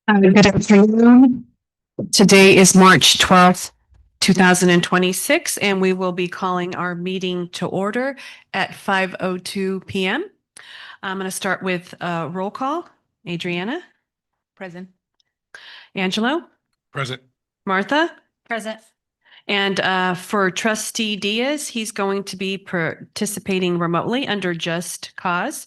Good afternoon. Today is March 12th, 2026, and we will be calling our meeting to order at 5:02 p.m. I'm going to start with roll call. Adriana? Present. Angelo? Present. Martha? Present. And for Trustee Diaz, he's going to be participating remotely under Just Cause.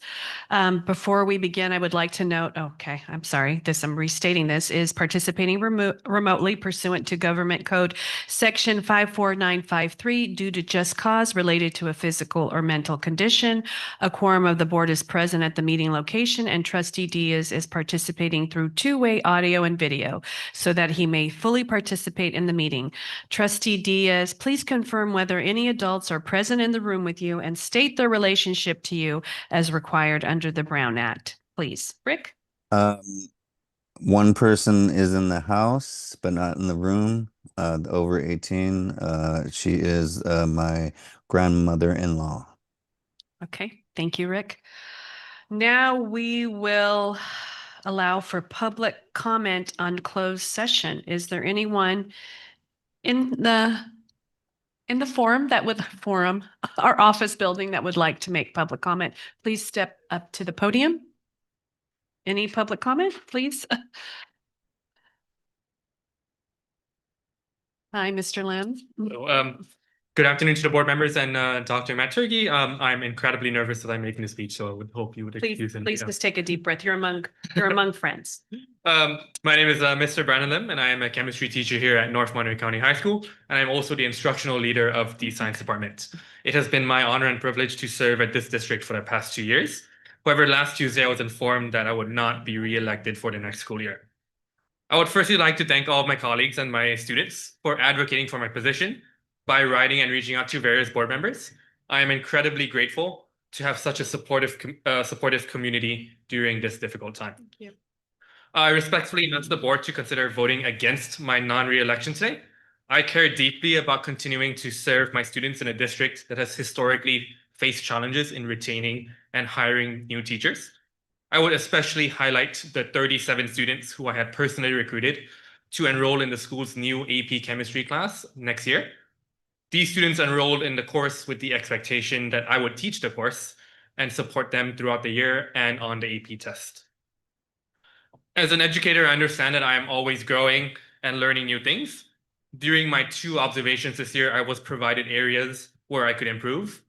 Before we begin, I would like to note, okay, I'm sorry, I'm restating this, is participating remotely pursuant to Government Code Section 54953 due to just cause related to a physical or mental condition. A quorum of the board is present at the meeting location, and Trustee Diaz is participating through two-way audio and video so that he may fully participate in the meeting. Trustee Diaz, please confirm whether any adults are present in the room with you and state their relationship to you as required under the Brown Act. Please. Rick? One person is in the house, but not in the room, over 18. She is my grandmother-in-law. Okay, thank you, Rick. Now we will allow for public comment on closed session. Is there anyone in the our office building that would like to make public comment? Please step up to the podium. Any public comment, please? Hi, Mr. Lim. Good afternoon to the board members and Dr. Matt Turkey. I'm incredibly nervous that I'm making this speech, so I would hope you would excuse me. Please just take a deep breath. You're among friends. My name is Mr. Brandon Lim, and I am a chemistry teacher here at North Monterey County High School, and I'm also the instructional leader of the science department. It has been my honor and privilege to serve at this district for the past 2 years. However, last Tuesday I was informed that I would not be re-elected for the next school year. I would firstly like to thank all of my colleagues and my students for advocating for my position by writing and reaching out to various board members. I am incredibly grateful to have such a supportive community during this difficult time. Thank you. I respectfully ask the board to consider voting against my non-re-election today. I care deeply about continuing to serve my students in a district that has historically faced challenges in retaining and hiring new teachers. I would especially highlight the 37 students who I had personally recruited to enroll in the school's new AP chemistry class next year. These students enrolled in the course with the expectation that I would teach the course and support them throughout the year and on the AP test. As an educator, I understand that I am always growing and learning new things. During my 2 observations this year, I was provided areas where I could improve.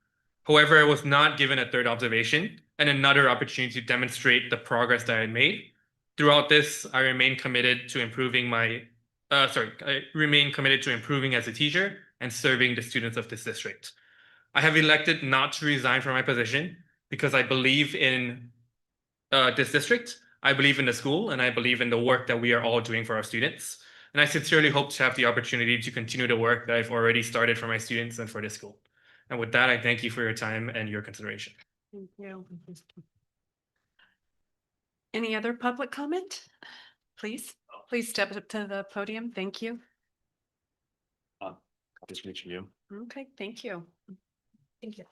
However, I was not given a 3rd observation and another opportunity to demonstrate the progress that I had made. Throughout this, I remain committed to improving as a teacher and serving the students of this district. I have elected not to resign from my position because I believe in this district, I believe in the school, and I believe in the work that we are all doing for our students. And I sincerely hope to have the opportunity to continue the work that I've already started for my students and for this school. And with that, I thank you for your time and your consideration. Thank you. Any other public comment? Please step up to the podium. Thank you. Just reaching you. Okay, thank you. Thank you.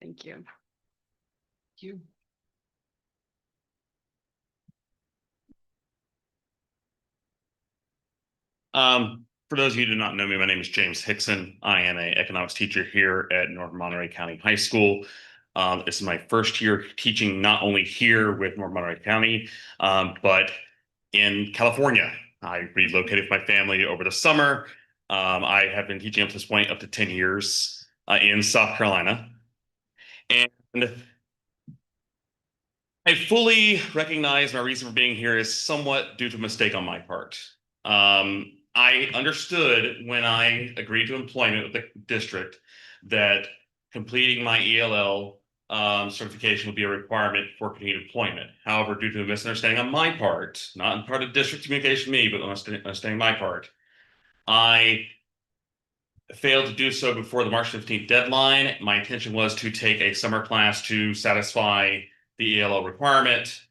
Thank you. Thank you. For those of you who do not know me, my name is James Hickson. I am an economics teacher here at North Monterey County High School. This is my first year teaching not only here with North Monterey County, but in California. I relocated with my family over the summer. I have been teaching up to this point up to 10 years in South Carolina. And I fully recognize my reason for being here is somewhat due to a mistake on my part. I understood when I agreed to employment with the district that completing my ELL certification would be a requirement for continued employment. However, due to a misunderstanding on my part, not in part of district communication me, but understanding my part, I failed to do so before the March 15th deadline. My intention was to take a summer class to satisfy the ELL requirement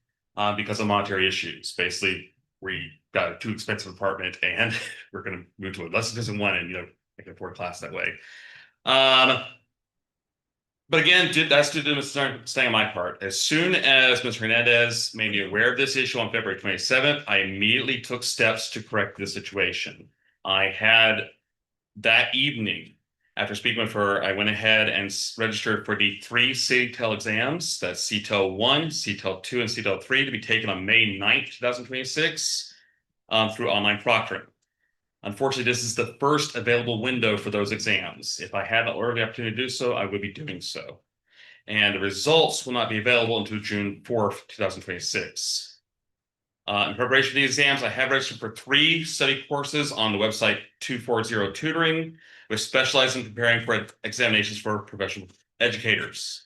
because of monetary issues. Basically, we got a too expensive apartment and we're going to move to a less expensive one, and I can afford a class that way. But again, that's due to misunderstanding on my part. As soon as Mr. Hernandez made me aware of this issue on February 27th, I immediately took steps to correct the situation. I had that evening, after speaking with her, I went ahead and registered for the 3 CTEL exams. That's CTEL 1, CTEL 2, and CTEL 3 to be taken on May 9th, 2026 through online proctoring. Unfortunately, this is the first available window for those exams. If I had the early opportunity to do so, I would be doing so. And the results will not be available until June 4th, 2026. In preparation for the exams, I have registered for 3 study courses on the website 240 Tutoring, which specialize in preparing for examinations for professional educators.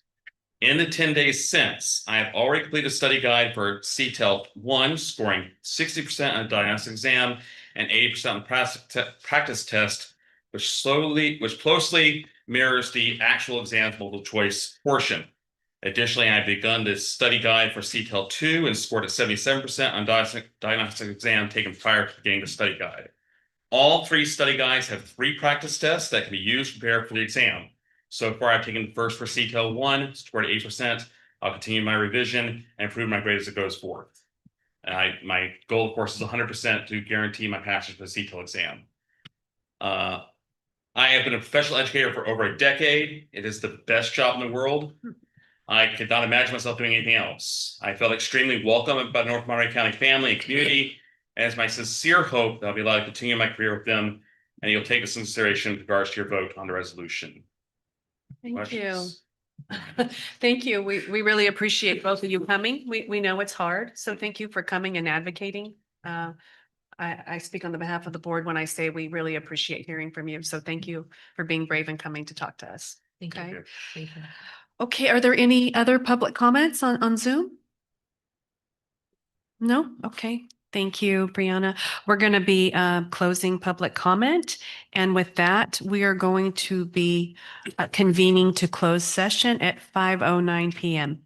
In the 10 days since, I have already completed a study guide for CTEL 1, scoring 60% on the diagnostic exam and 80% on the practice test, which closely mirrors the actual exam's multiple choice portion. Additionally, I've begun this study guide for CTEL 2 and scored at 77% on diagnostic exam taken prior to beginning the study guide. All 3 study guides have 3 practice tests that can be used to prepare for the exam. So far, I've taken the first for CTEL 1, scored 8%. I'll continue my revision and improve my grade as it goes forth. And my goal, of course, is 100% to guarantee my passage for the CTEL exam. I have been a professional educator for over a decade. It is the best job in the world. I could not imagine myself doing anything else. I felt extremely welcome by the North Monterey County family and community, and it's my sincere hope that I'll be allowed to continue my career with them, and you'll take this into consideration with regards to your vote on the resolution. Thank Questions? you. Thank you. We really appreciate both of you coming. We know it's hard, so thank you for coming and advocating. I speak on the behalf of the board when I say we really appreciate hearing from you. So thank you for being brave and coming to talk to us. Thank Okay. you. Thank you. Okay, are there any other public comments on Zoom? No? Okay. Thank you, Brianna. We're going to be closing public comment. And with that, we are going to be convening to close session at 5:09 p.m.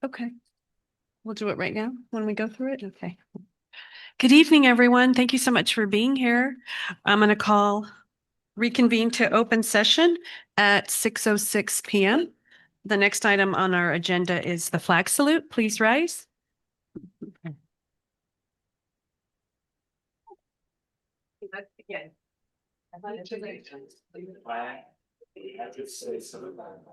Okay. We'll do it right now when we go through it. Okay. Good evening, everyone. Thank you so much for being here. I'm going to call reconvene to open session at 6:06 p.m. The next item on our agenda is the flag salute. Please rise. Let's begin. United States of America,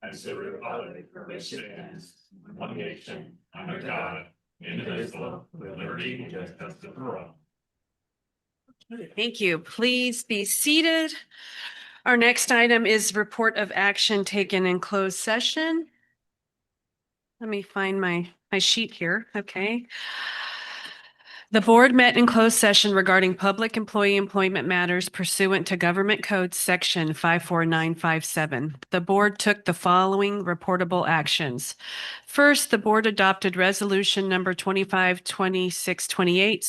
and to the republic for which it stands, one nation, under God, indivisible, with liberty and justice for all. Thank you. Please be seated. Our next item is report of action taken in closed session. Let me find my sheet here. Okay. The board met in closed session regarding public employee employment matters pursuant to Government Code Section 54957. The board took the following reportable actions. First, the board adopted resolution number 252628,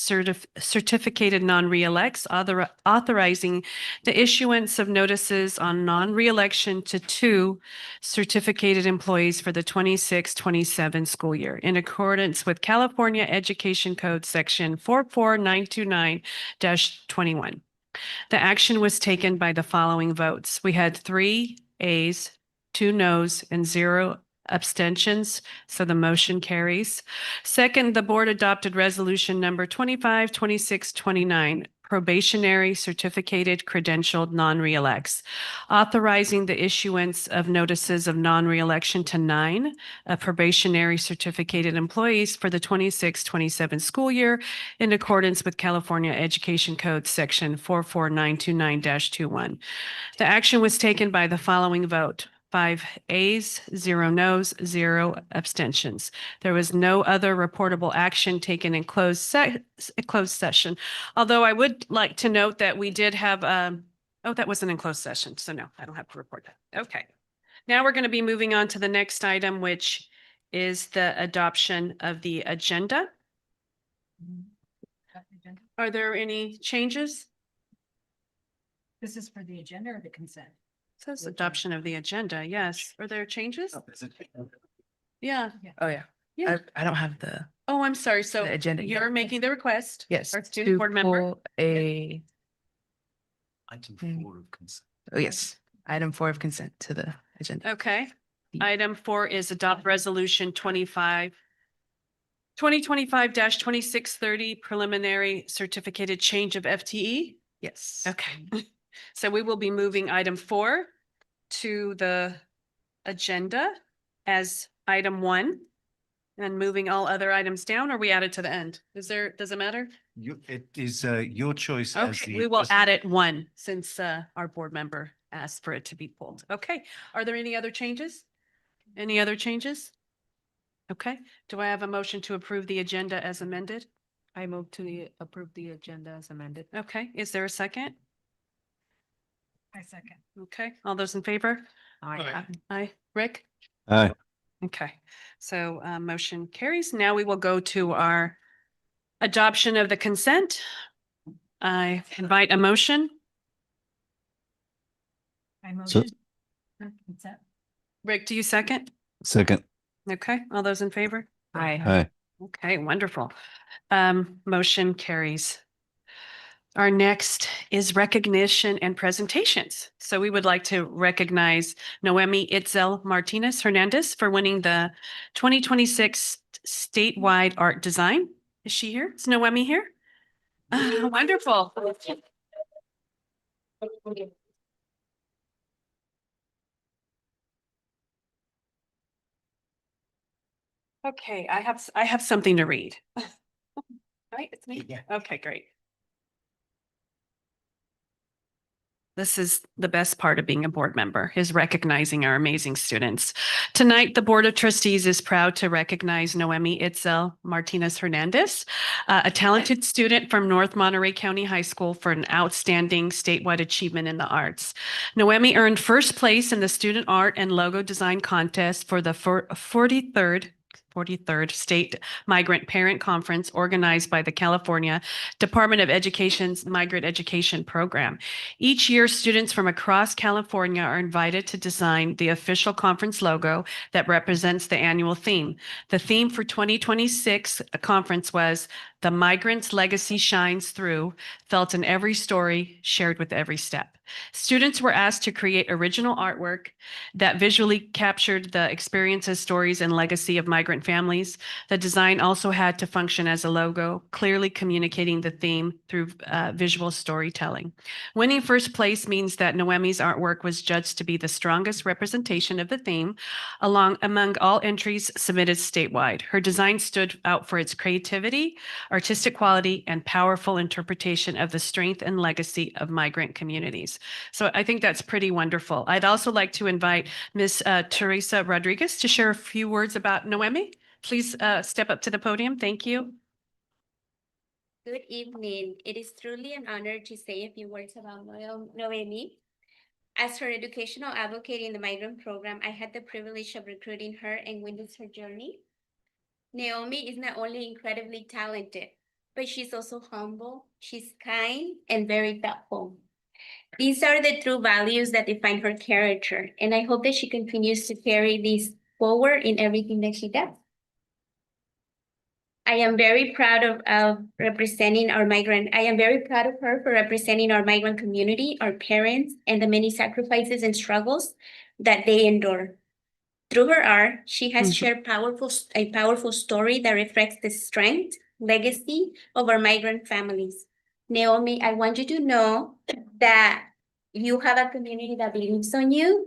certificated non-reelects, authorizing the issuance of notices on non-reelection to 2 certificated employees for the 26-27 school year in accordance with California Education Code Section 44929-21. The action was taken by the following votes. We had 3 ayes, 2 noes, and 0 abstentions, so the motion carries. Second, the board adopted resolution number 252629, probationary certificated credentialed non-reelects, authorizing the issuance of notices of non-reelection to 9 probationary certificated employees for the 26-27 school year in accordance with California Education Code Section 44929-21. The action was taken by the following vote. 5 ayes, 0 noes, 0 abstentions. There was no other reportable action taken in closed session. Although I would like to note that we did have, oh, that wasn't in closed session. So no, I don't have to report that. Okay. Now we're going to be moving on to the next item, which is the adoption of the agenda. Are there any changes? This is for the agenda or the consent? It says adoption of the agenda. Yes. Are there changes? Yeah. Oh, yeah. Yeah. I don't have the, Oh, I'm sorry. So The agenda. you're making the request. yes. Our student to board member. pull a, Item Hmm. 4 of consent. oh, yes, item 4 of consent to the agenda. Okay. Item 4 is adopt resolution 2025-2630 preliminary certificated change of FTE. Yes. Okay. So we will be moving item 4 to the agenda as item 1 and moving all other items down, or we add it to the end? Does it matter? It is your choice as Okay, the. we will add it 1 since our board member asked for it to be pulled. Okay. Are there any other changes? Any other changes? Okay. Do I have a motion to approve the agenda as amended? I move to approve the agenda as amended. Okay. Is there a second? I second. Okay. All those in favor? Aye. Aye. Rick? Aye. Okay. So motion carries. Now we will go to our adoption of the consent. I invite a motion. I So- motion. for consent. Rick, do you second? Second. Okay, all those in favor? Aye. Hi. Okay, wonderful. Motion carries. Our next is recognition and presentations. So we would like to recognize Noemi Itzel Martinez Hernandez for winning the 2026 statewide art design. Is she here? Is Noemi here? Wonderful. Okay, I have something to read. Right, it's me? Yeah. Okay, great. This is the best part of being a board member, is recognizing our amazing students. Tonight, the Board of Trustees is proud to recognize Noemi Itzel Martinez Hernandez, a talented student from North Monterey County High School for an outstanding statewide achievement in the arts. Noemi earned first place in the Student Art and Logo Design Contest for the 43rd State Migrant Parent Conference organized by the California Department of Education's Migrant Education Program. Each year, students from across California are invited to design the official conference logo that represents the annual theme. The theme for 2026 conference was "The Migrant's Legacy Shines Through, Felt in Every Story, Shared with Every Step." Students were asked to create original artwork that visually captured the experiences, stories, and legacy of migrant families. The design also had to function as a logo, clearly communicating the theme through visual storytelling. Winning first place means that Noemi's artwork was judged to be the strongest representation of the theme among all entries submitted statewide. Her design stood out for its creativity, artistic quality, and powerful interpretation of the strength and legacy of migrant communities. So I think that's pretty wonderful. I'd also like to invite Ms. Teresa Rodriguez to share a few words about Noemi. Please step up to the podium. Thank you. Good evening. It is truly an honor to say a few words about Noemi. As her educational advocate in the migrant program, I had the privilege of recruiting her and witness her journey. Naomi is not only incredibly talented, but she's also humble, she's kind, and very thoughtful. These are the true values that define her character, and I hope that she continues to carry these forward in everything that she does. I am very proud of representing our migrant. I am very proud of her for representing our migrant community, our parents, and the many sacrifices and struggles that they endure. Through her art, she has shared a powerful story that reflects the strength, legacy of our migrant families. Naomi, I want you to know that you have a community that believes on you,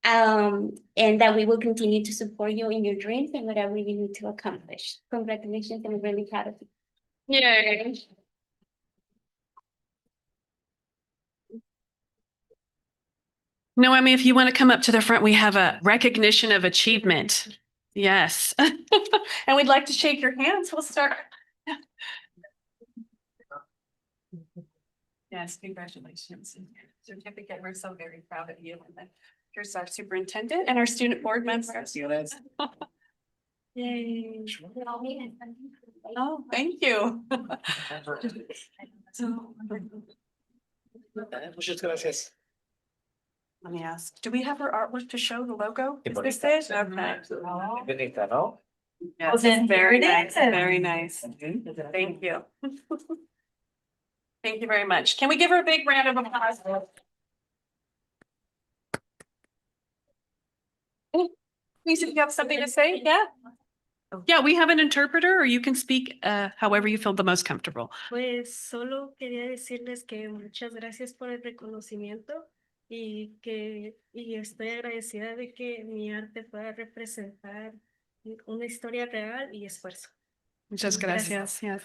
and that we will continue to support you in your dreams and whatever you need to accomplish. Congratulations, and I'm really proud of you. Yay. Noemi, if you want to come up to the front, we have a recognition of achievement. Yes. And we'd like to shake your hands. We'll start. Yes, congratulations. Certificate. We're so very proud of you. And then here's our superintendent and our student board members. Yay. Oh, thank you. Muchas gracias. Let me ask, do we have our artwork to show the logo? Is this it? Okay. Benita, ¿no? Yes, very nice, very nice. Thank you. Thank you very much. Can we give her a big round of applause? Please, if you have something to say, yeah? Yeah, we have an interpreter, or you can speak however you feel the most comfortable. Pues solo quería decirles que muchas gracias por el reconocimiento y estoy agradecida de que mi arte pueda representar una historia real y esfuerzo. Muchas gracias. Yes.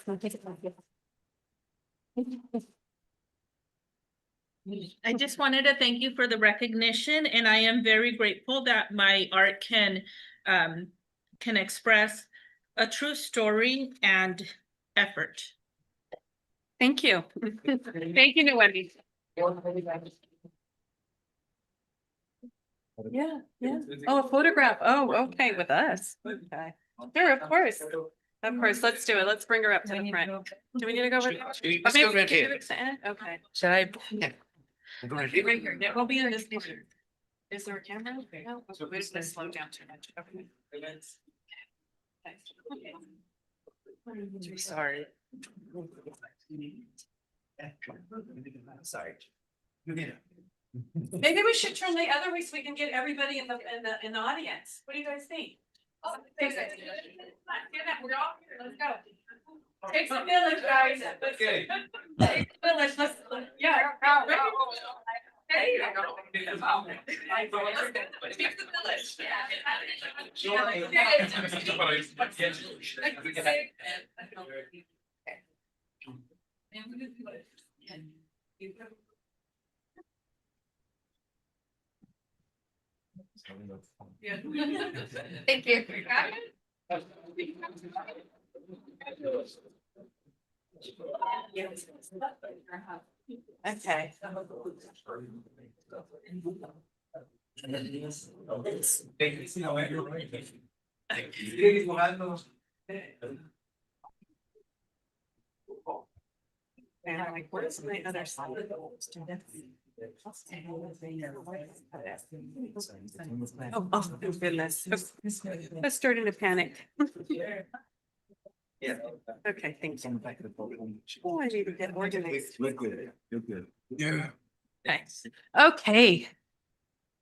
I just wanted to thank you for the recognition, and I am very grateful that my art can express a true story and effort. Thank you. Thank you, Noemi. Yeah, yeah. Oh, a photograph. Oh, okay, with us. Okay. Sure, of course. Of course, let's do it. Let's bring her up to the front. Do we need to go over there? Let's go right here. Okay. Should I? Right here. Yeah, we'll be in this picture. Is there a camera? No. So we just slow down too much. Okay. Sorry. Sorry. Maybe we should turn the other way so we can get everybody in the audience. What do you guys think? Oh, we're all here. Let's go. Takes a village, guys. Okay. Takes a village. Let's, yeah. There you go. Takes a village. Thank you. Okay. And like, where's my other side? Oh, goodness. Let's start in a panic. Yeah. Okay, thank you. Oh, I need to get organized. Look good. Look good. Yeah. Okay. Okay.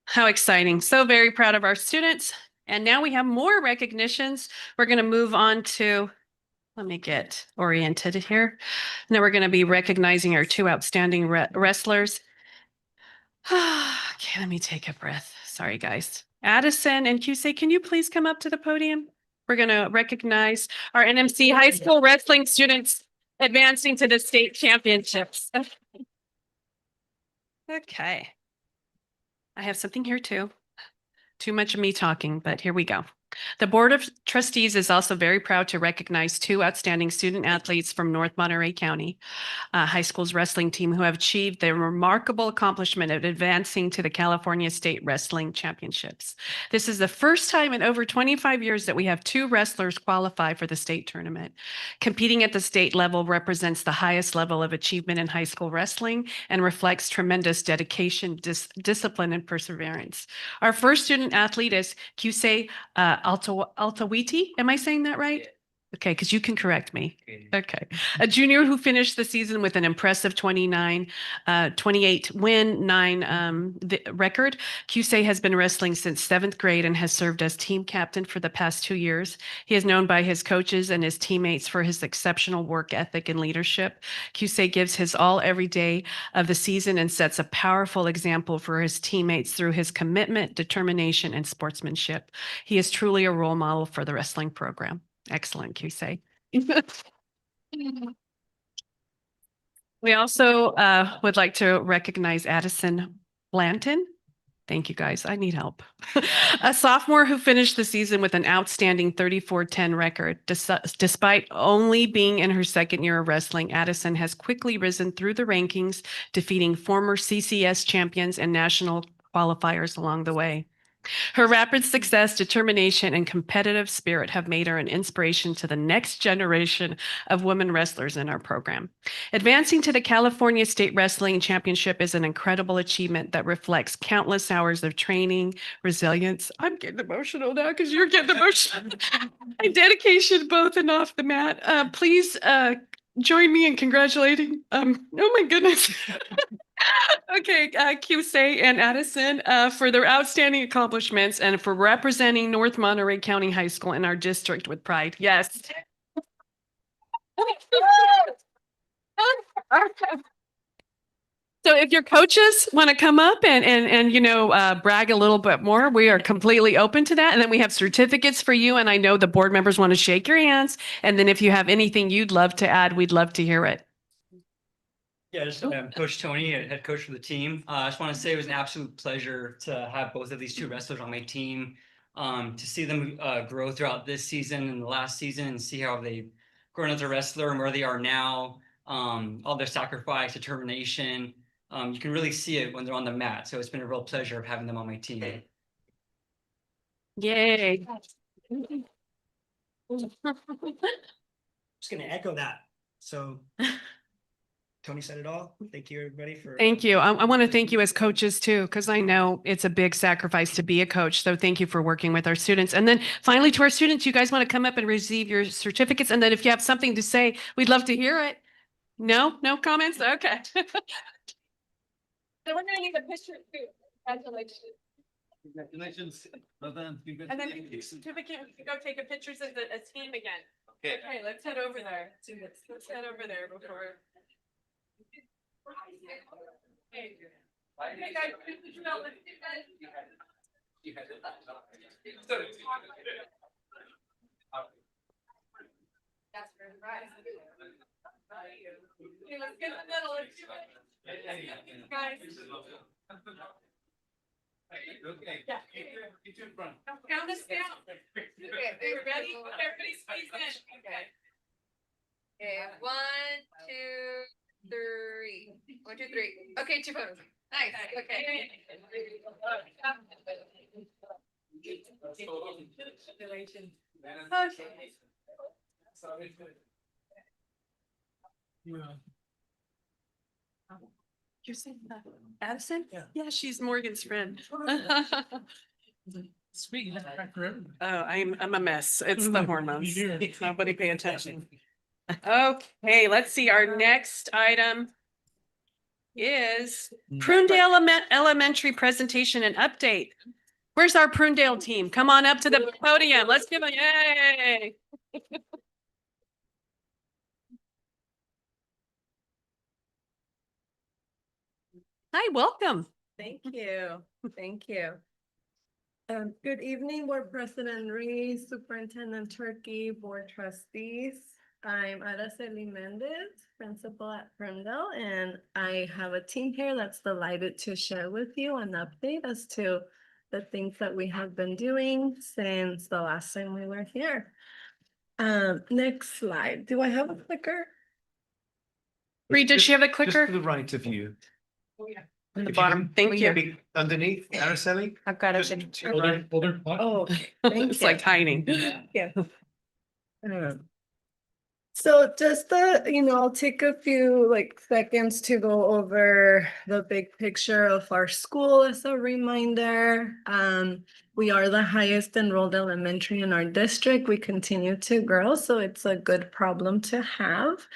How exciting. So very proud of our students. And now we have more recognitions. We're going to move on to, let me get oriented here. Now we're going to be recognizing our two outstanding wrestlers. Okay, let me take a breath. Sorry, guys. Addison and QC, can you please come up to the podium? We're going to recognize our NMC high school wrestling students advancing to the state championships. Okay. I have something here too. Too much of me talking, but here we go. The Board of Trustees is also very proud to recognize two outstanding student athletes from North Monterey County High School's wrestling team who have achieved the remarkable accomplishment of advancing to the California State Wrestling Championships. This is the first time in over 25 years that we have two wrestlers qualify for the state tournament. Competing at the state level represents the highest level of achievement in high school wrestling and reflects tremendous dedication, discipline, and perseverance. Our first student athlete is Cusay Altawiti. Am I saying that right? Okay, because you can correct me. Okay. A junior who finished the season with an impressive 28 win, 9 record. Cusay has been wrestling since 7th grade and has served as team captain for the past 2 years. He is known by his coaches and his teammates for his exceptional work ethic and leadership. Cusay gives his all every day of the season and sets a powerful example for his teammates through his commitment, determination, and sportsmanship. He is truly a role model for the wrestling program. Excellent, Cusay. We also would like to recognize Addison Blanton. Thank you, guys. I need help. A sophomore who finished the season with an outstanding 34-10 record. Despite only being in her second year of wrestling, Addison has quickly risen through the rankings, defeating former CCS champions and national qualifiers along the way. Her rapid success, determination, and competitive spirit have made her an inspiration to the next generation of women wrestlers in our program. Advancing to the California State Wrestling Championship is an incredible achievement that reflects countless hours of training, resilience. I'm getting emotional now because you're getting emotional. And dedication both and off the mat. Please join me in congratulating. Oh my goodness. Okay, Cusay and Addison for their outstanding accomplishments and for representing North Monterey County High School in our district with pride. Yes. So if your coaches want to come up and brag a little bit more, we are completely open to that. And then we have certificates for you. And I know the board members want to shake your hands. And then if you have anything you'd love to add, we'd love to hear it. Yeah, just Coach Tony, head coach for the team. I just want to say it was an absolute pleasure to have both of these two wrestlers on my team. To see them grow throughout this season and the last season and see how they've grown as a wrestler and where they are now. All their sacrifice, determination. You can really see it when they're on the mat. So it's been a real pleasure of having them on my team. Yay. Just going to echo that. So Tony said it all. Thank you, everybody, for. Thank you. I want to thank you as coaches too, because I know it's a big sacrifice to be a coach. So thank you for working with our students. And then finally to our students, you guys want to come up and receive your certificates. And then if you have something to say, we'd love to hear it. No comments? Okay. So we're going to need a picture too. Congratulations. Congratulations. Well done. And then your certificate, we can go take a pictures as a team again. Okay, let's head over there. Let's head over there before. Okay, guys, let's do that. That's right. Okay, let's get in the middle. Let's do it. Guys. Okay. Yeah. Get you in front. Count us down. Okay, we're ready? Everybody squeeze in. Okay. Okay, 1, 2, 3. 1, 2, 3. Okay, 2 photos. Nice. Okay. You're saying that Addison? Yeah, she's Morgan's friend. Sweet. Oh, I'm a mess. It's the hormones. Nobody pay attention. Okay, let's see. Our next item is Prunedale Elementary presentation and update. Where's our Prunedale team? Come on up to the podium. Let's give a yay. Hi, welcome. Thank you. Thank you. Good evening, Board President Reese, Superintendent Turkey, Board Trustees. I'm Araceli Mendez, Principal at Prunedale, and I have a team here that's delighted to share with you an update as to the things that we have been doing since the last time we were here. Next slide. Do I have a clicker? Reed, does she have a Just clicker? to the right of you. On the If bottom. can- Thank you. maybe Underneath, Araceli? I've got Just it. to your right. Oh, okay. Thank It's you. like hiding. Yeah. So just I'll take a few seconds to go over the big picture of our school as a reminder. We are the highest enrolled elementary in our district. We continue to grow, so it's a good problem to have.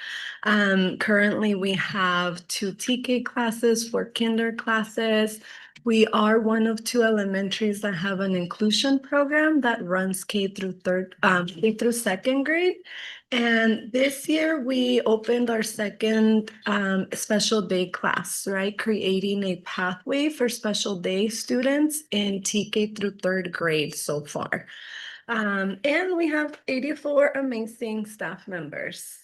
Currently we have 2 TK classes, 4 kinder classes. We are one of 2 elementaries that have an inclusion program that runs K through 2nd grade. And this year we opened our second special day class, right? Creating a pathway for special day students in TK through 3rd grade so far. And we have 84 amazing staff members.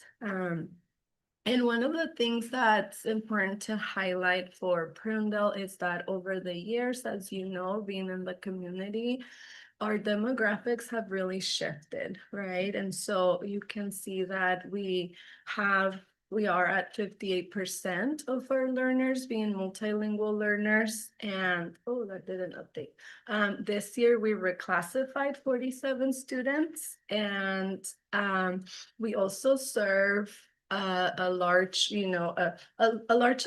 And one of the things that's important to highlight for Prunedale is that over the years, as you know, being in the community, our demographics have really shifted, right? And so you can see that we are at 58% of our learners being multilingual learners. And, oh, that didn't update. This year we reclassified 47 students, and we also serve a large, a large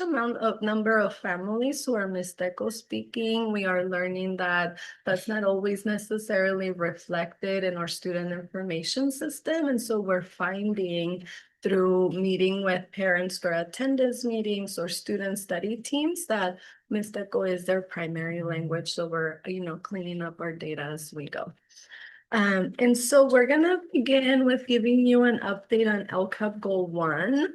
number of families who are Mixteco speaking. We are learning that that's not always necessarily reflected in our student information system. And so we're finding through meeting with parents for attendance meetings or student study teams that Mixteco is their primary language. So we're, cleaning up our data as we go. And so we're gonna begin with giving you an update on LCAP Goal 1.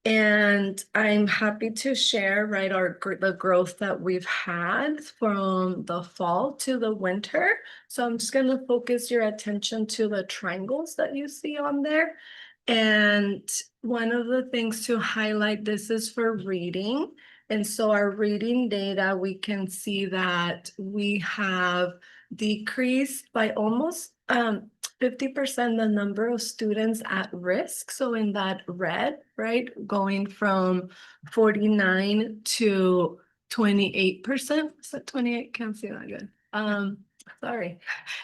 And I'm happy to share, right, the growth that we've had from the fall to the winter. So I'm just gonna focus your attention to the triangles that you see on there. And one of the things to highlight, this is for reading. And so our reading data, we can see that we have decreased by almost 50% the number of students at risk. So in that red, right, going from 49 to 28%. So 28, can't see that good. Sorry.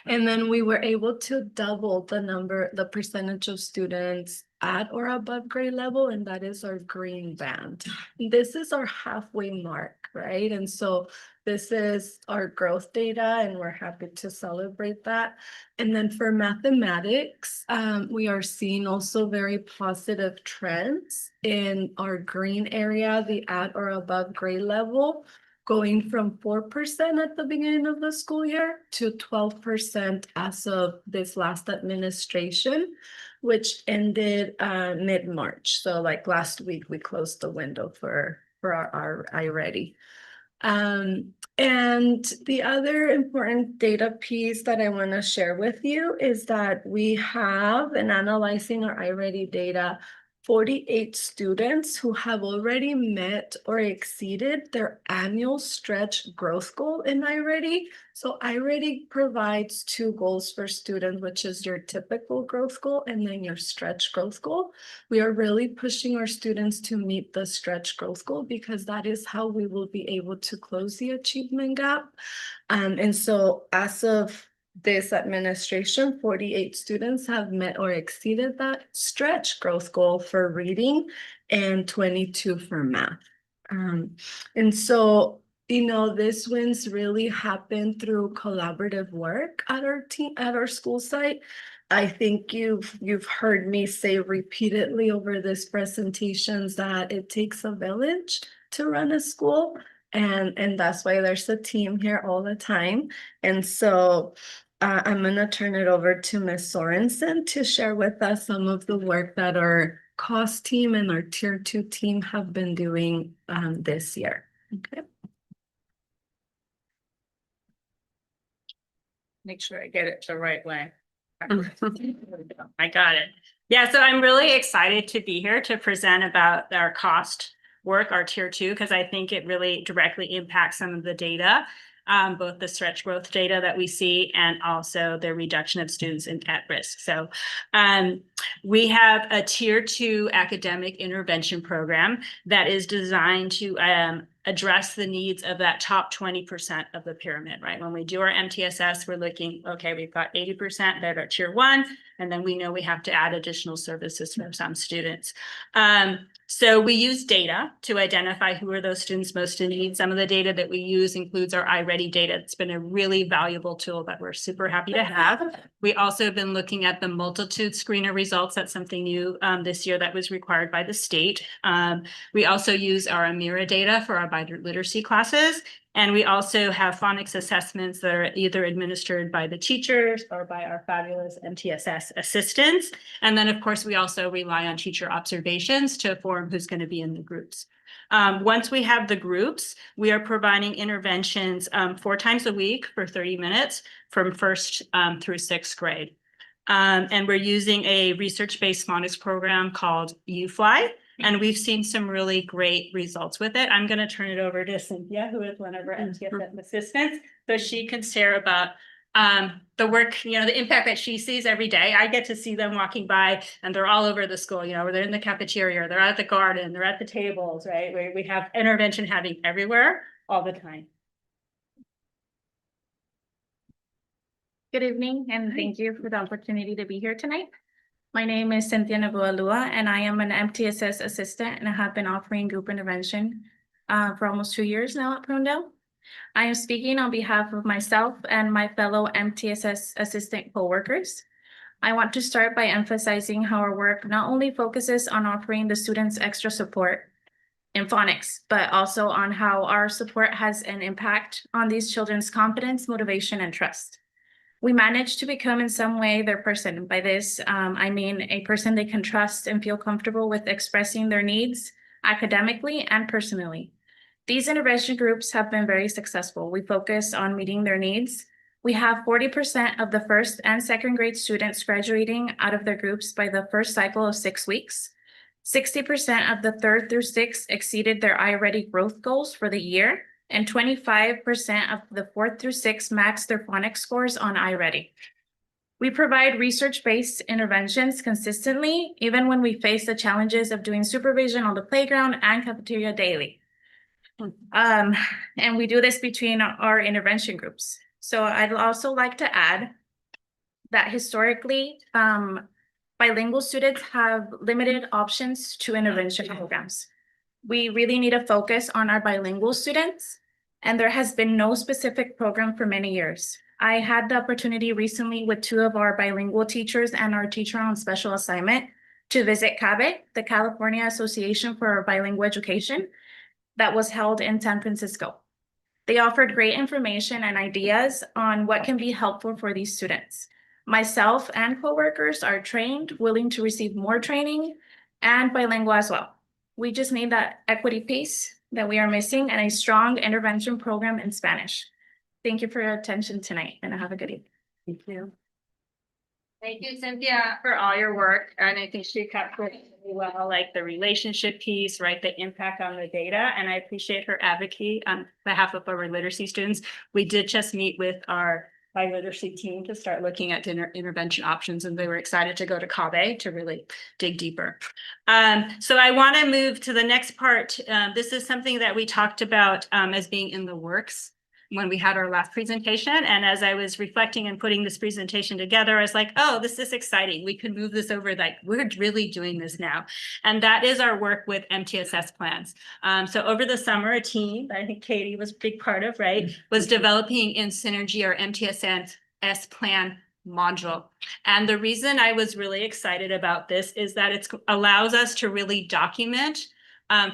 And then we were able to double the percentage of students at or above grade level, and that is our green band. This is our halfway mark, right? And so this is our growth data, and we're happy to celebrate that. And then for mathematics, we are seeing also very positive trends in our green area, the at or above grade level, going from 4% at the beginning of the school year to 12% as of this last administration, which ended mid-March. So like last week, we closed the window for our iReady. And the other important data piece that I want to share with you is that we have, in analyzing our iReady data, 48 students who have already met or exceeded their annual stretch growth goal in iReady. So iReady provides two goals for students, which is your typical growth goal and then your stretch growth goal. We are really pushing our students to meet the stretch growth goal because that is how we will be able to close the achievement gap. And so as of this administration, 48 students have met or exceeded that stretch growth goal for reading and 22 for math. And so, you know, these wins really happen through collaborative work at our team, at our school site. I think you've heard me say repeatedly over these presentations that it takes a village to run a school. And that's why there's a team here all the time. And so I'm going to turn it over to Ms. Sorensen to share with us some of the work that our cost team and our tier 2 team have been doing this year. Okay. Make sure I get it the right way. I got it. Yeah, so I'm really excited to be here to present about our cost work, our tier 2, because I think it really directly impacts some of the data, both the stretch growth data that we see and also the reduction of students at risk. So we have a tier 2 academic intervention program that is designed to address the needs of that top 20% of the pyramid, right? When we do our MTSS, we're looking, okay, we've got 80% that are tier 1, and then we know we have to add additional services for some students. So we use data to identify who are those students most in need. Some of the data that we use includes our iReady data. It's been a really valuable tool that we're super happy to have. We also have been looking at the multitude screener results. That's something new this year that was required by the state. We also use our Amira data for our biliteracy classes. And we also have phonics assessments that are either administered by the teachers or by our fabulous MTSS assistants. And then, of course, we also rely on teacher observations to inform who's going to be in the groups. Once we have the groups, we are providing interventions 4 times a week for 30 minutes from 1st through 6th grade. And we're using a research-based phonics program called UFly. And we've seen some really great results with it. I'm going to turn it over to Cynthia, who is one of our MTSS assistants, so she can share about the work, you know, the impact that she sees every day. I get to see them walking by and they're all over the school, you know, where they're in the cafeteria, they're at the garden, they're at the tables, right? Where we have intervention happening everywhere all the time. Good evening, and thank you for the opportunity to be here tonight. My name is Cynthia Nabualua, and I am an MTSS assistant, and I have been offering group intervention for almost 2 years now at Prunedale. I am speaking on behalf of myself and my fellow MTSS assistant coworkers. I want to start by emphasizing how our work not only focuses on offering the students extra support in phonics, but also on how our support has an impact on these children's confidence, motivation, and trust. We manage to become in some way their person. By this, I mean a person they can trust and feel comfortable with expressing their needs academically and personally. These intervention groups have been very successful. We focus on meeting their needs. We have 40% of the 1st and 2nd grade students graduating out of their groups by the first cycle of 6 weeks. 60% of the 3rd through 6th exceeded their iReady growth goals for the year, and 25% of the 4th through 6th maxed their phonics scores on iReady. We provide research-based interventions consistently, even when we face the challenges of doing supervision on the playground and cafeteria daily. And we do this between our intervention groups. So I'd also like to add that historically, Bilingual students have limited options to intervention programs. We really need to focus on our bilingual students, and there has been no specific program for many years. I had the opportunity recently with two of our bilingual teachers and our teacher on special assignment to visit CABE, the California Association for Bilingual Education, that was held in San Francisco. They offered great information and ideas on what can be helpful for these students. Myself and coworkers are trained, willing to receive more training, and bilingual as well. We just need that equity piece that we are missing and a strong intervention program in Spanish. Thank you for your attention tonight, and have a good evening. Thank you. Thank you, Cynthia, for all your work. And I think she captured it really well, like the relationship piece, right? The impact on the data. And I appreciate her advocacy on behalf of our literacy students. We did just meet with our literacy team to start looking at intervention options, and they were excited to go to CABE to really dig deeper. So I want to move to the next part. This is something that we talked about as being in the works when we had our last presentation. And as I was reflecting and putting this presentation together, I was like, oh, this is exciting. We could move this over, like we're really doing this now. And that is our work with MTSS plans. So over the summer, a team that I think Katie was a big part of, right, was developing in Synergy our MTSS plan module. And the reason I was really excited about this is that it allows us to really document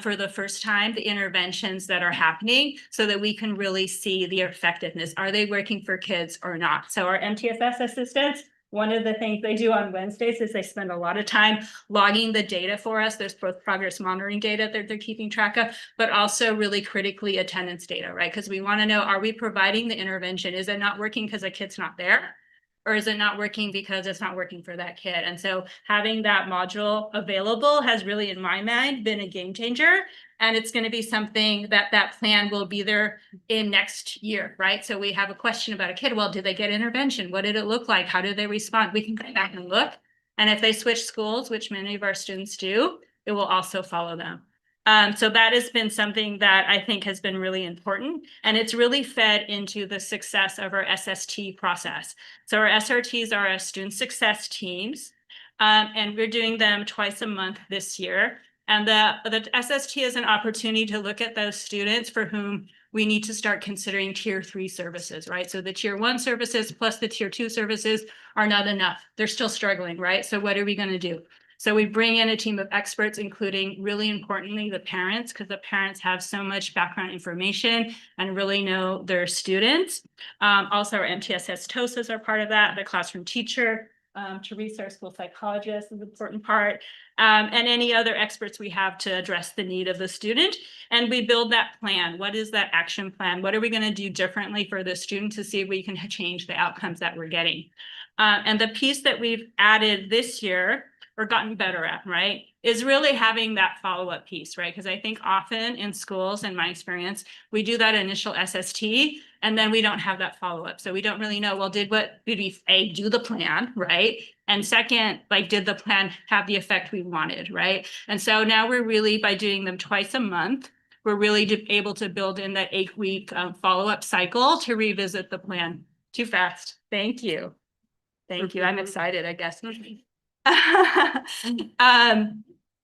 for the first time, the interventions that are happening so that we can really see the effectiveness. Are they working for kids or not? So our MTSS assistants, one of the things they do on Wednesdays is they spend a lot of time logging the data for us. There's both progress monitoring data that they're keeping track of, but also really critically attendance data, right? Because we want to know, are we providing the intervention? Is it not working because a kid's not there? Or is it not working because it's not working for that kid? And so having that module available has really, in my mind, been a game changer. And it's going to be something that that plan will be there in next year, right? So we have a question about a kid. Well, did they get intervention? What did it look like? How did they respond? We can go back and look. And if they switch schools, which many of our students do, it will also follow them. So that has been something that I think has been really important, and it's really fed into the success of our SST process. So our SRTs are our student success teams, and we're doing them twice a month this year. And the SST is an opportunity to look at those students for whom we need to start considering tier 3 services, right? So the tier 1 services plus the tier 2 services are not enough. They're still struggling, right? So what are we going to do? So we bring in a team of experts, including, really importantly, the parents, because the parents have so much background information and really know their students. Also, our MTSS TOSAs are part of that, the classroom teacher, Teresa, our school psychologist, is an important part, and any other experts we have to address the need of the student. And we build that plan. What is that action plan? What are we going to do differently for the student to see if we can change the outcomes that we're getting? And the piece that we've added this year, or gotten better at, right, is really having that follow-up piece, right? Because I think often in schools, in my experience, we do that initial SST and then we don't have that follow-up. So we don't really know, well, did we A, do the plan, right? And second, like, did the plan have the effect we wanted, right? And so now we're really, by doing them twice a month, we're really able to build in that 8-week follow-up cycle to revisit the plan. Too fast. Thank you. Thank you. I'm excited, I guess.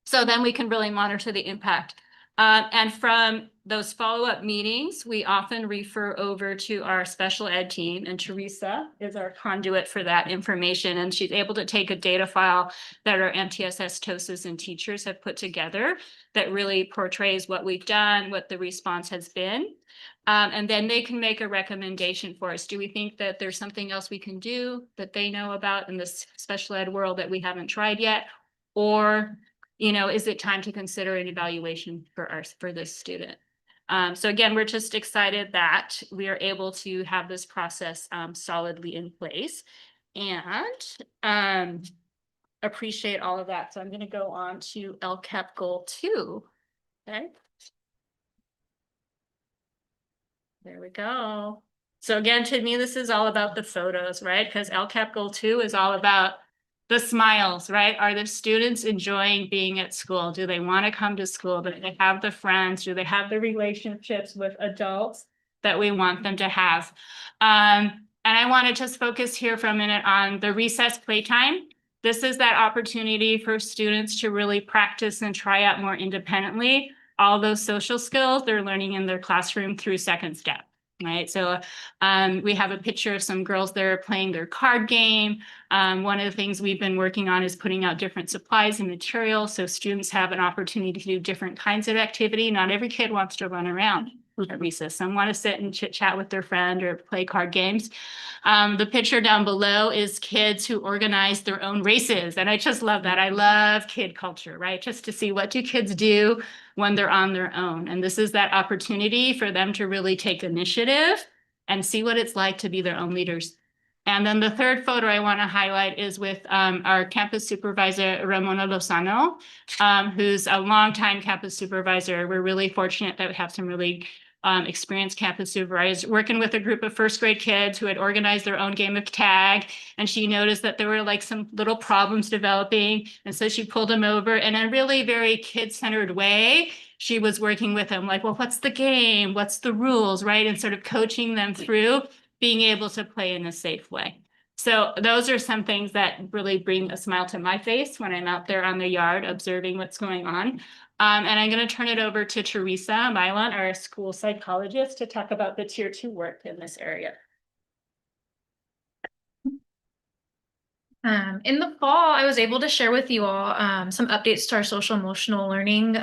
So then we can really monitor the impact. And from those follow-up meetings, we often refer over to our special ed team, and Teresa is our conduit for that information. And she's able to take a data file that our MTSS TOSAs and teachers have put together that really portrays what we've done, what the response has been. And then they can make a recommendation for us. Do we think that there's something else we can do that they know about in this special ed world that we haven't tried yet? Or, is it time to consider an evaluation for this student? So again, we're just excited that we are able to have this process solidly in place, and appreciate all of that. So I'm going to go on to LCAP goal 2. Okay. There we go. So again, to me, this is all about the photos, right? Because LCAP goal 2 is all about the smiles, right? Are the students enjoying being at school? Do they want to come to school? Do they have the friends? Do they have the relationships with adults that we want them to have? And I want to just focus here for a minute on the recess playtime. This is that opportunity for students to really practice and try out more independently all those social skills they're learning in their classroom through Second Step. Right. So we have a picture of some girls there playing their card game. One of the things we've been working on is putting out different supplies and materials so students have an opportunity to do different kinds of activity. Not every kid wants to run around at recess. Some want to sit and chit chat with their friend or play card games. The picture down below is kids who organize their own races. And I just love that. I love kid culture, right? Just to see what do kids do when they're on their own. And this is that opportunity for them to really take initiative and see what it's like to be their own leaders. And then the third photo I want to highlight is with our campus supervisor, Ramona Lozano, who's a longtime campus supervisor. We're really fortunate that we have some really experienced campus supervisors working with a group of first grade kids who had organized their own game of tag. And she noticed that there were like some little problems developing. And so she pulled them over in a really very kid-centered way. She was working with them like, well, what's the game? What's the rules, right? And sort of coaching them through being able to play in a safe way. So those are some things that really bring a smile to my face when I'm out there on the yard observing what's going on. And I'm going to turn it over to Teresa Milan, our school psychologist, to talk about the Tier 2 work in this area. In the fall, I was able to share with you all some updates to our social emotional learning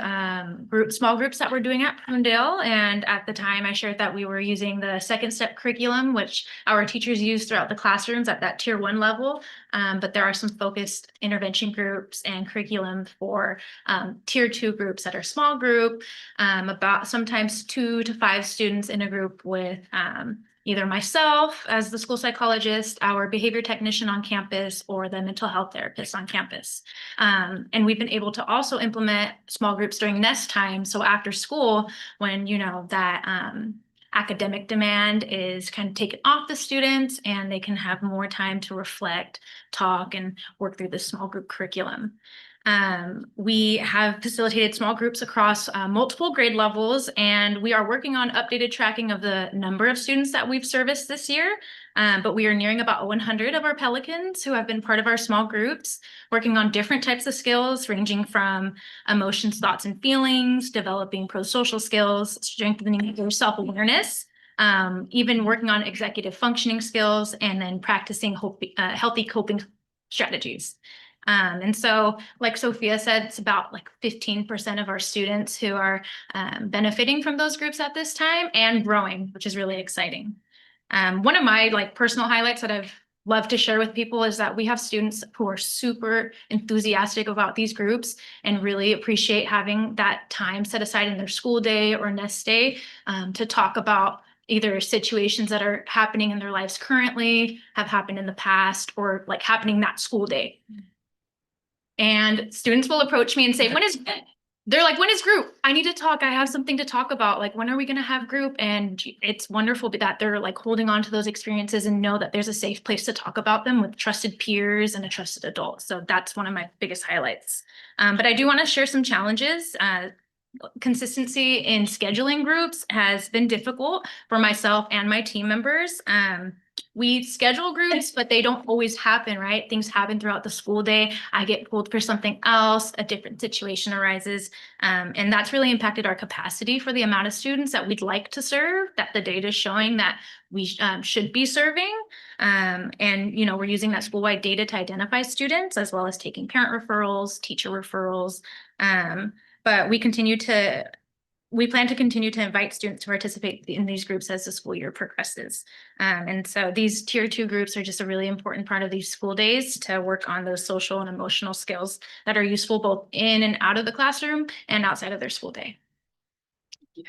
small groups that we're doing at Prunedale. And at the time, I shared that we were using the Second Step curriculum, which our teachers use throughout the classrooms at that Tier 1 level. But there are some focused intervention groups and curriculum for Tier 2 groups that are small group, about sometimes 2 to 5 students in a group with either myself as the school psychologist, our behavior technician on campus, or the mental health therapist on campus. And we've been able to also implement small groups during nest time. So after school, when that academic demand is kind of taken off the students and they can have more time to reflect, talk, and work through the small group curriculum. We have facilitated small groups across multiple grade levels, and we are working on updated tracking of the number of students that we've serviced this year. But we are nearing about 100 of our Pelicans who have been part of our small groups, working on different types of skills, ranging from emotions, thoughts, and feelings, developing pro-social skills, strengthening their self-awareness, even working on executive functioning skills, and then practicing healthy coping strategies. And so, like Sophia said, it's about like 15% of our students who are benefiting from those groups at this time and growing, which is really exciting. One of my personal highlights that I've loved to share with people is that we have students who are super enthusiastic about these groups and really appreciate having that time set aside in their school day or nest day to talk about either situations that are happening in their lives currently, have happened in the past, or like happening that school day. And students will approach me and say, when is group? I need to talk. I have something to talk about. Like, when are we going to have group? And it's wonderful that they're like holding on to those experiences and know that there's a safe place to talk about them with trusted peers and a trusted adult. So that's one of my biggest highlights. But I do want to share some challenges. Consistency in scheduling groups has been difficult for myself and my team members. We schedule groups, but they don't always happen, right? Things happen throughout the school day. I get pulled for something else, a different situation arises. And that's really impacted our capacity for the amount of students that we'd like to serve, that the data is showing that we should be serving. And, we're using that school-wide data to identify students, as well as taking parent referrals, teacher referrals. But we plan to continue to invite students to participate in these groups as the school year progresses. And so these Tier 2 groups are just a really important part of these school days to work on those social and emotional skills that are useful both in and out of the classroom and outside of their school day. Thank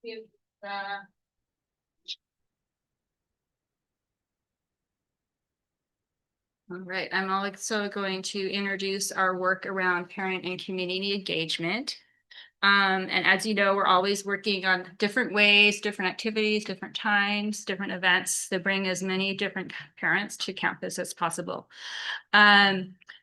you. All right, I'm also going to introduce our work around parent and community engagement. And as you know, we're always working on different ways, different activities, different times, different events to bring as many different parents to campus as possible.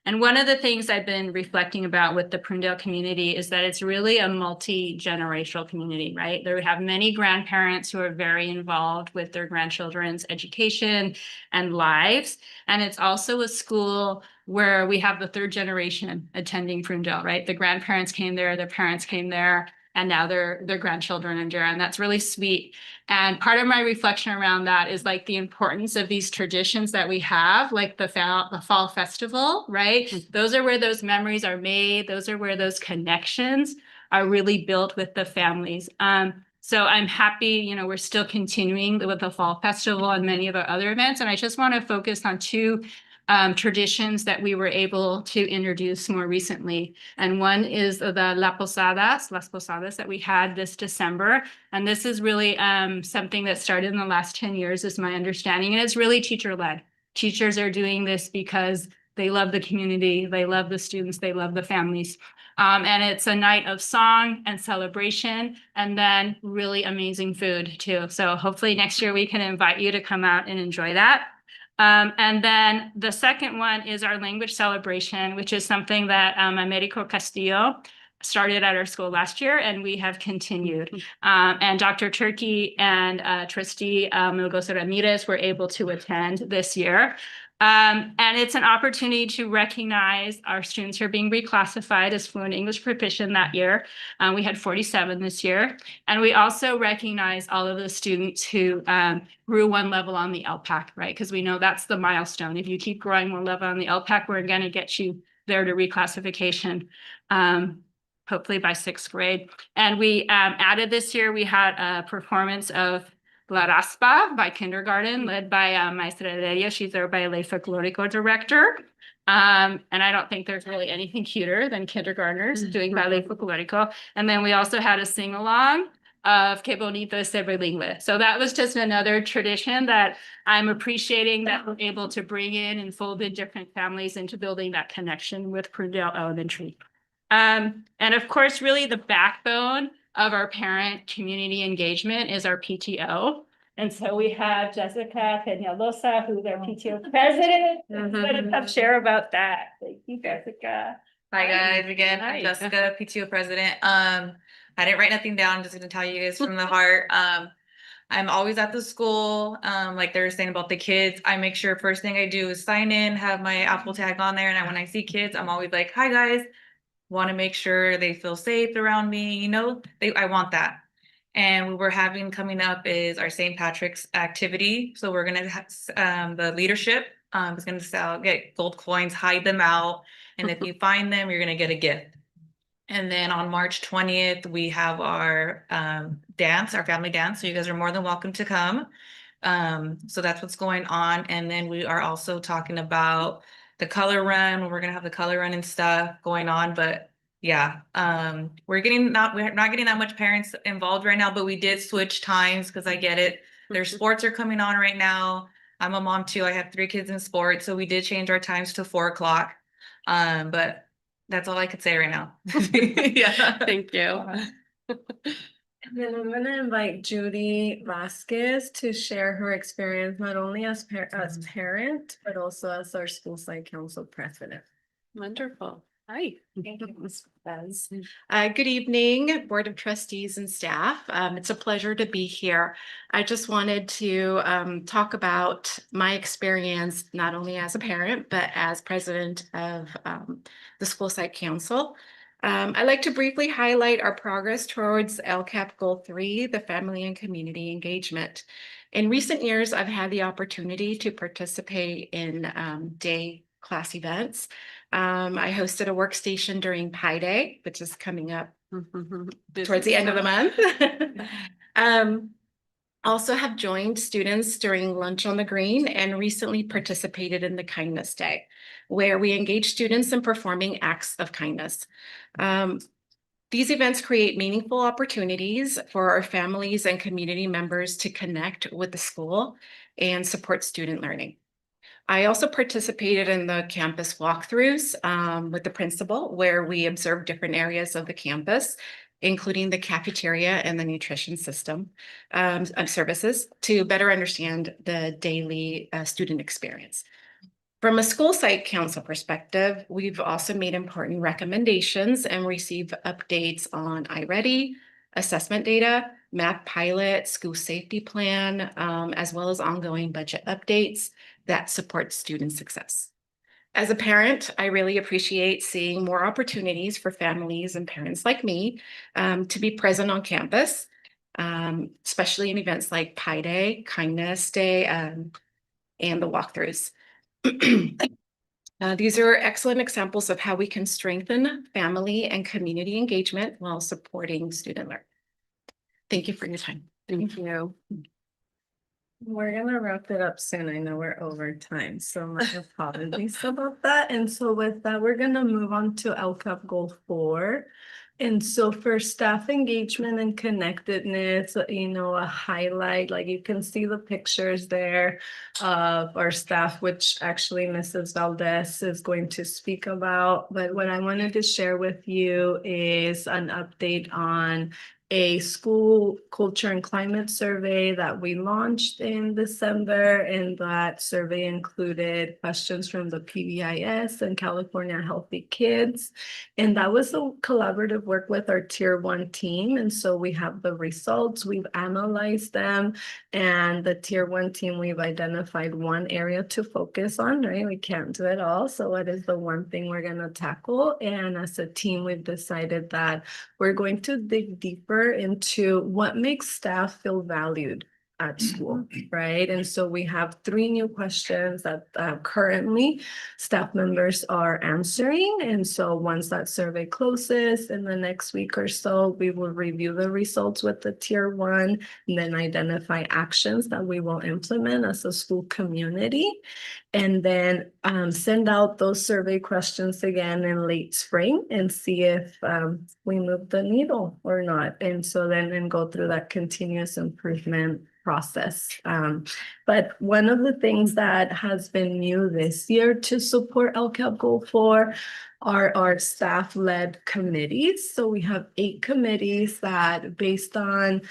And one of the things I've been reflecting about with the Prunedale community is that it's really a multi-generational community, right? There we have many grandparents who are very involved with their grandchildren's education and lives. And it's also a school where we have the third generation attending Prunedale, right? The grandparents came there, their parents came there, and now their grandchildren are there, and that's really sweet. And part of my reflection around that is like the importance of these traditions that we have, like the fall festival, right? Those are where those memories are made. Those are where those connections are really built with the families. So I'm happy, you know, we're still continuing with the fall festival and many of our other events. And I just want to focus on two traditions that we were able to introduce more recently. And one is the Las Posadas that we had this December. And this is really something that started in the last 10 years is my understanding. And it's really teacher-led. Teachers are doing this because they love the community, they love the students, they love the families. And it's a night of song and celebration, and then really amazing food too. So hopefully next year we can invite you to come out and enjoy that. And then the second one is our language celebration, which is something that Americo Castillo started at our school last year, and we have continued. And Dr. Turkey and Trustee Melgoza Ramirez were able to attend this year. And it's an opportunity to recognize our students who are being reclassified as fluent English proficient that year. We had 47 this year. And we also recognize all of the students who grew one level on the LPAC, right? Because we know that's the milestone. If you keep growing one level on the LPAC, we're going to get you there to reclassification, hopefully by 6th grade. And we added this year, we had a performance of La Raspa by kindergarten, led by Maestra Heredia. She's our ballet folklorico director. And I don't think there's really anything cuter than kindergartners doing ballet folklorico. And then we also had a sing-along of Que Bonito es Ser Bilingüe. So that was just another tradition that I'm appreciating that we're able to bring in and fold in different families into building that connection with Prunedale Elementary. And of course, really the backbone of our parent community engagement is our PTO. And so we have Jessica Peñalosa, who's our PTO president. I'm going to share about that. Thank you, Jessica. Hi guys, again, Hi. I'm Jessica, PTO president. I didn't write nothing down, I'm just gonna tell you guys from the heart. I'm always at the school, like they were saying about the kids. I make sure first thing I do is sign in, have my Apple tag on there, and when I see kids, I'm always like, hi guys. Want to make sure they feel safe around me, you know, I want that. And what we're having coming up is our St. Patrick's activity. So we're gonna have the leadership is gonna get gold coins, hide them out, and if you find them, you're gonna get a gift. And then on March 20th, we have our dance, our family dance. So you guys are more than welcome to come. So that's what's going on. And then we are also talking about the color run. We're gonna have the color run and stuff going on, but yeah, we're not getting that much parents involved right now, but we did switch times because I get it. Their sports are coming on right now. I'm a mom too. I have 3 kids in sports, so we did change our times to 4 o'clock. But that's all I could say right now. Yeah, thank you. And then I'm gonna invite Judy Vasquez to share her experience, not only as parent, but also as our school site council president. Wonderful. Hi. Thank you, Ms. Bez. Good evening, Board of Trustees and staff. It's a pleasure to be here. I just wanted to talk about my experience, not only as a parent, but as president of the school site council. I'd like to briefly highlight our progress towards LCAP Goal 3, the family and community engagement. In recent years, I've had the opportunity to participate in day class events. I hosted a workstation during Pi Day, which is coming up towards the end of the month. Also have joined students during Lunch on the Green and recently participated in the Kindness Day, where we engage students in performing acts of kindness. These events create meaningful opportunities for our families and community members to connect with the school and support student learning. I also participated in the campus walkthroughs with the principal, where we observed different areas of the campus including the cafeteria and the nutrition system services to better understand the daily student experience. From a school site council perspective, we've also made important recommendations and received updates on iReady, assessment data, MAP pilot, school safety plan, as well as ongoing budget updates that support student success. As a parent, I really appreciate seeing more opportunities for families and parents like me to be present on campus, especially in events like Pi Day, Kindness Day, and the walkthroughs. These are excellent examples of how we can strengthen family and community engagement while supporting student learning. Thank you for your time. Thank you. We're gonna wrap it up soon. I know we're over time, so my apologies about that. And so with that, we're gonna move on to LCAP Goal 4. And so for staff engagement and connectedness, a highlight, like you can see the pictures there of our staff, which actually Mrs. Valdez is going to speak about. But what I wanted to share with you is an update on a school culture and climate survey that we launched in December, and that survey included questions from the PBIS and California Healthy Kids. And that was a collaborative work with our Tier 1 team. And so we have the results, we've analyzed them, and the Tier 1 team, we've identified one area to focus on, right? We can't do it all. So what is the one thing we're going to tackle? And as a team, we've decided that we're going to dig deeper into what makes staff feel valued at school, right? And so we have 3 new questions that currently staff members are answering. And so once that survey closes in the next week or so, we will review the results with the Tier 1 and then identify actions that we will implement as a school community. And then send out those survey questions again in late spring and see if we move the needle or not. And so then go through that continuous improvement process. But one of the things that has been new this year to support LCAP Goal 4 are our staff-led committees. So we have 8 committees that, based on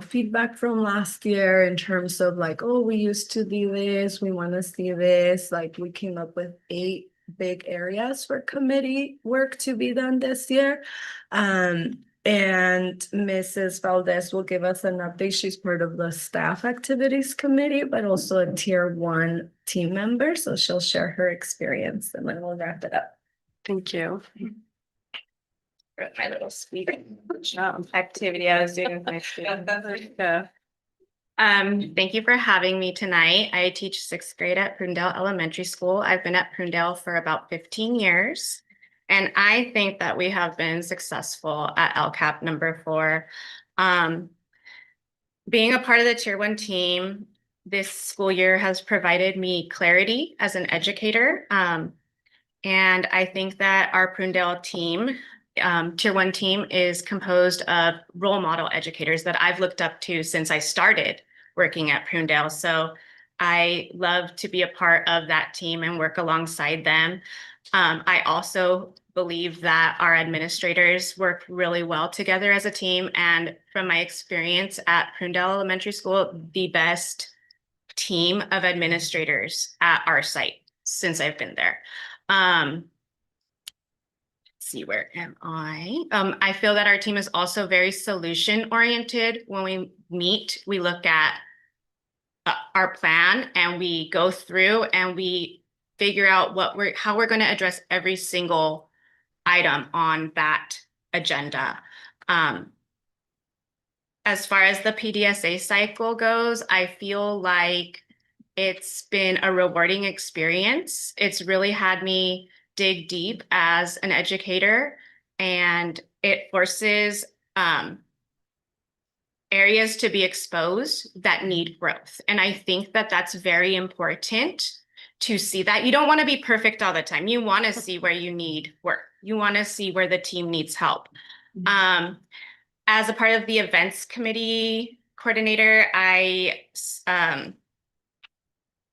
feedback from last year in terms of like, oh, we used to do this, we want to see this, like we came up with 8 big areas for committee work to be done this year. And Mrs. Valdez will give us an update. She's part of the staff activities committee, but also a Tier 1 team member. So she'll share her experience and then we'll wrap it up. Thank you. My little speech activity I was doing with my students. Thank you for having me tonight. I teach 6th grade at Prunedale Elementary School. I've been at Prunedale for about 15 years. And I think that we have been successful at LCAP number 4. Being a part of the Tier 1 team this school year has provided me clarity as an educator. And I think that our Prunedale team, Tier 1 team, is composed of role model educators that I've looked up to since I started working at Prunedale. So I love to be a part of that team and work alongside them. I also believe that our administrators work really well together as a team. And from my experience at Prunedale Elementary School, the best team of administrators at our site since I've been there. Let's see, where am I? I feel that our team is also very solution oriented. When we meet, we look at our plan and we go through and we figure out how we're going to address every single item on that agenda. As far as the PDSA cycle goes, I feel like it's been a rewarding experience. It's really had me dig deep as an educator, and it forces areas to be exposed that need growth. And I think that that's very important to see that. You don't want to be perfect all the time. You want to see where you need work. You want to see where the team needs help. As a part of the events committee coordinator, I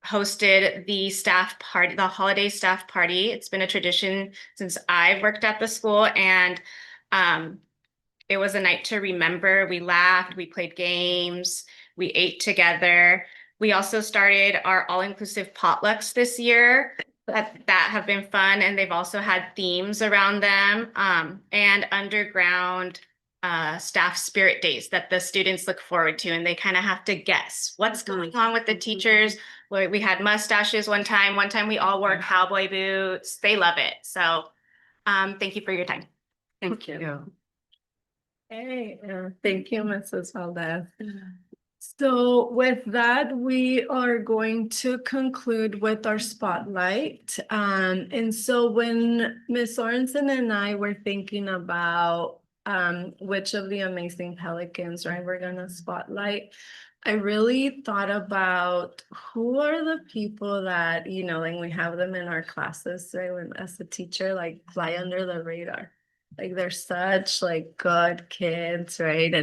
hosted the staff party, the holiday staff party. It's been a tradition since I've worked at the school, and It was a night to remember. We laughed, we played games, we ate together. We also started our all-inclusive potlucks this year that have been fun, and they've also had themes around them, and underground staff spirit days that the students look forward to, and they kind of have to guess what's going on with the teachers. We had mustaches one time. One time we all wore cowboy boots. They love it. So thank you for your time. Thank you. Hey, thank you, Mrs. Valdez. So with that, we are going to conclude with our spotlight. And so when Ms. Sorensen and I were thinking about which of the amazing pelicans, right, we're gonna spotlight, I really thought about who are the people that, you know, like we have them in our classes, right, when as a teacher, like fly under the radar. Like they're such like good kids, right?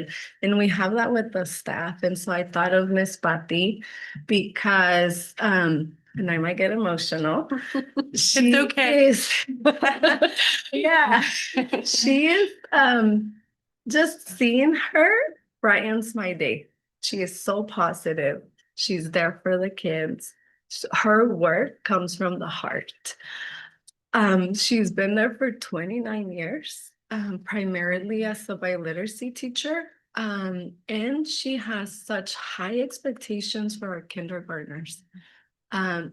And we have that with the staff. And so I thought of Miss Patti because and I might get emotional. She okay. is yeah. She is just seeing her brightens my day. She is so positive. She's there for the kids. Her work comes from the heart. She's been there for 29 years, primarily as a biliteracy teacher. And she has such high expectations for our kindergartners.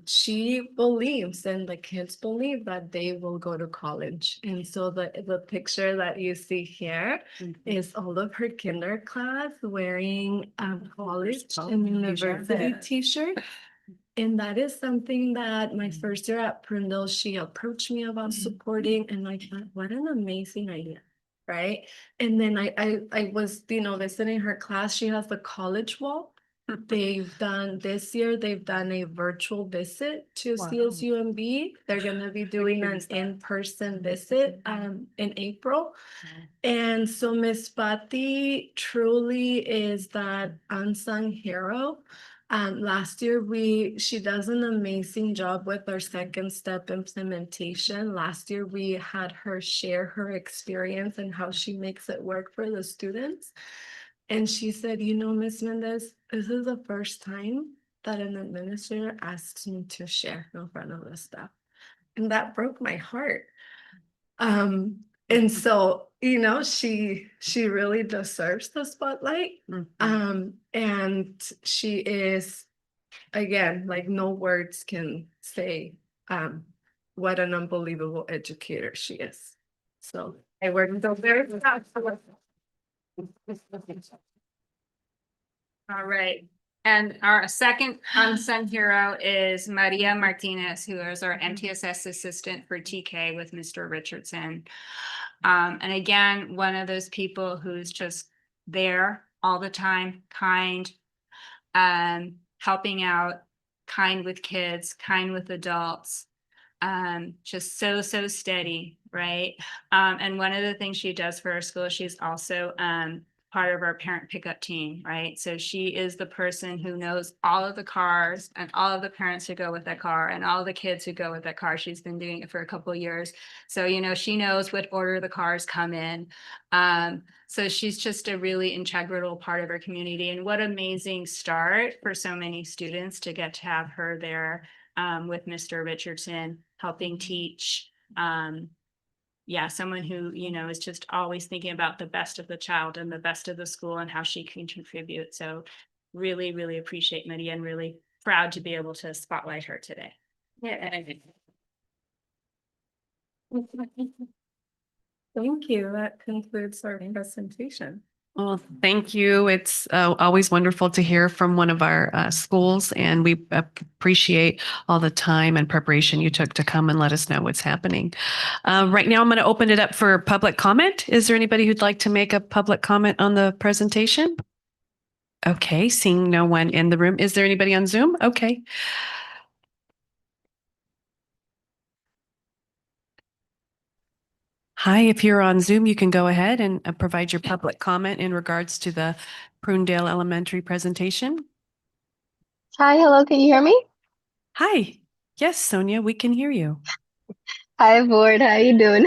She believes, and the kids believe, that they will go to college. And so the picture that you see here is all of her kinder class wearing college and university t-shirt. And that is something that my first year at Prunedale, she approached me about supporting, and I thought, what an amazing idea, right? And then I was, you know, visiting her class. She has the college wall. They've done this year, they've done a virtual visit to CSUMB. They're gonna be doing an in-person visit in April. And so Miss Patti truly is that unsung hero. Last year she does an amazing job with our second step implementation. Last year we had her share her experience and how she makes it work for the students. And she said, you know, Miss Mendez, this is the first time that an administrator asks me to share in front of the staff. And that broke my heart. And so, you know, she really deserves the spotlight. And she is, again, like no words can say what an unbelievable educator she is. So I work so very proud. All right. And our second unsung hero is Maria Martinez, who is our MTSS assistant for TK with Mr. Richardson. And again, one of those people who's just there all the time, kind, helping out, kind with kids, kind with adults, just so steady, right? And one of the things she does for our school, she's also part of our parent pickup team, right? So she is the person who knows all of the cars and all of the parents who go with that car and all the kids who go with that car. She's been doing it for a couple of years. So, you know, she knows what order the cars come in. So she's just a really integral part of our community, and what amazing start for so many students to get to have her there with Mr. Richardson helping teach. Yeah, someone who, you know, is just always thinking about the best of the child and the best of the school and how she can contribute. So really, really appreciate Maria and really proud to be able to spotlight her today. Yeah. Thank you. That concludes our presentation. Well, thank you. It's always wonderful to hear from one of our schools, and we appreciate all the time and preparation you took to come and let us know what's happening. Right now, I'm going to open it up for public comment. Is there anybody who'd like to make a public comment on the presentation? Okay, seeing no one in the room. Is there anybody on Zoom? Okay. Hi, if you're on Zoom, you can go ahead and provide your public comment in regards to the Prunedale Elementary presentation. Hi, hello, can you hear me? Hi. Yes, Sonia, we can hear you. Hi, Board, how you doing?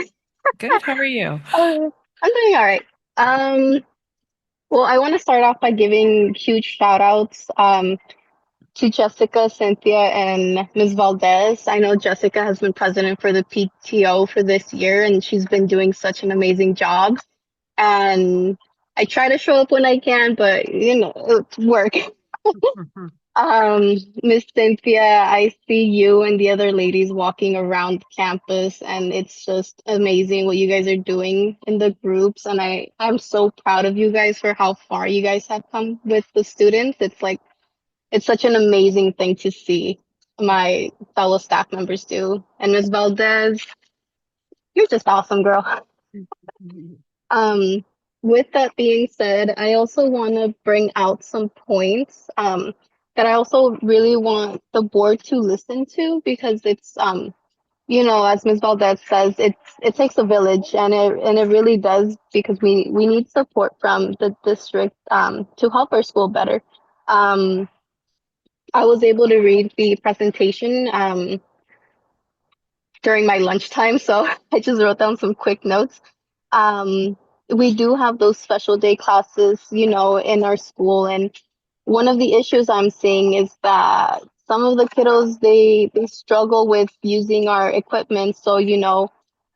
Good, how are you? I'm doing all right. Well, I want to start off by giving huge shout outs to Jessica, Cynthia, and Ms. Valdez. I know Jessica has been president for the PTO for this year, and she's been doing such an amazing job. And I try to show up when I can, but it's work. Miss Cynthia, I see you and the other ladies walking around campus, and it's just amazing what you guys are doing in the groups. And I'm so proud of you guys for how far you guys have come with the students. It's such an amazing thing to see my fellow staff members do. And Ms. Valdez, you're just awesome, girl. Um, with that being said, I also want to bring out some points that I also really want the board to listen to because it's as Ms. Valdez says, it takes a village and it really does because we need support from the district to help our school better. I was able to read the presentation during my lunchtime, so I just wrote down some quick notes. Um, we do have those special day classes, in our school, and one of the issues I'm seeing is that some of the kiddos they struggle with using our equipment. So,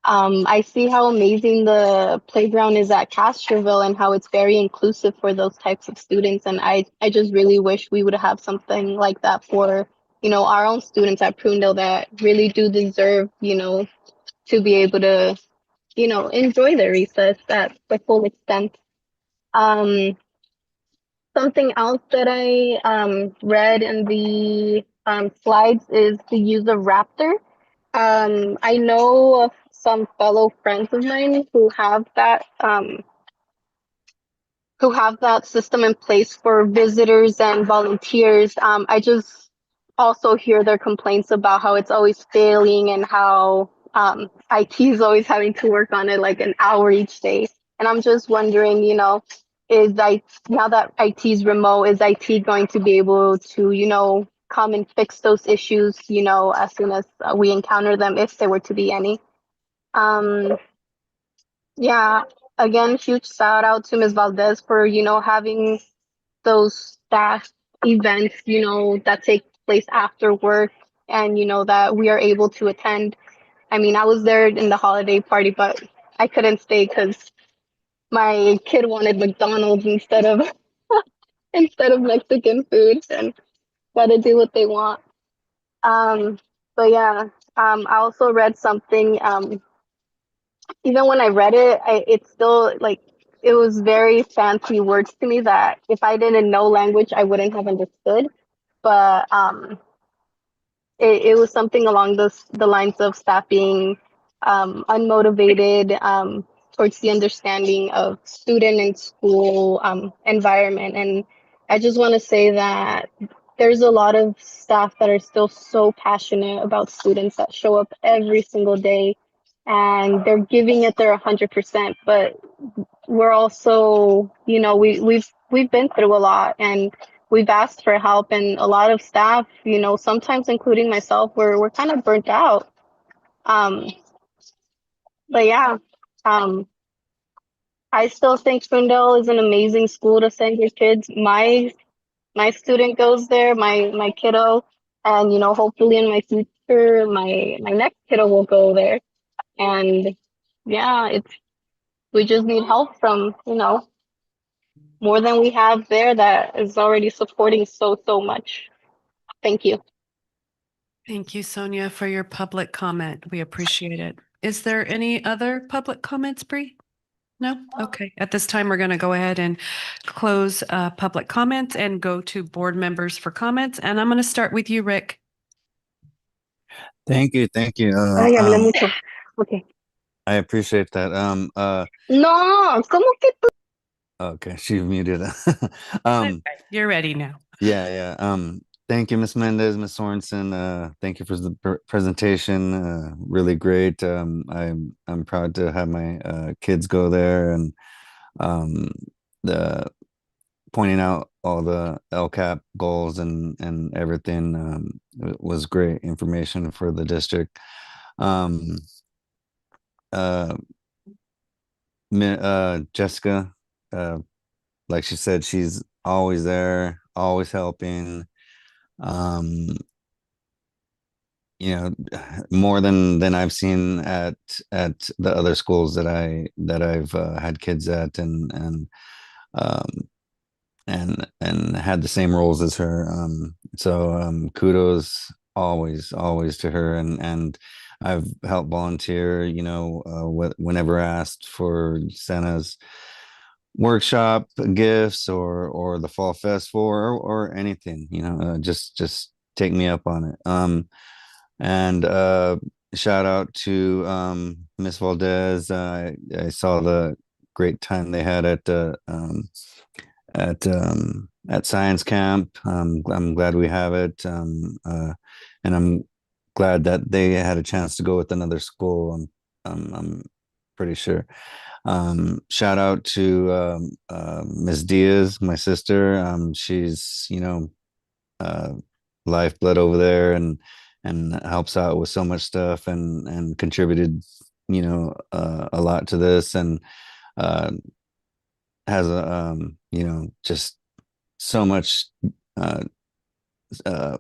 I see how amazing the playground is at Castroville and how it's very inclusive for those types of students. And I just really wish we would have something like that for, our own students at Prunedale that really do deserve, to be able to, enjoy their recess at the full extent. Um, Something else that I read in the slides is the use of Raptor. I know of some fellow friends of mine who have that system in place for visitors and volunteers. I just also hear their complaints about how it's always failing and how IT is always having to work on it like an hour each day. And I'm just wondering, now that IT is remote, is IT going to be able to, come and fix those issues, as soon as we encounter them, if there were to be any? Um, yeah, again, huge shout out to Ms. Valdez for, having those staff events, that take place after work and, that we are able to attend. I mean, I was there in the holiday party, but I couldn't stay because my kid wanted McDonald's instead of Mexican food and gotta do what they want. Um, but yeah, I also read something, even when I read it, it's still like it was very fancy words to me that if I didn't know language, I wouldn't have understood. But it was something along the lines of staff being unmotivated towards the understanding of student and school environment. And I just want to say that there's a lot of staff that are still so passionate about students that show up every single day and they're giving it their 100%. But we're also, we've been through a lot and we've asked for help, and a lot of staff, sometimes including myself, we're kind of burnt out. Um, but yeah, um, I still think Prunedale is an amazing school to send your kids. My student goes there, my kiddo, and hopefully in my future, my next kiddo will go there. And yeah, we just need help from more than we have there that is already supporting so much. Thank you. Thank you, Sonia, for your public comment. We appreciate it. Is there any other public comments, Bree? No? Okay. At this time, we're going to go ahead and close public comments and go to board members for comments. And I'm going to start with you, Rick. Thank you. Ay, hablé mucho. Okay. I appreciate that. No, ¿cómo que tú? Okay, she muted. You're ready now. Yeah. Thank you, Miss Mendez, Miss Sorensen. Thank you for the presentation. Really great. I'm proud to have my kids go there, and the pointing out all the LCAP goals and everything was great information for the district. The Jessica, like she said, she's always there, always helping. Um, more than I've seen at the other schools that I've had kids at, um, and had the same roles as her. So kudos always to her, and I've helped volunteer, whenever asked for Santa's workshop gifts or the fall festival or anything, just take me up on it. And shout out to Miss Valdez. I saw the great time they had at science camp. I'm glad we have it, and I'm glad that they had a chance to go with another school. I'm pretty sure. Shout out to Ms. Diaz, my sister. She's uh, lifeblood over there, and helps out with so much stuff, and contributed a lot to this, and uh, has a just so much uh, uh,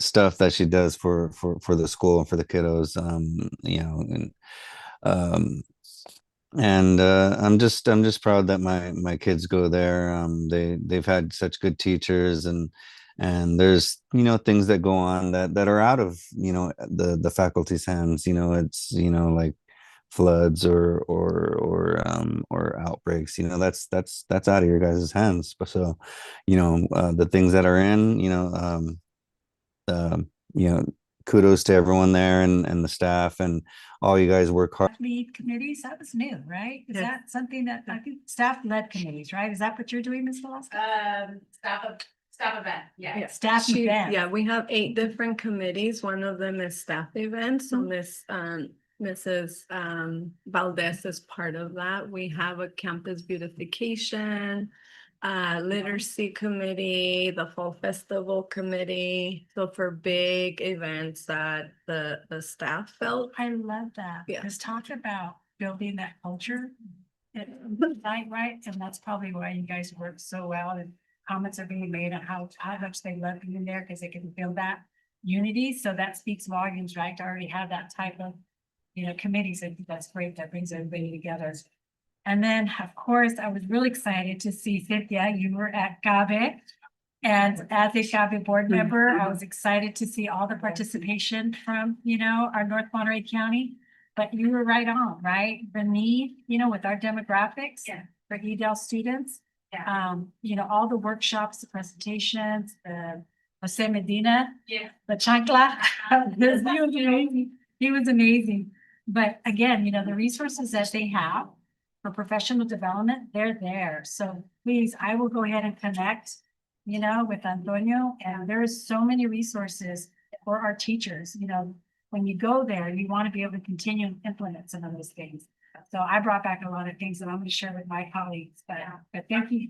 stuff that she does for the school and for the kiddos, um, and I'm just proud that my kids go there. They've had such good teachers, and there's things that go on that are out of the faculty's hands. It's like floods or outbreaks. That's out of your guys' hands. But so the things that are in, um, you know kudos to everyone there, and the staff, and all you guys work hard. Lead committees, that was new, right? Is Yeah. that something that, I think, staff-led committees, right? Is that what you're doing, Ms. Velasquez? Staff event, yeah. Staff event. Yeah, we have 8 different committees. One of them is staff events. So Mrs. Valdez is part of that. We have a campus beautification, literacy committee, the fall festival committee. So for big events that the staff felt. I love that. Yeah. Because talk about building that culture. Right? And that's probably why you guys work so well, and comments are being made on how much they love being there, because they can feel that unity. So that speaks volumes, right? To already have that type of, committees. I think that's great. That brings everybody together. And then, of course, I was really excited to see Cynthia, you were at GABE. And as a GABE board member, I was excited to see all the participation from, our North Monterey County. But you were right on, right? The need, with our demographics for EDL students. All the workshops, the presentations, the Jose Medina, the chancla. He was amazing. But again, the resources that they have for professional development, they're there. So please, I will go ahead and connect, with Antonio. And there is so many resources for our teachers. When you go there, you want to be able to continue and implement some of those things. So I brought back a lot of things that I'm going to share with my colleagues, but thank you.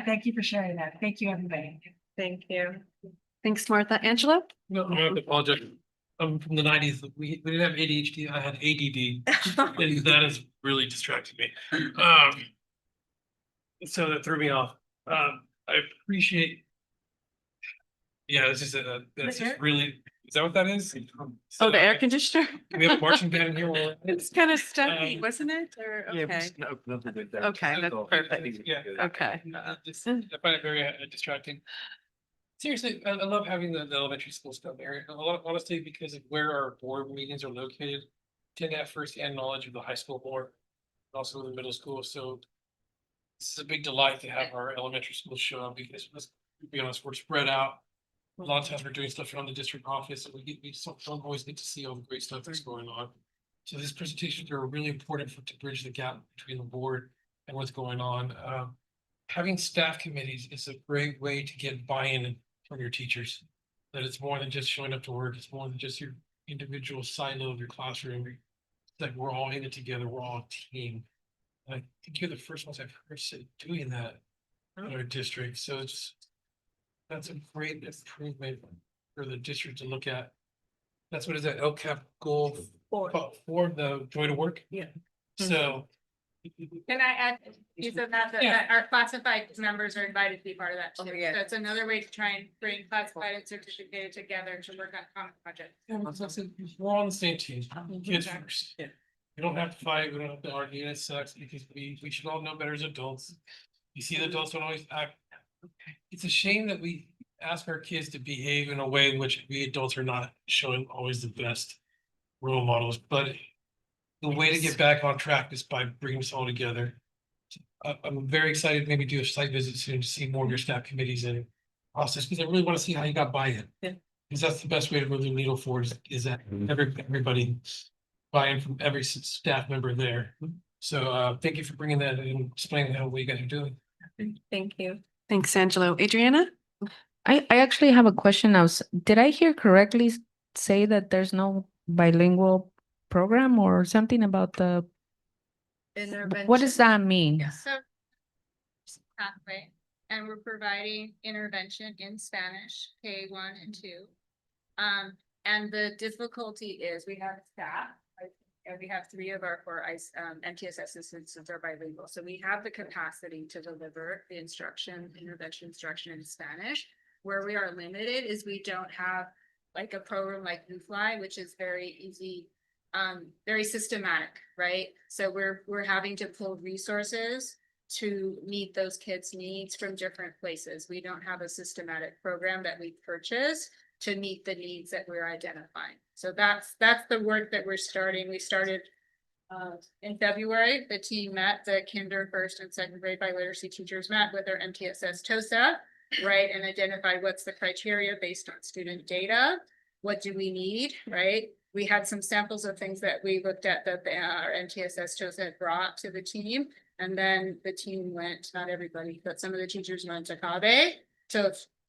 Thank you for sharing that. Thank you, everybody. Thank you. Thanks, Martha. Angela? No, I'm gonna have to apologize. I'm from the 90s. We didn't have ADHD. I had ADD. And that is really distracting me. So that threw me off. I appreciate. Yeah, it's just that's just really. Is that what that is? Oh, the air conditioner? Can we have a marching band in here? while- It's kind of stuffy, wasn't it? Or, Yeah, okay. no, nothing like that. Okay, that's perfect. Yeah. Okay. I find it very distracting. Seriously, I love having the elementary school stuff there. Honestly, because of where our board meetings are located, tend to have firsthand knowledge of the high school board, also the middle school. So this is a big delight to have our elementary schools show up, because let's be honest, we're spread out. A lot of times we're doing stuff around the district office, and we don't always get to see all the great stuff that's going on. So these presentations are really important to bridge the gap between the board and what's going on. Having staff committees is a great way to get buy-in from your teachers. That it's more than just showing up to work. It's more than just your individual silo of your classroom. It's like we're all in it together. We're all a team. And I think you're the first ones I've heard doing that in our district. So That's a great improvement for the district to look at. That's what is that LCAP goal for the joy to work? Yeah. So. Can I add, you said that our classified members are invited to be part of that too. yeah. That's another way to try and bring classified and certificated together to work on common projects. Yeah, because I said, we're on the same team, kids first. Yeah. We don't have to fight, we don't have to argue, and it sucks because we should all know better as adults. You see the adults don't always act. It's a shame that we ask our kids to behave in a way in which we adults are not showing always the best role models, but the way to get back on track is by bringing us all together. I'm very excited, maybe do a site visit soon to see more of your staff committees and process, because I really want to see how you got buy-in. Yeah. Because that's the best way to move the needle forward is that everybody buy-in from every staff member there. So thank you for bringing that and explaining how you guys are doing. Thank you. Thanks, Angelo. Adriana? I actually have a question. Did I hear correctly say that there's no bilingual program or something about the, what does that mean? So pathway, and we're providing intervention in Spanish, K1 and 2. And the difficulty is we have staff, and we have 3 of our 4 MTSS assistants are bilingual. So we have the capacity to deliver the intervention instruction in Spanish. Where we are limited is we don't have like a program like UFly, which is very easy, very systematic, right? So we're having to pull resources to meet those kids' needs from different places. We don't have a systematic program that we purchase to meet the needs that we're identifying. So that's the work that we're starting. We started in February. The team met, the kinder, first and second grade biliteracy teachers met with our MTSS TOSA, right? And identified what's the criteria based on student data. What do we need, right? We had some samples of things that we looked at that our MTSS TOSA had brought to the team. And then the team went, not everybody, but some of the teachers went to CABE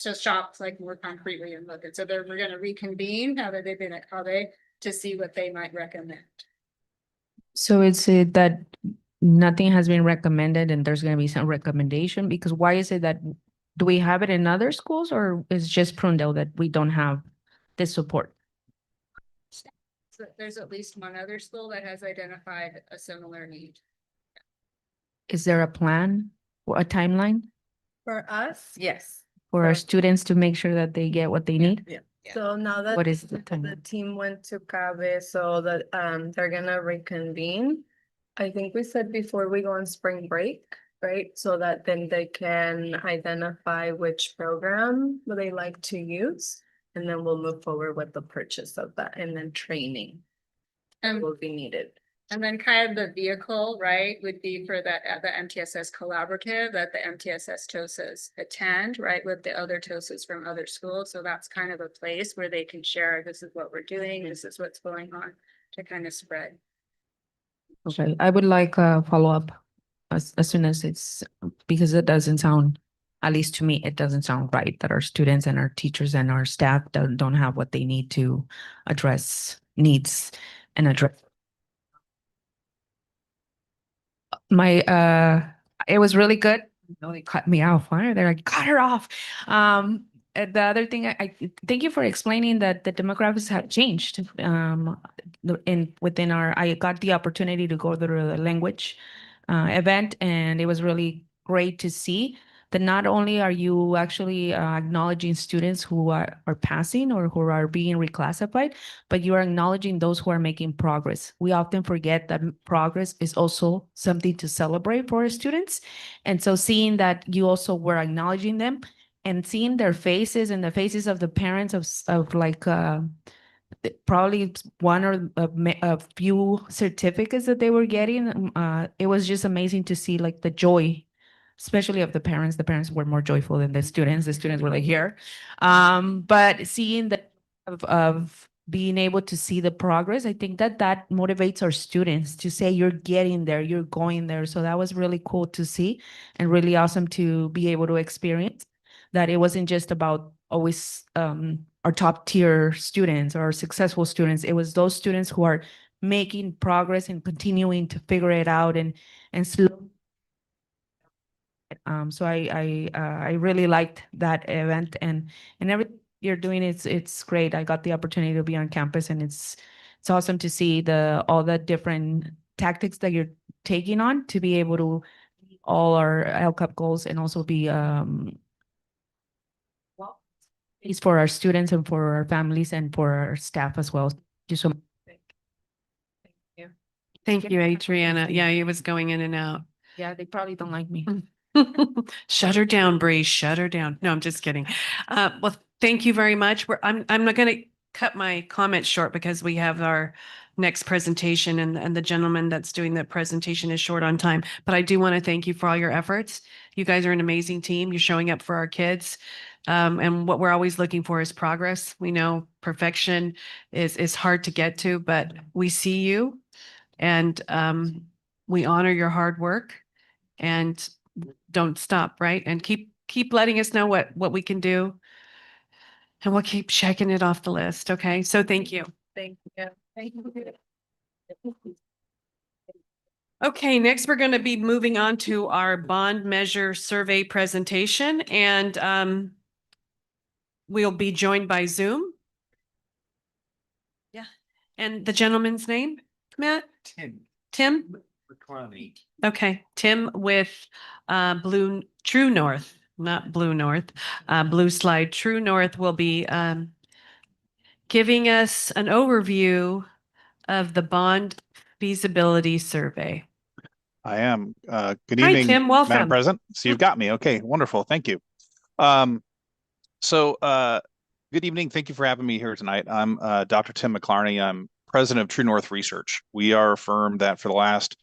to shop like more concretely and look at. So we're going to reconvene now that they've been at CABE to see what they might recommend. So it's that nothing has been recommended and there's going to be some recommendation, because why is it that, do we have it in other schools or is just Prunedale that we don't have this support? So there's at least one other school that has identified a similar need. Is there a plan or a timeline For us, yes. for our students to make sure that they get what they need? Yeah. So now that What is the the timeline? team went to CABE, so that they're gonna reconvene. I think we said before we go on spring break, right? So that then they can identify which program would they like to use. And then we'll move forward with the purchase of that and then training will be needed. And then kind of the vehicle, right, would be for that, the MTSS collaborative that the MTSS TOSAs attend, right, with the other TOSAs from other schools. So that's kind of a place where they can share, this is what we're doing, this is what's going on, to kind of spread. Okay, I would like a follow-up as soon as it's, because it doesn't sound, at least to me, it doesn't sound right that our students and our teachers and our staff don't have what they need to address needs and address. It was really good. No, they cut me off. Why are they like, cut her off? And the other thing, I thank you for explaining that the demographics have changed. Within I got the opportunity to go to the language event, and it was really great to see that not only are you actually acknowledging students who are passing or who are being reclassified, but you are acknowledging those who are making progress. We often forget that progress is also something to celebrate for our students. And so seeing that you also were acknowledging them and seeing their faces and the faces of the parents of like probably one or a few certificates that they were getting, it was just amazing to see like the joy, especially of the parents. The parents were more joyful than the students. The students were like here. But seeing that of being able to see the progress, I think that motivates our students to say, you're getting there, you're going there. So that was really cool to see and really awesome to be able to experience that. It wasn't just about always our top tier students or successful students. It was those students who are making progress and continuing to figure it out and slowly So I really liked that event, and everything you're doing, it's great. I got the opportunity to be on campus, and it's awesome to see all the different tactics that you're taking on to be able to meet all our LCAP goals, and also be is for our students and for our families and for our staff as well. Thank you so much. Thank you, Adriana. Yeah, it was going in and out. Yeah, they probably don't like me. Shut her down, Bree. Shut her down. No, I'm just kidding. Well, thank you very much. I'm not going to cut my comments short because we have our next presentation, and the gentleman that's doing the presentation is short on time. But I do want to thank you for all your efforts. You guys are an amazing team. You're showing up for our kids. And what we're always looking for is progress. We know perfection is hard to get to, but we see you, and we honor your hard work, and don't stop, right? And keep letting us know what we can do, and we'll keep checking it off the list. Okay, so thank you. Thank you. Thank you. Okay, next we're going to be moving on to our bond measure survey presentation, and we'll be joined by Zoom. Yeah, and the gentleman's name, Matt? Tim? Okay, Tim with True North, not Blue North, Blue Slide. True North will be giving us an overview of the bond feasibility survey. I am. Good Hi, evening, Tim. Welcome. Madam President. So you've got me. Okay, wonderful. Thank you. Good evening. Thank you for having me here tonight. I'm Dr. Tim McClarney. I'm president of True North Research. We are a firm that for the last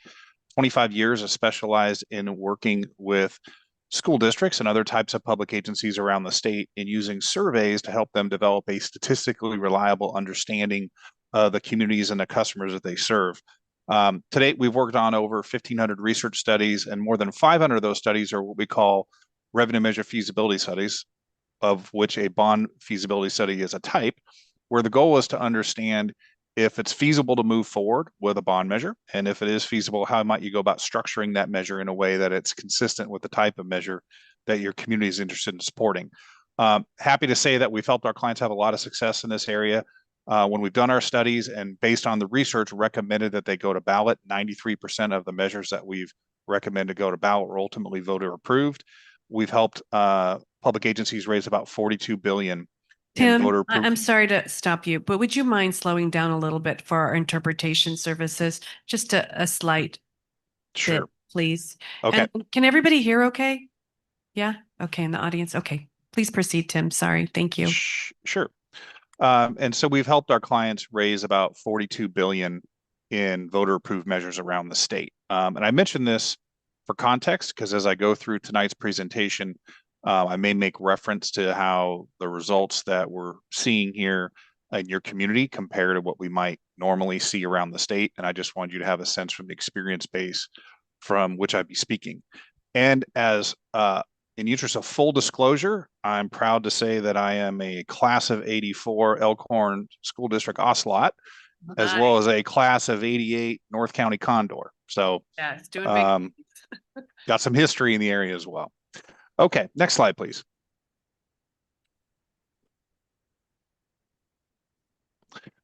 25 years has specialized in working with school districts and other types of public agencies around the state in using surveys to help them develop a statistically reliable understanding of the communities and the customers that they serve. To date, we've worked on over 1,500 research studies, and more than 500 of those studies are what we call revenue measure feasibility studies, of which a bond feasibility study is a type, where the goal is to understand if it's feasible to move forward with a bond measure, and if it is feasible, how might you go about structuring that measure in a way that it's consistent with the type of measure that your community is interested in supporting. Happy to say that we've helped our clients have a lot of success in this area. When we've done our studies and based on the research recommended that they go to ballot, 93% of the measures that we've recommended go to ballot were ultimately voter approved. We've helped public agencies raise about $42 billion. Tim, I'm sorry to stop you, but would you mind slowing down a little bit for our interpretation services? Just a slight bit, please. Okay. And can everybody hear okay? Yeah? Okay, in the audience. Okay. Please proceed, Tim. Sorry. Thank you. Sure. And so we've helped our clients raise about $42 billion in voter approved measures around the state. And I mention this for context because as I go through tonight's presentation, I may make reference to how the results that we're seeing here in your community compare to what we might normally see around the state. And I just want you to have a sense from the experience base from which I'd be speaking. And as in the interest of full disclosure, I'm proud to say that I am a class of 84 Elkhorn School District Ocelot, as well as a class of 88 North County Condor. So yeah, it's doing big. Got some history in the area as well. Okay, next slide, please.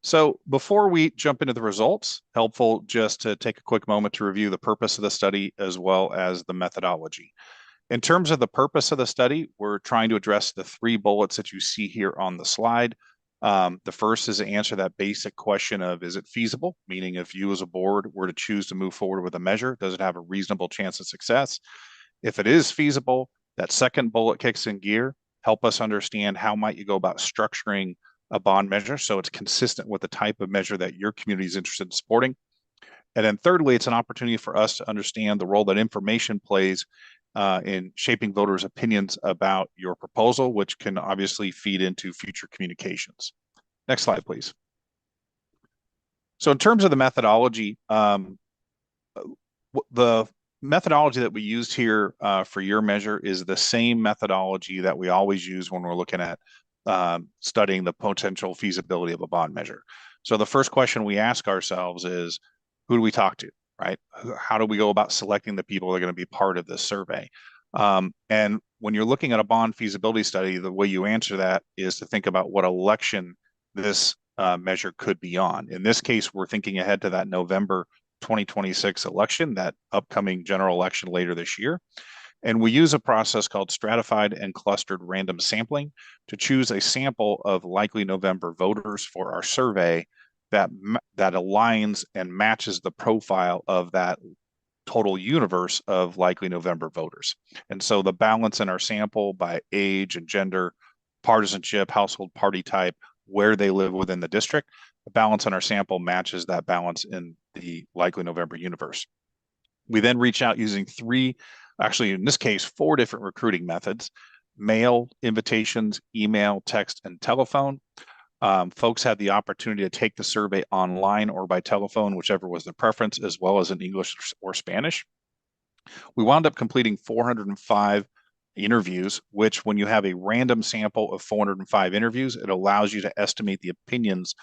So before we jump into the results, helpful just to take a quick moment to review the purpose of the study as well as the methodology. In terms of the purpose of the study, we're trying to address the 3 bullets that you see here on the slide. The first is to answer that basic question of, is it feasible? Meaning if you as a board were to choose to move forward with a measure, does it have a reasonable chance of success? If it is feasible, that second bullet kicks in gear, help us understand how might you go about structuring a bond measure so it's consistent with the type of measure that your community is interested in supporting. And then thirdly, it's an opportunity for us to understand the role that information plays in shaping voters' opinions about your proposal, which can obviously feed into future communications. Next slide, please. So in terms of the methodology, the methodology that we used here for your measure is the same methodology that we always use when we're looking at studying the potential feasibility of a bond measure. So the first question we ask ourselves is, who do we talk to, right? How do we go about selecting the people that are going to be part of this survey? And when you're looking at a bond feasibility study, the way you answer that is to think about what election this measure could be on. In this case, we're thinking ahead to that November 2026 election, that upcoming general election later this year. And we use a process called stratified and clustered random sampling to choose a sample of likely November voters for our survey that aligns and matches the profile of that total universe of likely November voters. And so the balance in our sample by age and gender, partisanship, household party type, where they live within the district, the balance in our sample matches that balance in the likely November universe. We then reach out using actually in this case, 4 different recruiting methods: mail, invitations, email, text, and telephone. Folks had the opportunity to take the survey online or by telephone, whichever was their preference, as well as in English or Spanish. We wound up completing 405 interviews, which when you have a random sample of 405 interviews, it allows you to estimate the opinions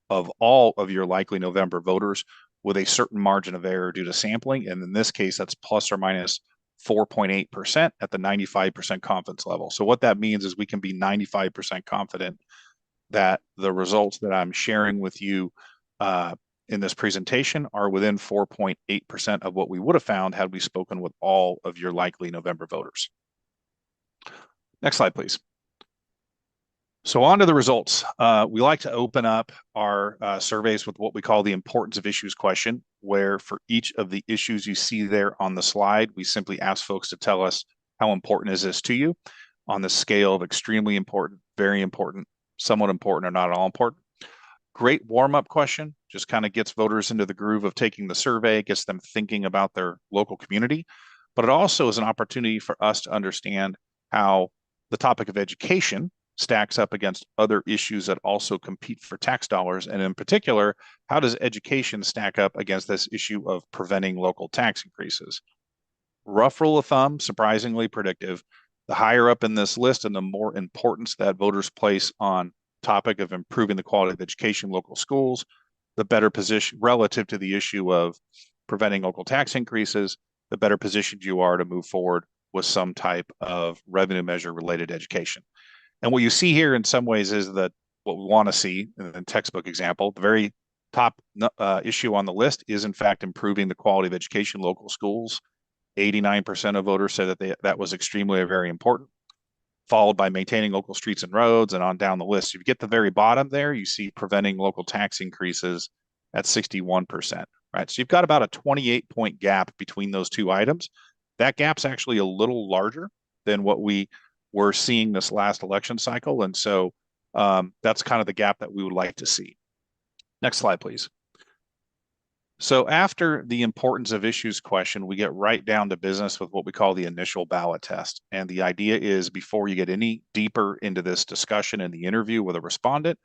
of all of your likely November voters with a certain margin of error due to sampling. And in this case, that's plus or minus 4.8% at the 95% confidence level. So what that means is we can be 95% confident that the results that I'm sharing with you in this presentation are within 4.8% of what we would have found had we spoken with all of your likely November voters. Next slide, please. So on to the results. We like to open up our surveys with what we call the importance of issues question, where for each of the issues you see there on the slide, we simply ask folks to tell us how important is this to you on the scale of extremely important, very important, somewhat important, or not at all important. Great warm-up question, just kind of gets voters into the groove of taking the survey, gets them thinking about their local community, but it also is an opportunity for us to understand how the topic of education stacks up against other issues that also compete for tax dollars. And in particular, how does education stack up against this issue of preventing local tax increases? Rough rule of thumb, surprisingly predictive. The higher up in this list and the more importance that voters place on topic of improving the quality of education in local schools, the better position relative to the issue of preventing local tax increases, the better positioned you are to move forward with some type of revenue measure related to education. And what you see here in some ways is that what we want to see in the textbook example, the very top issue on the list is in fact improving the quality of education in local schools. 89% of voters said that that was extremely very important, followed by maintaining local streets and roads, and on down the list. If you get to the very bottom there, you see preventing local tax increases at 61%, right? So you've got about a 28-point gap between those two items. That gap's actually a little larger than what we were seeing this last election cycle. And so that's kind of the gap that we would like to see. Next slide, please. So after the importance of issues question, we get right down to business with what we call the initial ballot test. And the idea is before you get any deeper into this discussion in the interview with a respondent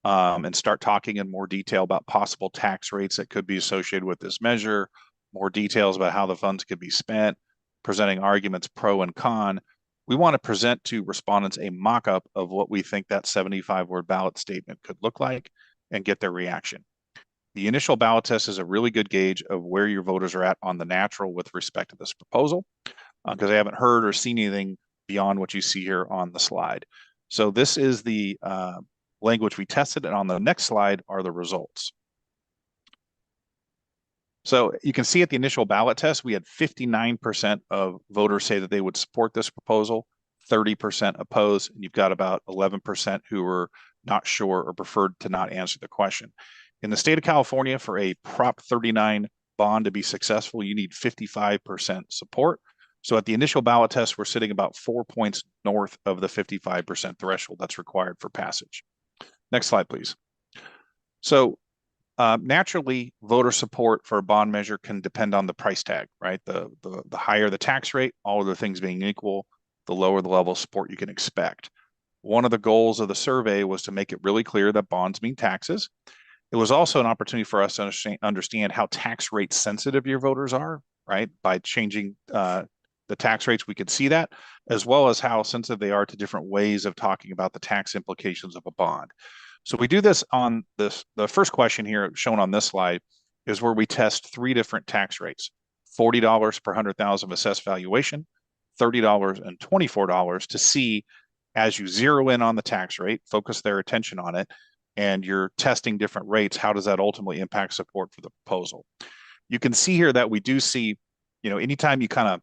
and start talking in more detail about possible tax rates that could be associated with this measure, more details about how the funds could be spent, presenting arguments pro and con, we want to present to respondents a mock-up of what we think that 75-word ballot statement could look like and get their reaction. The initial ballot test is a really good gauge of where your voters are at on the natural with respect to this proposal, because they haven't heard or seen anything beyond what you see here on the slide. So this is the language we tested, and on the next slide are the results. So you can see at the initial ballot test, we had 59% of voters say that they would support this proposal, 30% oppose, and you've got about 11% who were not sure or preferred to not answer the question. In the state of California, for a Prop 39 bond to be successful, you need 55% support. So at the initial ballot test, we're sitting about 4 points north of the 55% threshold that's required for passage. Next slide, please. So naturally, voter support for a bond measure can depend on the price tag, right? The higher the tax rate, all other things being equal, the lower the level of support you can expect. One of the goals of the survey was to make it really clear that bonds mean taxes. It was also an opportunity for us to understand how tax rate sensitive your voters are, right? By changing the tax rates, we could see that, as well as how sensitive they are to different ways of talking about the tax implications of a bond. So we do this on this. The first question here shown on this slide is where we test 3 different tax rates: $40 per 100,000 assessed valuation, $30 and $24 to see, as you zero in on the tax rate, focus their attention on it, and you're testing different rates, how does that ultimately impact support for the proposal? You can see here that we do see, anytime you kind of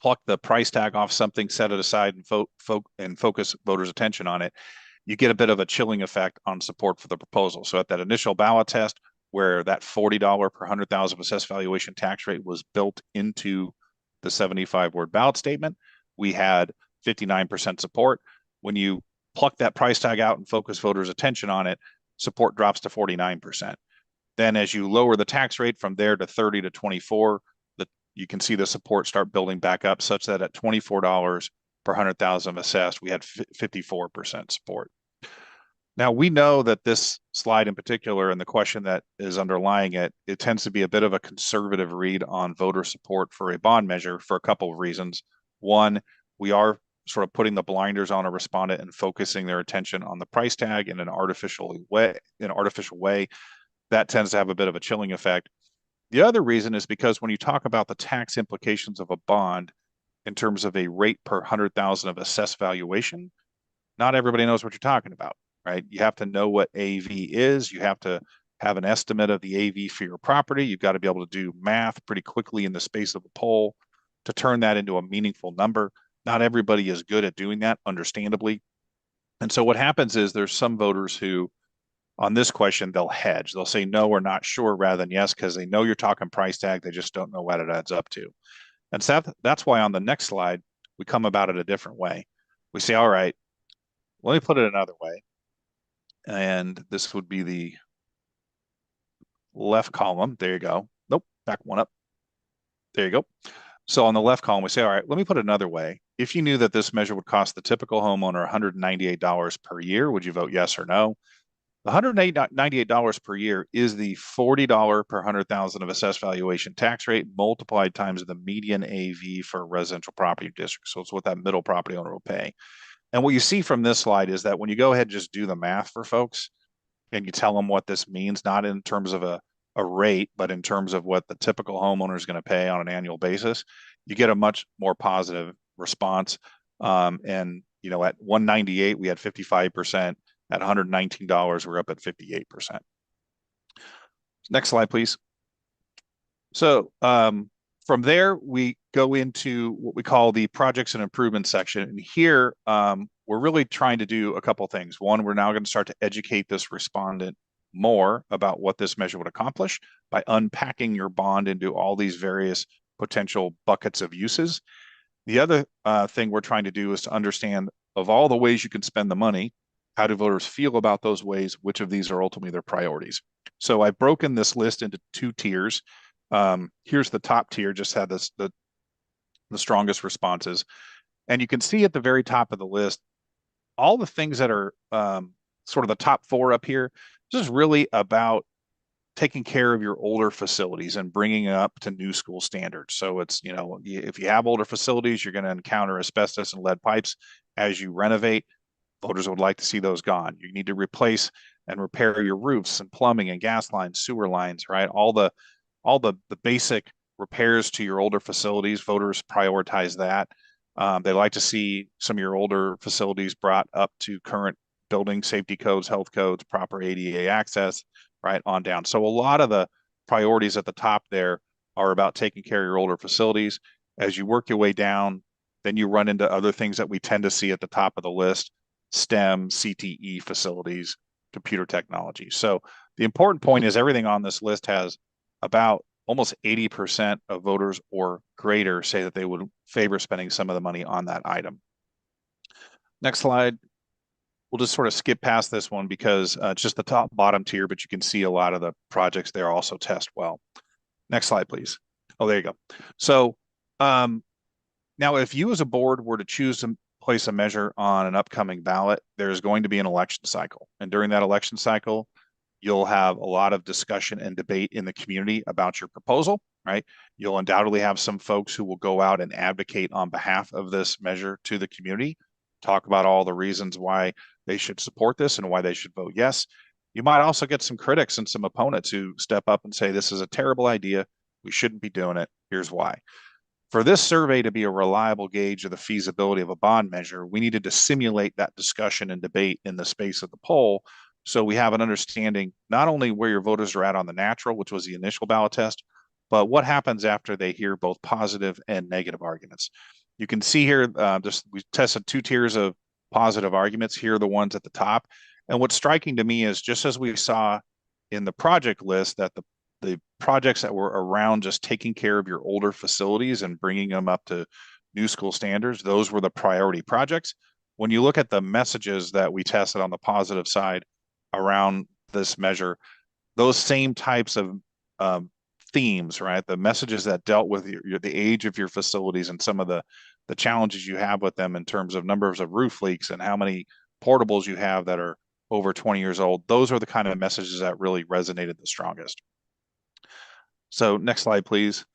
pluck the price tag off something, set it aside, and focus voters' attention on it, you get a bit of a chilling effect on support for the proposal. So at that initial ballot test, where that $40 per 100,000 assessed valuation tax rate was built into the 75-word ballot statement, we had 59% support. When you pluck that price tag out and focus voters' attention on it, support drops to 49%. Then as you lower the tax rate from there to 30 to 24, you can see the support start building back up, such that at $24 per 100,000 assessed, we had 54% support. Now, we know that this slide in particular, and the question that is underlying it, it tends to be a bit of a conservative read on voter support for a bond measure for a couple of reasons. One, we are sort of putting the blinders on a respondent and focusing their attention on the price tag in an artificial way. That tends to have a bit of a chilling effect. The other reason is because when you talk about the tax implications of a bond in terms of a rate per 100,000 of assessed valuation, not everybody knows what you're talking about, right? You have to know what AV is. You have to have an estimate of the AV for your property. You've got to be able to do math pretty quickly in the space of a poll to turn that into a meaningful number. Not everybody is good at doing that, understandably. And so what happens is there's some voters who, on this question, they'll hedge. They'll say no or not sure rather than yes, because they know you're talking price tag. They just don't know what it adds up to. And so that's why on the next slide, we come about it a different way. We say, all right, let me put it another way. And this would be the left column. There you go. Nope, back one up. There you go. So on the left column, we say, all right, let me put it another way. If you knew that this measure would cost the typical homeowner $198 per year, would you vote yes or no? The $198 per year is the $40 per 100,000 of assessed valuation tax rate multiplied times the median AV for a residential property district. So it's what that middle property owner will pay. And what you see from this slide is that when you go ahead and just do the math for folks and you tell them what this means, not in terms of a rate, but in terms of what the typical homeowner is going to pay on an annual basis, you get a much more positive response. And, at 198, we had 55%. At $119, we're up at 58%. Next slide, please. So from there, we go into what we call the projects and improvements section. And here, we're really trying to do a couple things. One, we're now going to start to educate this respondent more about what this measure would accomplish by unpacking your bond into all these various potential buckets of uses. The other thing we're trying to do is to understand, of all the ways you can spend the money, how do voters feel about those ways? Which of these are ultimately their priorities? So I've broken this list into two tiers. Here's the top tier, just had the strongest responses. And you can see at the very top of the list, all the things that are sort of the top four up here. This is really about taking care of your older facilities and bringing it up to new school standards. So it's, if you have older facilities, you're going to encounter asbestos and lead pipes as you renovate. Voters would like to see those gone. You need to replace and repair your roofs and plumbing and gas lines, sewer lines, right? All the basic repairs to your older facilities, voters prioritize that. They like to see some of your older facilities brought up to current building safety codes, health codes, proper ADA access, right on down. So a lot of the priorities at the top there are about taking care of your older facilities. As you work your way down, then you run into other things that we tend to see at the top of the list: STEM, CTE facilities, computer technology. So the important point is everything on this list has about almost 80% of voters or greater say that they would favor spending some of the money on that item. Next slide. We'll just sort of skip past this one because it's just the bottom tier, but you can see a lot of the projects there also test well. Next slide, please. Oh, there you go. So now if you as a board were to choose to place a measure on an upcoming ballot, there's going to be an election cycle. And during that election cycle, you'll have a lot of discussion and debate in the community about your proposal, right? You'll undoubtedly have some folks who will go out and advocate on behalf of this measure to the community, talk about all the reasons why they should support this and why they should vote yes. You might also get some critics and some opponents who step up and say, this is a terrible idea. We shouldn't be doing it. Here's why. For this survey to be a reliable gauge of the feasibility of a bond measure, we needed to simulate that discussion and debate in the space of the poll, so we have an understanding not only where your voters are at on the natural, which was the initial ballot test, but what happens after they hear both positive and negative arguments. You can see here, we tested 2 tiers of positive arguments. Here are the ones at the top. And what's striking to me is, just as we saw in the project list, that the projects that were around just taking care of your older facilities and bringing them up to new school standards, those were the priority projects. When you look at the messages that we tested on the positive side around this measure, those same types of themes, right? The messages that dealt with the age of your facilities and some of the challenges you have with them in terms of numbers of roof leaks and how many portables you have that are over 20 years old. Those are the kind of messages that really resonated the strongest. So next slide, please.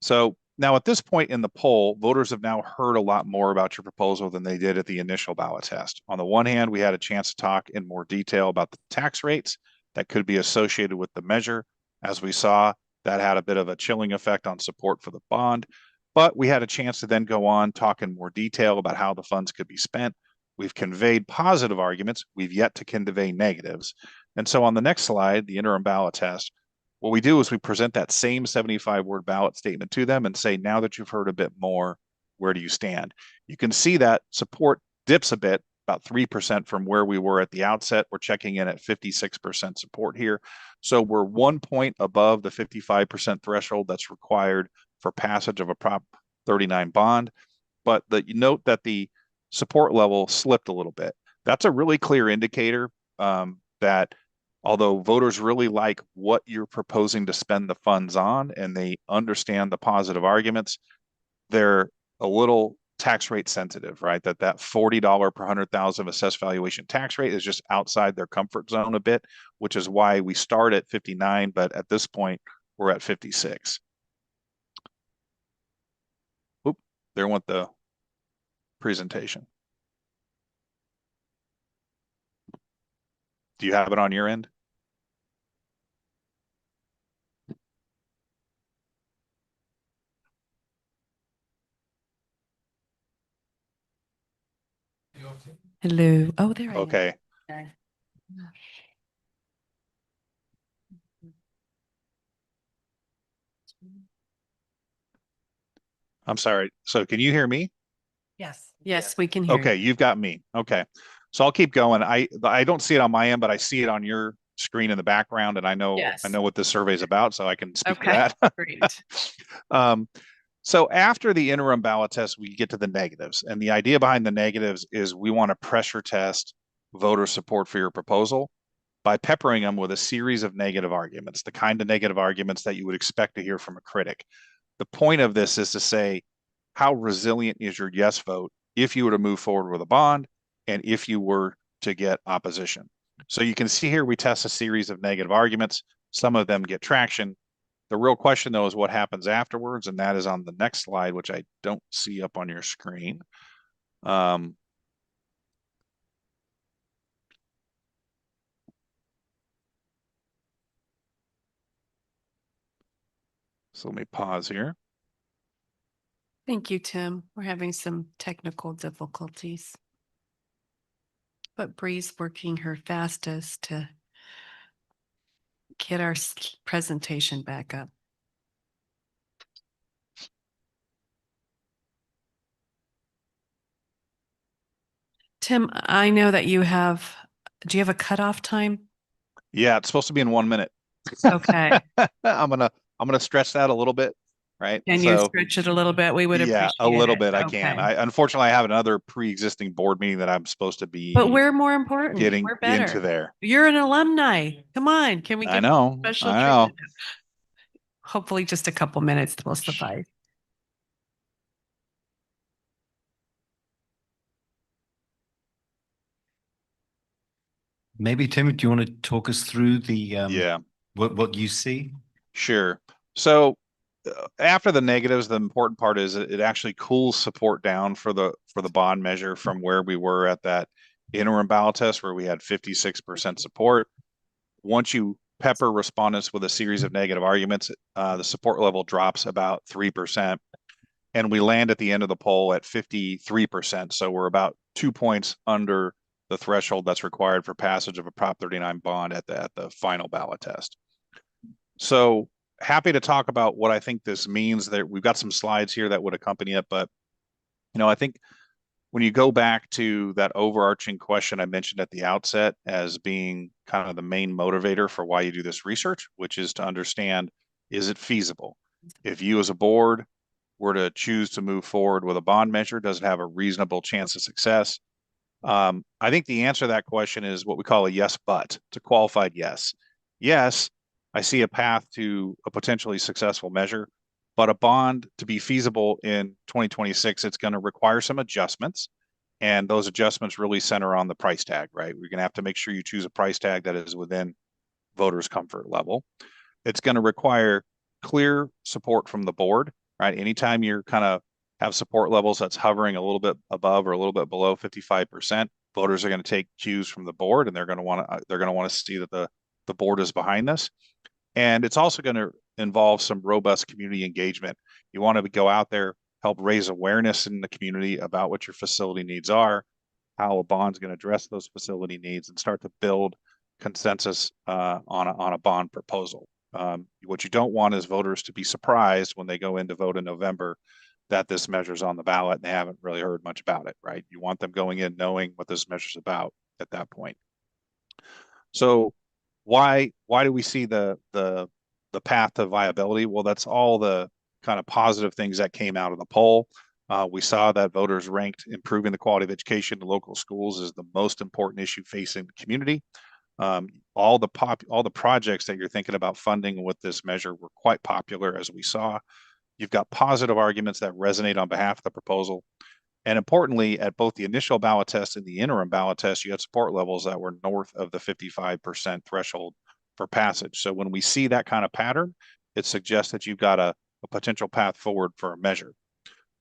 So now at this point in the poll, voters have now heard a lot more about your proposal than they did at the initial ballot test. On the one hand, we had a chance to talk in more detail about the tax rates that could be associated with the measure. As we saw, that had a bit of a chilling effect on support for the bond, but we had a chance to then go on, talk in more detail about how the funds could be spent. We've conveyed positive arguments. We've yet to convey negatives. And so on the next slide, the interim ballot test, what we do is we present that same 75-word ballot statement to them and say, now that you've heard a bit more, where do you stand? You can see that support dips a bit, about 3% from where we were at the outset. We're checking in at 56% support here. So we're 1 point above the 55% threshold that's required for passage of a Prop 39 bond. But you note that the support level slipped a little bit. That's a really clear indicator that although voters really like what you're proposing to spend the funds on and they understand the positive arguments, they're a little tax rate sensitive, right? That $40 per 100,000 assessed valuation tax rate is just outside their comfort zone a bit, which is why we start at 59, but at this point we're at 56. Oop, there went the presentation. Do you have it on your end? Hello. Oh, there I am. Okay. I'm sorry. So can you hear me? Yes. Yes, we can hear Okay, you. you've got me. Okay. So I'll keep going. I don't see it on my end, but I see it on your screen in the background, and I know what this survey is about, so I can speak to that. Great. So after the interim ballot test, we get to the negatives. And the idea behind the negatives is we want to pressure test voter support for your proposal by peppering them with a series of negative arguments, the kind of negative arguments that you would expect to hear from a critic. The point of this is to say, how resilient is your yes vote if you were to move forward with a bond and if you were to get opposition? So you can see here we test a series of negative arguments. Some of them get traction. The real question, though, is what happens afterwards, and that is on the next slide, which I don't see up on your screen. So let me pause here. Thank you, Tim. We're having some technical difficulties. But Bree's working her fastest to get our presentation back up. Tim, I know that do you have a cutoff time? Yeah, it's supposed to be in 1 minute. Okay. I'm gonna stretch that a little bit, right? Can you stretch it a little bit? We would appreciate a little it. bit. I can. Unfortunately, I have another pre-existing board meeting that I'm supposed to be. But we're more important. Getting We're better. into there. You're an alumni. Come on. Can we give you special treatment? Hopefully just a couple minutes will suffice. Maybe Tim, do you want to talk us through the what you see? Sure. So after the negatives, the important part is it actually cools support down for the bond measure from where we were at that interim ballot test where we had 56% support. Once you pepper respondents with a series of negative arguments, the support level drops about 3%. And we land at the end of the poll at 53%. So we're about 2 points under the threshold that's required for passage of a Prop 39 bond at the final ballot test. So happy to talk about what I think this means. That we've got some slides here that would accompany it, but I think when you go back to that overarching question I mentioned at the outset as being kind of the main motivator for why you do this research, which is to understand, is it feasible? If you as a board were to choose to move forward with a bond measure, does it have a reasonable chance of success? I think the answer to that question is what we call a yes, but. It's a qualified yes. Yes, I see a path to a potentially successful measure, but a bond to be feasible in 2026, it's going to require some adjustments. And those adjustments really center on the price tag, right? We're going to have to make sure you choose a price tag that is within voters' comfort level. It's going to require clear support from the board, right? Anytime you're kind of have support levels that's hovering a little bit above or a little bit below 55%, voters are going to take cues from the board, and they're going to want to see that the board is behind this. And it's also going to involve some robust community engagement. You want to go out there, help raise awareness in the community about what your facility needs are, how a bond's going to address those facility needs, and start to build consensus on a bond proposal. What you don't want is voters to be surprised when they go in to vote in November that this measure's on the ballot and they haven't really heard much about it, right? You want them going in knowing what this measure's about at that point. So why do we see the path to viability? Well, that's all the kind of positive things that came out of the poll. We saw that voters ranked improving the quality of education in local schools as the most important issue facing the community. All the projects that you're thinking about funding with this measure were quite popular, as we saw. You've got positive arguments that resonate on behalf of the proposal. And importantly, at both the initial ballot test and the interim ballot test, you had support levels that were north of the 55% threshold for passage. So when we see that kind of pattern, it suggests that you've got a potential path forward for a measure.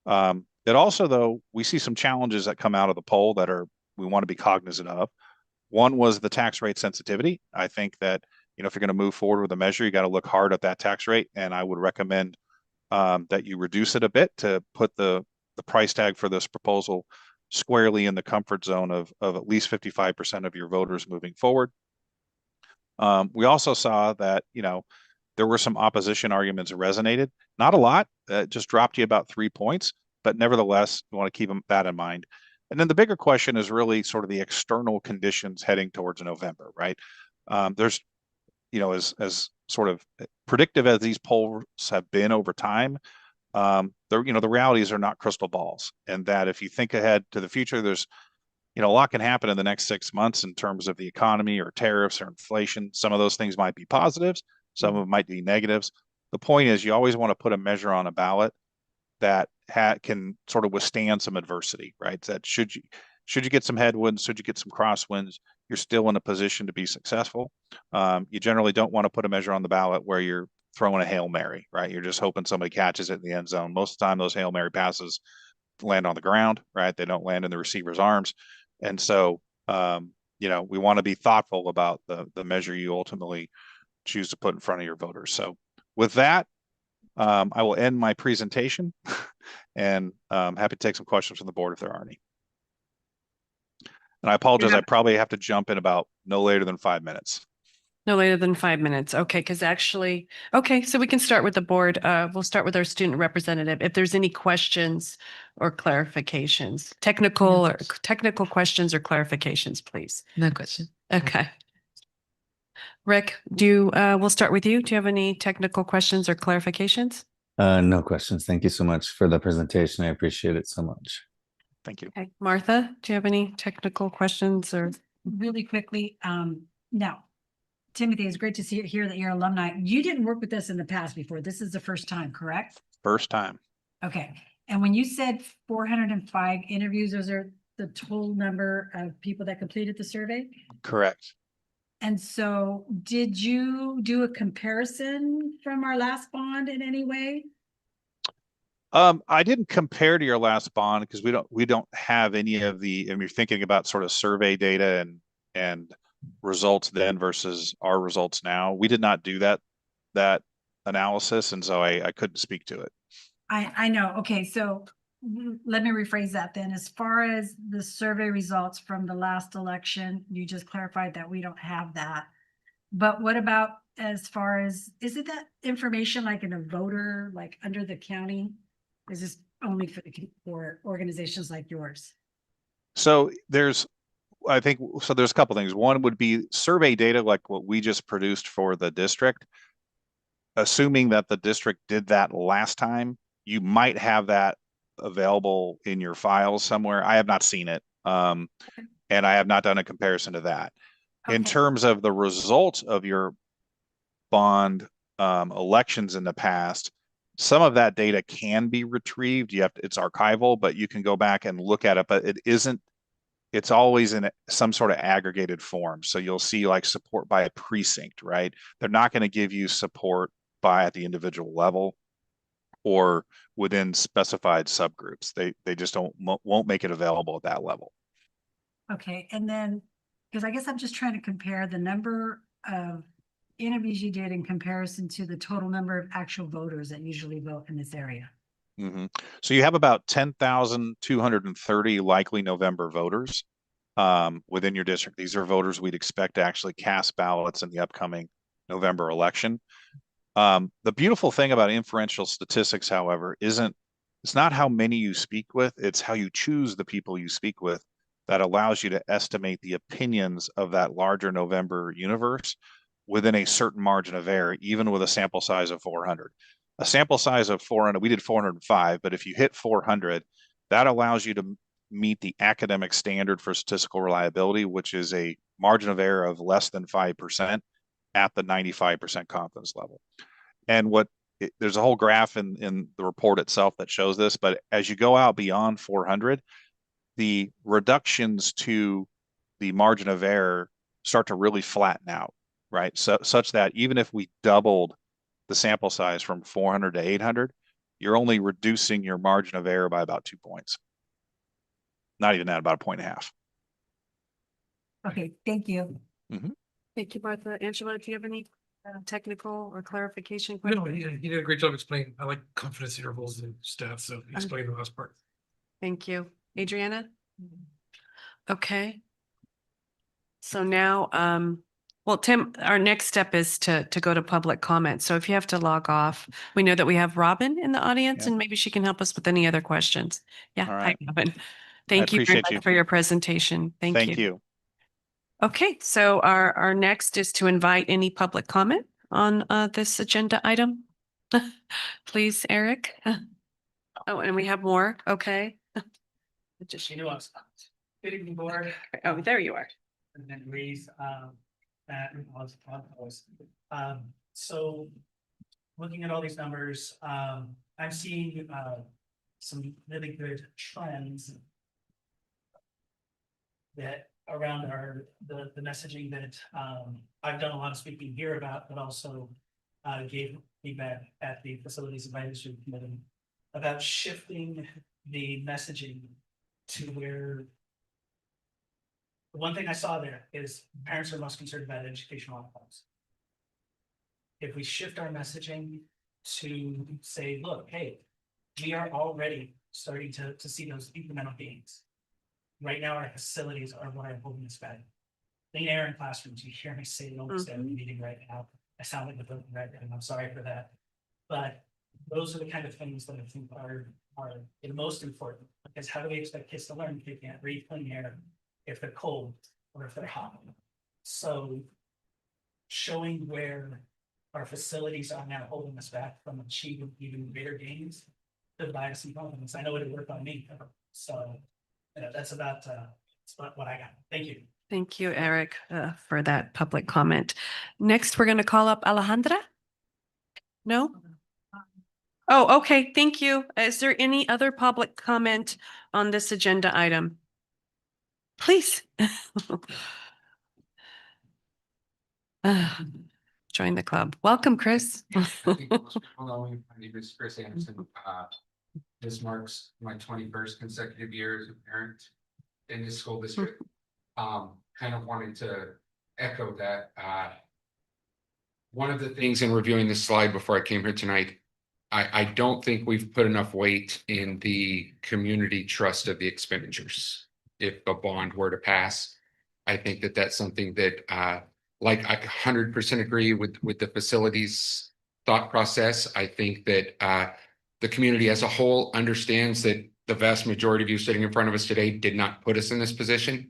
It also, though, we see some challenges that come out of the poll that we want to be cognizant of. One was the tax rate sensitivity. I think that, if you're going to move forward with a measure, you got to look hard at that tax rate. And I would recommend that you reduce it a bit to put the price tag for this proposal squarely in the comfort zone of at least 55% of your voters moving forward. We also saw that, there were some opposition arguments that resonated. Not a lot, just dropped you about 3 points, but nevertheless, you want to keep that in mind. And then the bigger question is really sort of the external conditions heading towards November, right? There's, as sort of predictive as these polls have been over time, the realities are not crystal balls, and that if you think ahead to the future, there's, a lot can happen in the next 6 months in terms of the economy or tariffs or inflation. Some of those things might be positives, some of them might be negatives. The point is, you always want to put a measure on a ballot that can sort of withstand some adversity, right? That should you get some headwinds, should you get some crosswinds, you're still in a position to be successful. You generally don't want to put a measure on the ballot where you're throwing a Hail Mary, right? You're just hoping somebody catches it in the end zone. Most of the time, those Hail Mary passes land on the ground, right? They don't land in the receiver's arms. And so, we want to be thoughtful about the measure you ultimately choose to put in front of your voters. So with that, I will end my presentation and happy to take some questions from the board if there are any. And I apologize, I probably have to jump in about no later than 5 minutes. No later than 5 minutes. Okay, so we can start with the board. We'll start with our student representative. If there's any questions or clarifications, technical questions or clarifications, please. No question. Okay. Rick, we'll start with you. Do you have any technical questions or clarifications? No questions. Thank you so much for the presentation. I appreciate it so much. Thank you. Okay. Martha, do you have any technical questions or? Really quickly, no. Timothy, it's great to hear that you're alumni. You didn't work with us in the past before. This is the first time, correct? First time. Okay. And when you said 405 interviews, those are the total number of people that completed the survey? Correct. And so did you do a comparison from our last bond in any way? I didn't compare to your last bond because we don't have any of the, and you're thinking about sort of survey data and results then versus our results now. We did not do that analysis, and so I couldn't speak to it. I know. Okay, so let me rephrase that then. As far as the survey results from the last election, you just clarified that we don't have that. But what about as far as, is it that information like in a voter, like under the county? Is this only for organizations like yours? So I think there's a couple things. One would be survey data like what we just produced for the district. Assuming that the district did that last time, you might have that available in your files somewhere. I have not seen it. And I have not done a comparison to that. In terms of the results of your bond elections in the past, some of that data can be retrieved. It's archival, but you can go back and look at it, but it's always in some sort of aggregated form. So you'll see like support by a precinct, right? They're not going to give you support by at the individual level or within specified subgroups. They just won't make it available at that level. Okay, and then, because I guess I'm just trying to compare the number of interviews you did in comparison to the total number of actual voters that usually vote in this area. So you have about 10,230 likely November voters within your district. These are voters we'd expect to actually cast ballots in the upcoming November election. The beautiful thing about inferential statistics, however, it's not how many you speak with, it's how you choose the people you speak with that allows you to estimate the opinions of that larger November universe within a certain margin of error, even with a sample size of 400. A sample size of 400, we did 405, but if you hit 400, that allows you to meet the academic standard for statistical reliability, which is a margin of error of less than 5% at the 95% confidence level. And there's a whole graph in the report itself that shows this, but as you go out beyond 400, the reductions to the margin of error start to really flatten out, right? So such that even if we doubled the sample size from 400 to 800, you're only reducing your margin of error by about 2 points. Not even that, about 1.5 points. Okay, thank you. Thank you, Martha. Angela, do you have any technical or clarification No, questions? you did a great job explaining. I like confidence intervals and stuff, so explain the last part. Thank you. Adriana? Okay. So now, well, Tim, our next step is to go to public comment. So if you have to log off, we know that we have Robin in the audience and maybe she can help us with any other questions. Yeah. All right. Hi, Robin. Thank you very much for your presentation. Thank you. Okay, so our next is to invite any public comment on this agenda item. Please, Eric. Oh, and we have more. Okay. Just good evening, board. Oh, there you are. And then Reese, Matt, and so looking at all these numbers, I'm seeing some really good trends that around the messaging that I've done a lot of speaking here about, but also gave feedback at the Facilities Advisory Committee about shifting the messaging to where the one thing I saw there is parents are most concerned about educational outcomes. If we shift our messaging to say, look, hey, we are already starting to see those incremental gains. Right now, our facilities are what are holding us back. Clean air in classrooms, you hear me say it almost every meeting right now. I sound like the broken record, and I'm sorry for that. But those are the kind of things that I think are the most important. Because how do we expect kids to learn if they can't breathe clean air, if they're cold, or if they're hot? So showing where our facilities are now holding us back from achieving even greater gains to provide us some confidence. I know it'll work on me. So that's about what I got. Thank you. Thank you, Eric, for that public comment. Next, we're going to call up Alejandra. No? Oh, okay. Thank you. Is there any other public comment on this agenda item? Please. Join the club. Welcome, Chris. Hello, my name is Chris Anderson. This marks my 21st consecutive year as a parent in this school district. Kind of wanted to echo that. One of the things in reviewing this slide before I came here tonight, I don't think we've put enough weight in the community trust of the expenditures. If a bond were to pass, I think that that's something that, like, I 100% agree with the facilities thought process. I think that the community as a whole understands that the vast majority of you sitting in front of us today did not put us in this position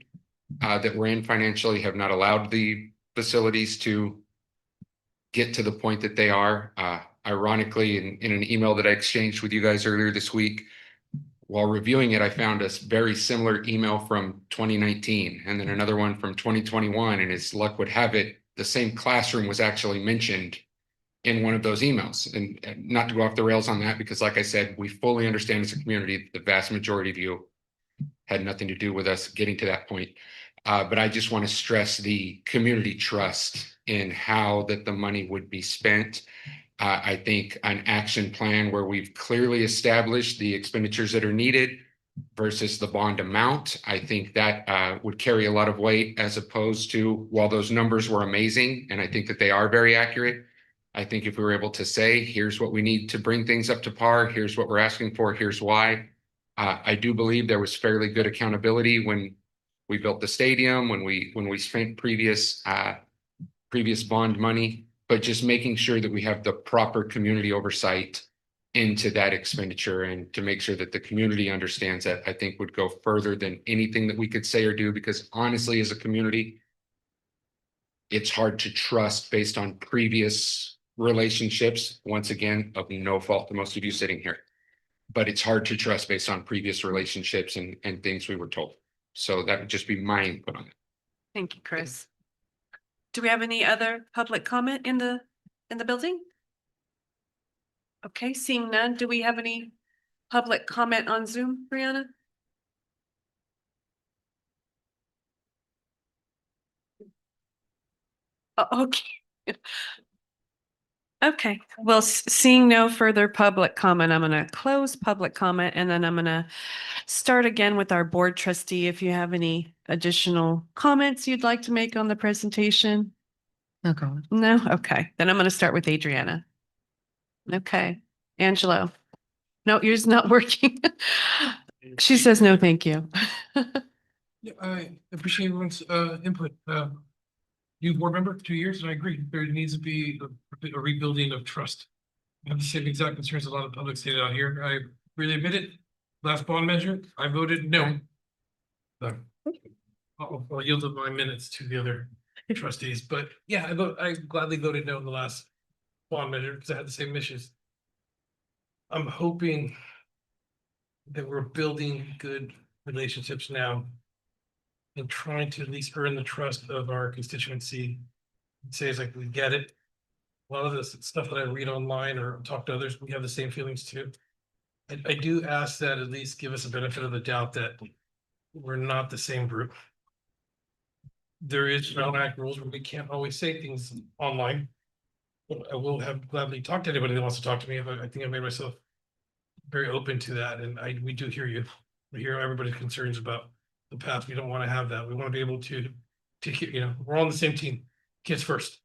that we're in financially, have not allowed the facilities to get to the point that they are. Ironically, in an email that I exchanged with you guys earlier this week, while reviewing it, I found a very similar email from 2019 and then another one from 2021. And as luck would have it, the same classroom was actually mentioned in one of those emails. And not to go off the rails on that, because like I said, we fully understand as a community, the vast majority of you had nothing to do with us getting to that point. But I just want to stress the community trust in how that the money would be spent. I think an action plan where we've clearly established the expenditures that are needed versus the bond amount, I think that would carry a lot of weight, as opposed to, while those numbers were amazing, and I think that they are very accurate, I think if we were able to say, here's what we need to bring things up to par, here's what we're asking for, here's why. I do believe there was fairly good accountability when we built the stadium, when we spent previous bond money, but just making sure that we have the proper community oversight into that expenditure, and to make sure that the community understands that, I think would go further than anything that we could say or do, because honestly, as a community, it's hard to trust based on previous relationships, once again, of no fault to most of you sitting here. But it's hard to trust based on previous relationships and things we were told. So that would just be my input on it. Thank you, Chris. Do we have any other public comment in the building? Okay, seeing none, do we have any public comment on Zoom, Brianna? Okay. Okay, well, seeing no further public comment, I'm going to close public comment, and then I'm going to start again with our board trustee. If you have any additional comments you'd like to make on the presentation. Okay. No? Okay, then I'm going to start with Adriana. Okay, Angelo. No, yours not working. She says no, thank you. Yeah, I appreciate everyone's input. New board member, 2 years, and I agree. There needs to be a rebuilding of trust. I have the same exact concerns a lot of public stated out here. I really admit it. Last bond measure, I voted no. I'll yield up my minutes to the other trustees, but yeah, I gladly voted no in the last bond measure because I had the same issues. I'm hoping that we're building good relationships now and trying to at least earn the trust of our constituency. Say it's like, we get it. A lot of this stuff that I read online or talk to others, we have the same feelings too. I do ask that at least give us a benefit of the doubt that we're not the same group. There is Brown Act rules where we can't always say things online. But I will have gladly talked to anybody that wants to talk to me. I think I made myself very open to that, and we do hear you. We hear everybody's concerns about the path. We don't want to have that. We want to be able to we're all on the same team. Kids first.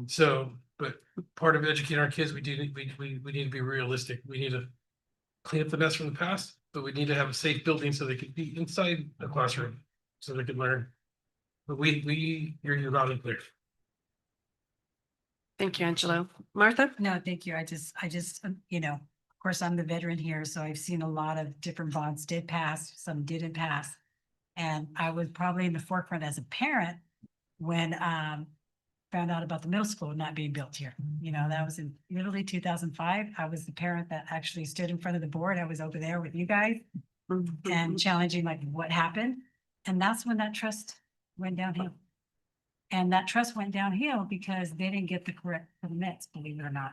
So, but part of educating our kids, we need to be realistic. We need to clean up the mess from the past, but we need to have a safe building so they can be inside the classroom so they can learn. But we hear you loud and clear. Thank you, Angelo. Martha? No, thank you. I just, of course, I'm the veteran here, so I've seen a lot of different bonds did pass, some didn't pass. And I was probably in the forefront as a parent when found out about the middle school not being built here. That was in literally 2005. I was the parent that actually stood in front of the board. I was over there with you guys and challenging like what happened. And that's when that trust went downhill. And that trust went downhill because they didn't get the correct permits, believe it or not.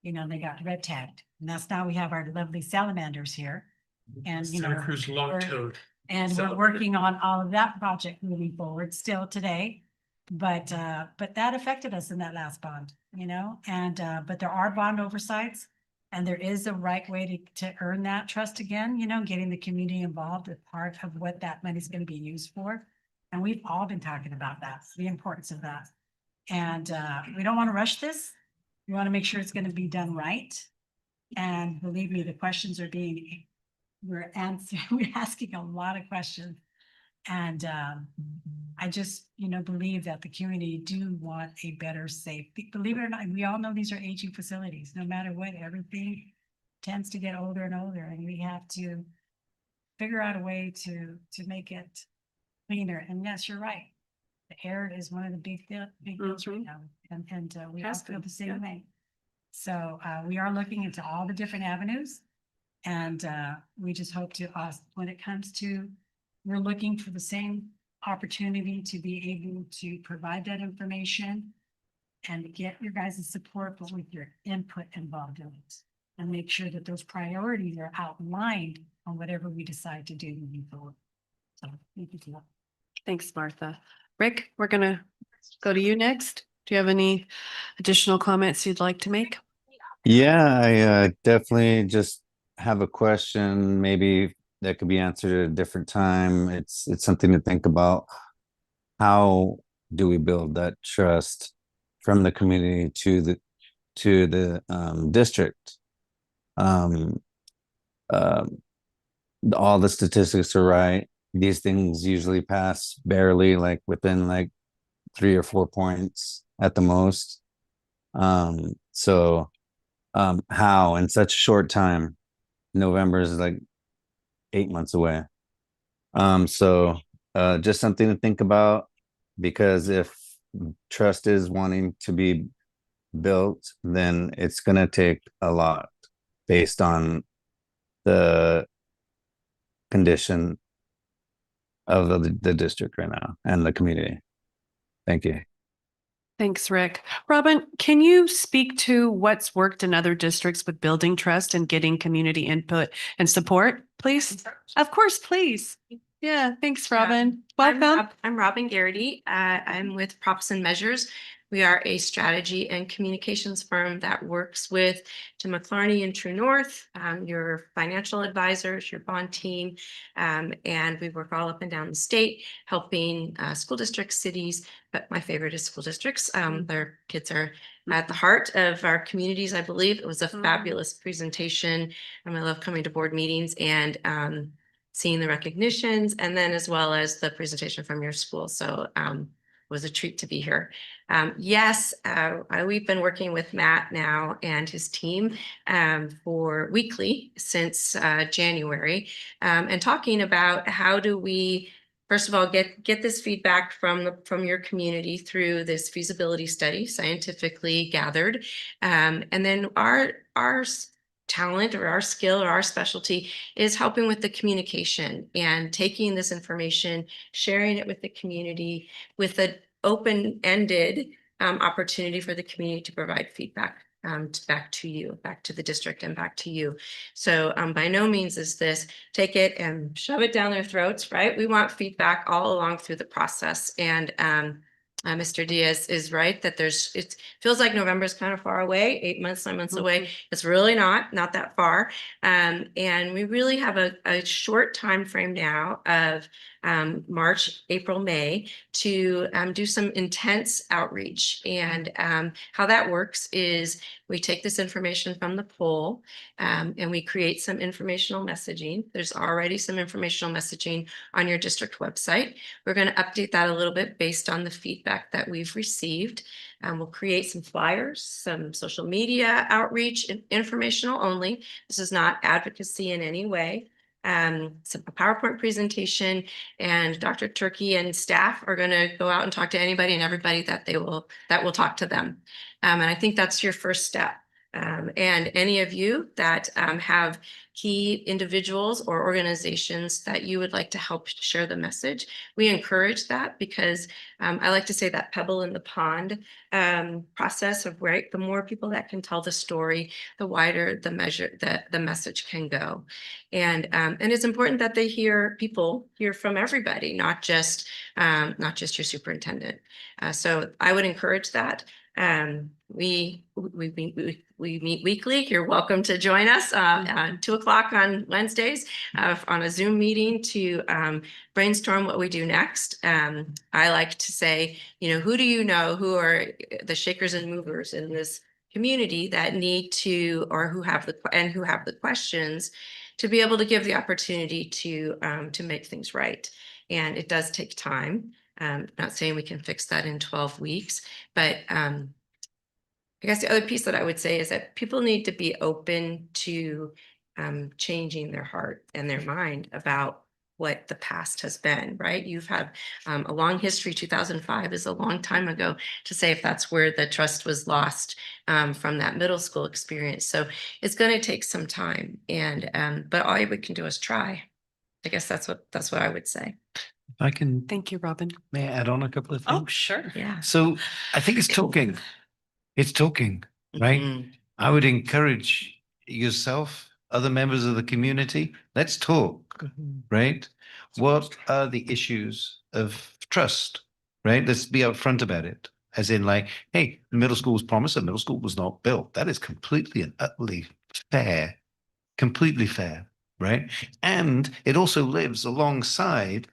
They got red tagged. And that's now we have our lovely salamanders here. And Santa Cruz long-toed. And we're working on all of that project moving forward still today. But that affected us in that last bond, but there are bond oversights, and there is a right way to earn that trust again, getting the community involved as part of what that money is going to be used for. And we've all been talking about that, the importance of that. And we don't want to rush this. We want to make sure it's going to be done right. And believe me, the questions are we're answering, we're asking a lot of questions. And I just, believe that the community do want a better, safe, believe it or not, we all know these are aging facilities. No matter what, everything tends to get older and older, and we have to figure out a way to make it cleaner. And yes, you're right. The air is one of the big deals right now, and we all feel the same way. So we are looking into all the different avenues, and we just hope to, when it comes to, we're looking for the same opportunity to be able to provide that information and get your guys' support, but with your input involved in it, and make sure that those priorities are outlined on whatever we decide to do moving forward. So thank you for that. Thanks, Martha. Rick, we're gonna go to you next. Do you have any additional comments you'd like to make? Yeah, I definitely just have a question, maybe that could be answered at a different time. It's something to think about. How do we build that trust from the community to the district? All the statistics are right. These things usually pass barely, like within like 3 or 4 points at the most. How in such a short time? November is like 8 months away. Just something to think about, because if trust is wanting to be built, then it's going to take a lot based on the condition of the district right now and the community. Thank you. Thanks, Rick. Robin, can you speak to what's worked in other districts with building trust and getting community input and support, please? Of course, please. Yeah, thanks, Robin. Welcome. I'm Robin Garrity. I'm with Props and Measures. We are a strategy and communications firm that works with Tim McClarney and True North, your financial advisors, your bond team, and we work all up and down the state, helping school districts, cities, but my favorite is school districts. Their kids are at the heart of our communities, I believe. It was a fabulous presentation, and I love coming to board meetings and seeing the recognitions, and then as well as the presentation from your school. So it was a treat to be here. Yes, we've been working with Matt now and his team for weekly since January, and talking about how do we, first of all, get this feedback from your community through this feasibility study, scientifically gathered, and then our talent or our skill or our specialty is helping with the communication and taking this information, sharing it with the community with an open-ended opportunity for the community to provide feedback back to you, back to the district and back to you. So by no means is this take it and shove it down their throats, right? We want feedback all along through the process. And Mr. Diaz is right that it feels like November is kind of far away, 8 months, 9 months away. It's really not that far. And we really have a short time frame now of March, April, May to do some intense outreach. And how that works is we take this information from the poll and we create some informational messaging. There's already some informational messaging on your district website. We're going to update that a little bit based on the feedback that we've received. We'll create some flyers, some social media outreach, informational only. This is not advocacy in any way. It's a PowerPoint presentation, and Dr. Turkey and staff are going to go out and talk to anybody and everybody that will talk to them. And I think that's your first step. And any of you that have key individuals or organizations that you would like to help share the message, we encourage that, because I like to say that pebble in the pond process of, right, the more people that can tell the story, the wider the message can go. And it's important that they hear from everybody, not just your superintendent. So I would encourage that. We meet weekly. You're welcome to join us at 2 o'clock on Wednesdays on a Zoom meeting to brainstorm what we do next. I like to say, who do you know who are the shakers and movers in this community that need to, or who have the questions to be able to give the opportunity to make things right. And it does take time. Not saying we can fix that in 12 weeks, but I guess the other piece that I would say is that people need to be open to changing their heart and their mind about what the past has been, right? You've had a long history. 2005 is a long time ago to say if that's where the trust was lost from that middle school experience. So it's going to take some time, but all we can do is try. I guess that's what I would say. I can. Thank you, Robin. May I add on a couple of things? Oh, sure. Yeah. So I think it's talking. It's talking, right? I would encourage yourself, other members of the community, let's talk, right? What are the issues of trust, right? Let's be upfront about it. As in like, hey, the middle school was promised, and middle school was not built. That is completely and utterly fair, right? And it also lives alongside,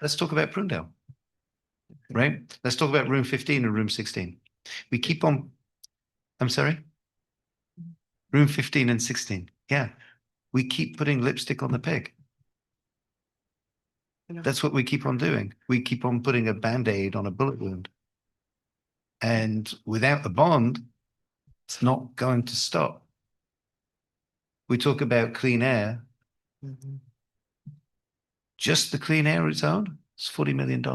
let's talk about Prunedale, right? Let's talk about room 15 and room 16. We keep on, I'm sorry? Room 15 and 16. Yeah. We keep putting lipstick on the pig. That's what we keep on doing. We keep on putting a Band-Aid on a bullet wound. And without a bond, it's not going to stop. We talk about clean air. Just the clean air its own, it's $40 million.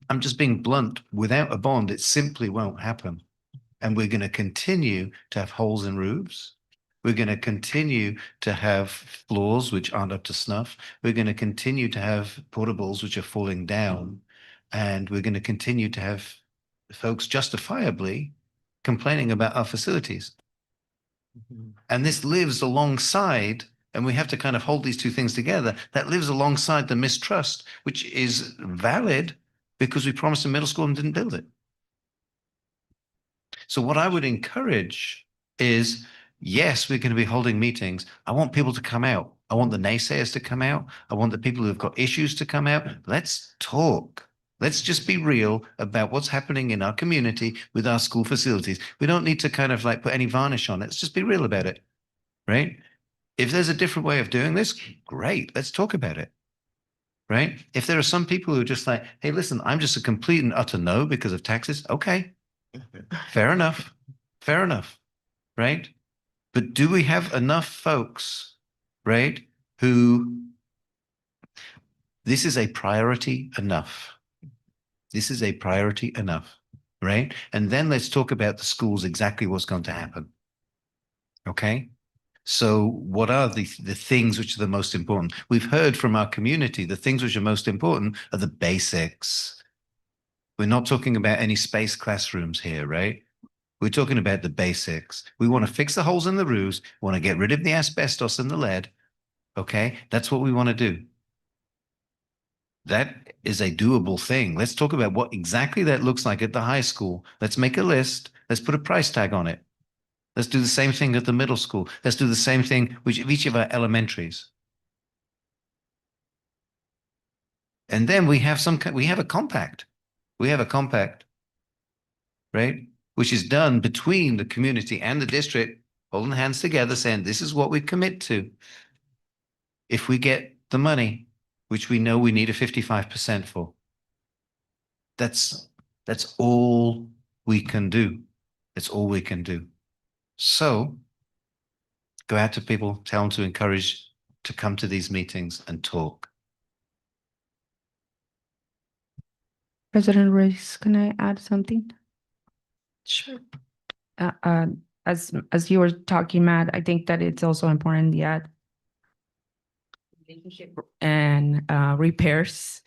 I'm just being blunt. Without a bond, it simply won't happen. And we're going to continue to have holes in roofs. We're going to continue to have floors which aren't up to snuff. We're going to continue to have portables which are falling down. And we're going to continue to have folks justifiably complaining about our facilities. And this lives alongside, and we have to kind of hold these two things together, that lives alongside the mistrust, which is valid because we promised a middle school and didn't build it. So what I would encourage is, yes, we're going to be holding meetings. I want people to come out. I want the naysayers to come out. I want the people who've got issues to come out. Let's talk. Let's just be real about what's happening in our community with our school facilities. We don't need to kind of like put any varnish on it. Let's just be real about it, right? If there's a different way of doing this, great. Let's talk about it, right? If there are some people who are just like, hey, listen, I'm just a complete and utter no because of taxes. Okay, fair enough. Fair enough, right? But do we have enough folks, right, who this is a priority enough? This is a priority enough, right? And then let's talk about the schools, exactly what's going to happen. Okay? So what are the things which are the most important? We've heard from our community, the things which are most important are the basics. We're not talking about any space classrooms here, right? We're talking about the basics. We want to fix the holes in the roofs. We want to get rid of the asbestos and the lead. Okay? That's what we want to do. That is a doable thing. Let's talk about what exactly that looks like at the high school. Let's make a list. Let's put a price tag on it. Let's do the same thing at the middle school. Let's do the same thing with each of our elementaries. And then we have a compact. We have a compact, right? Which is done between the community and the district, holding hands together, saying, this is what we commit to. If we get the money, which we know we need a 55% for. That's all we can do. That's all we can do. So go out to people, tell them to encourage to come to these meetings and talk. President Reyes, can I add something? Sure. As you were talking, Matt, I think that it's also important that relationship and repairs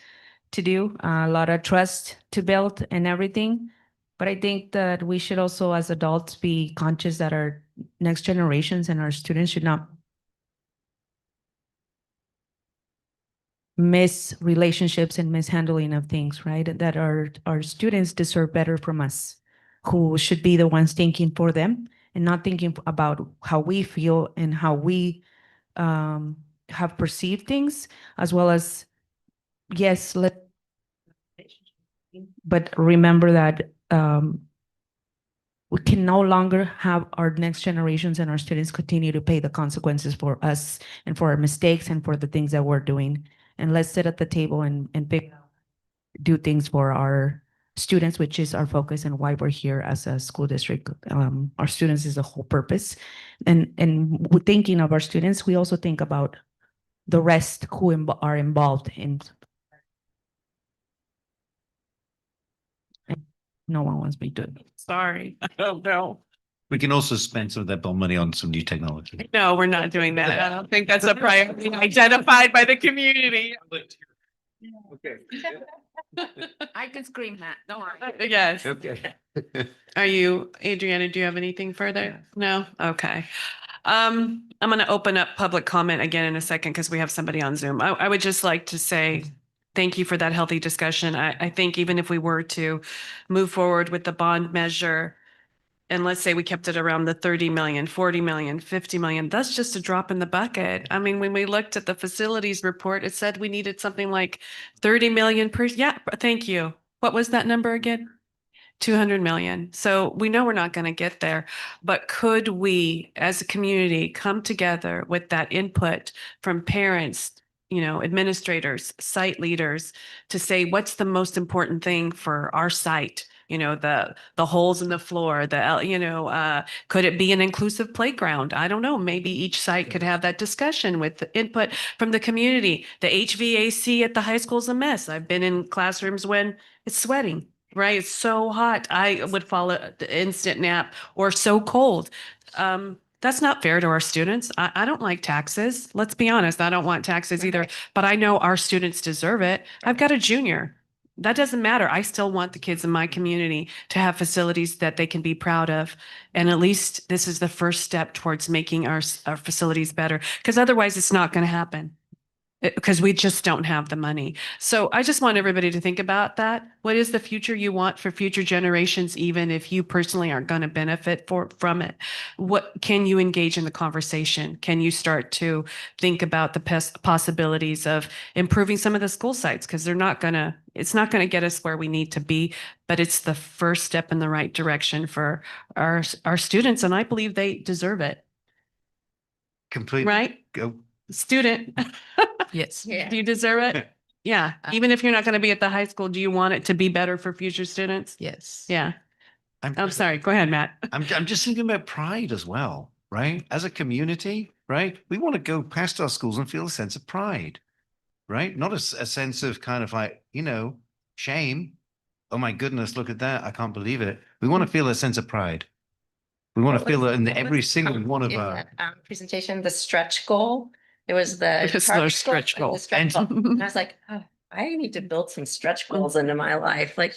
to do, a lot of trust to build and everything. But I think that we should also, as adults, be conscious that our next generations and our students should not miss relationships and mishandling of things, right? That our students deserve better from us, who should be the ones thinking for them and not thinking about how we feel and how we have perceived things, as well as, yes, but remember that we can no longer have our next generations and our students continue to pay the consequences for us and for our mistakes and for the things that we're doing. And let's sit at the table and do things for our students, which is our focus and why we're here as a school district. Our students is the whole purpose. And thinking of our students, we also think about the rest who are involved in. No one wants me to. Sorry, I don't know. We can also spend some of that bond money on some new technology. No, we're not doing that. I don't think that's a priority identified by the community. Okay. I can scream that, don't worry. Yes. Okay. Are you, Adriana, do you have anything further? No? Okay. I'm going to open up public comment again in a second because we have somebody on Zoom. I would just like to say thank you for that healthy discussion. I think even if we were to move forward with the bond measure, and let's say we kept it around the 30 million, 40 million, 50 million, that's just a drop in the bucket. I mean, when we looked at the facilities report, it said we needed something like 30 million per, yeah, thank you. What was that number again? 200 million. So we know we're not going to get there, but could we as a community come together with that input from parents, administrators, site leaders to say, what's the most important thing for our site? The holes in the floor, could it be an inclusive playground? I don't know. Maybe each site could have that discussion with the input from the community. The HVAC at the high school is a mess. I've been in classrooms when it's sweating. Right? It's so hot. I would fall the instant nap, or so cold. That's not fair to our students. I don't like taxes. Let's be honest. I don't want taxes either, but I know our students deserve it. I've got a junior. That doesn't matter. I still want the kids in my community to have facilities that they can be proud of. And at least this is the first step towards making our facilities better, because otherwise it's not going to happen. Because we just don't have the money. So I just want everybody to think about that. What is the future you want for future generations, even if you personally aren't going to benefit from it? What can you engage in the conversation? Can you start to think about the possibilities of improving some of the school sites? Because it's not going to get us where we need to be, but it's the first step in the right direction for our students, and I believe they deserve it. Completely. Right? Go. Student. Yes. Do you deserve it? Yeah. Even if you're not going to be at the high school, do you want it to be better for future students? Yes. Yeah. I'm sorry. Go ahead, Matt. I'm just thinking about pride as well, right? As a community, right? We want to go past our schools and feel a sense of pride, right? Not a sense of kind of like, shame. Oh my goodness, look at that. I can't believe it. We want to feel a sense of pride. We want to feel it in every single one of our Presentation, the stretch goal. It was the It's our stretch goal. And I was like, oh, I need to build some stretch goals into my life. Like,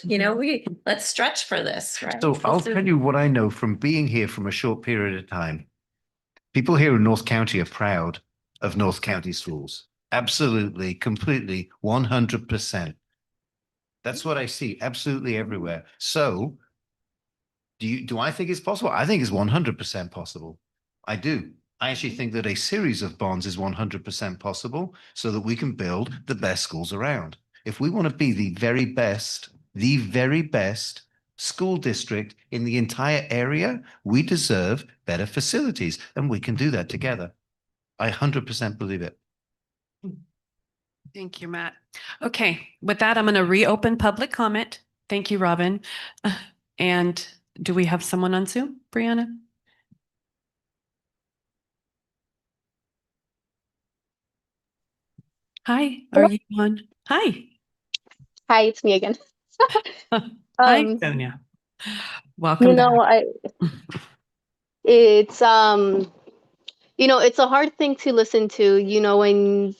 let's stretch for this, right? So I'll tell you what I know from being here from a short period of time. People here in North County are proud of North County schools. Absolutely, completely, 100%. That's what I see absolutely everywhere. So do I think it's possible? I think it's 100% possible. I do. I actually think that a series of bonds is 100% possible so that we can build the best schools around. If we want to be the very best school district in the entire area, we deserve better facilities, and we can do that together. I 100% believe it. Thank you, Matt. Okay, with that, I'm going to reopen public comment. Thank you, Robin. And do we have someone on Zoom, Brianna? Hi, are you on? Hi. Hi, it's me again. Hi, Sonia. Welcome back. It's it's a hard thing to listen to, when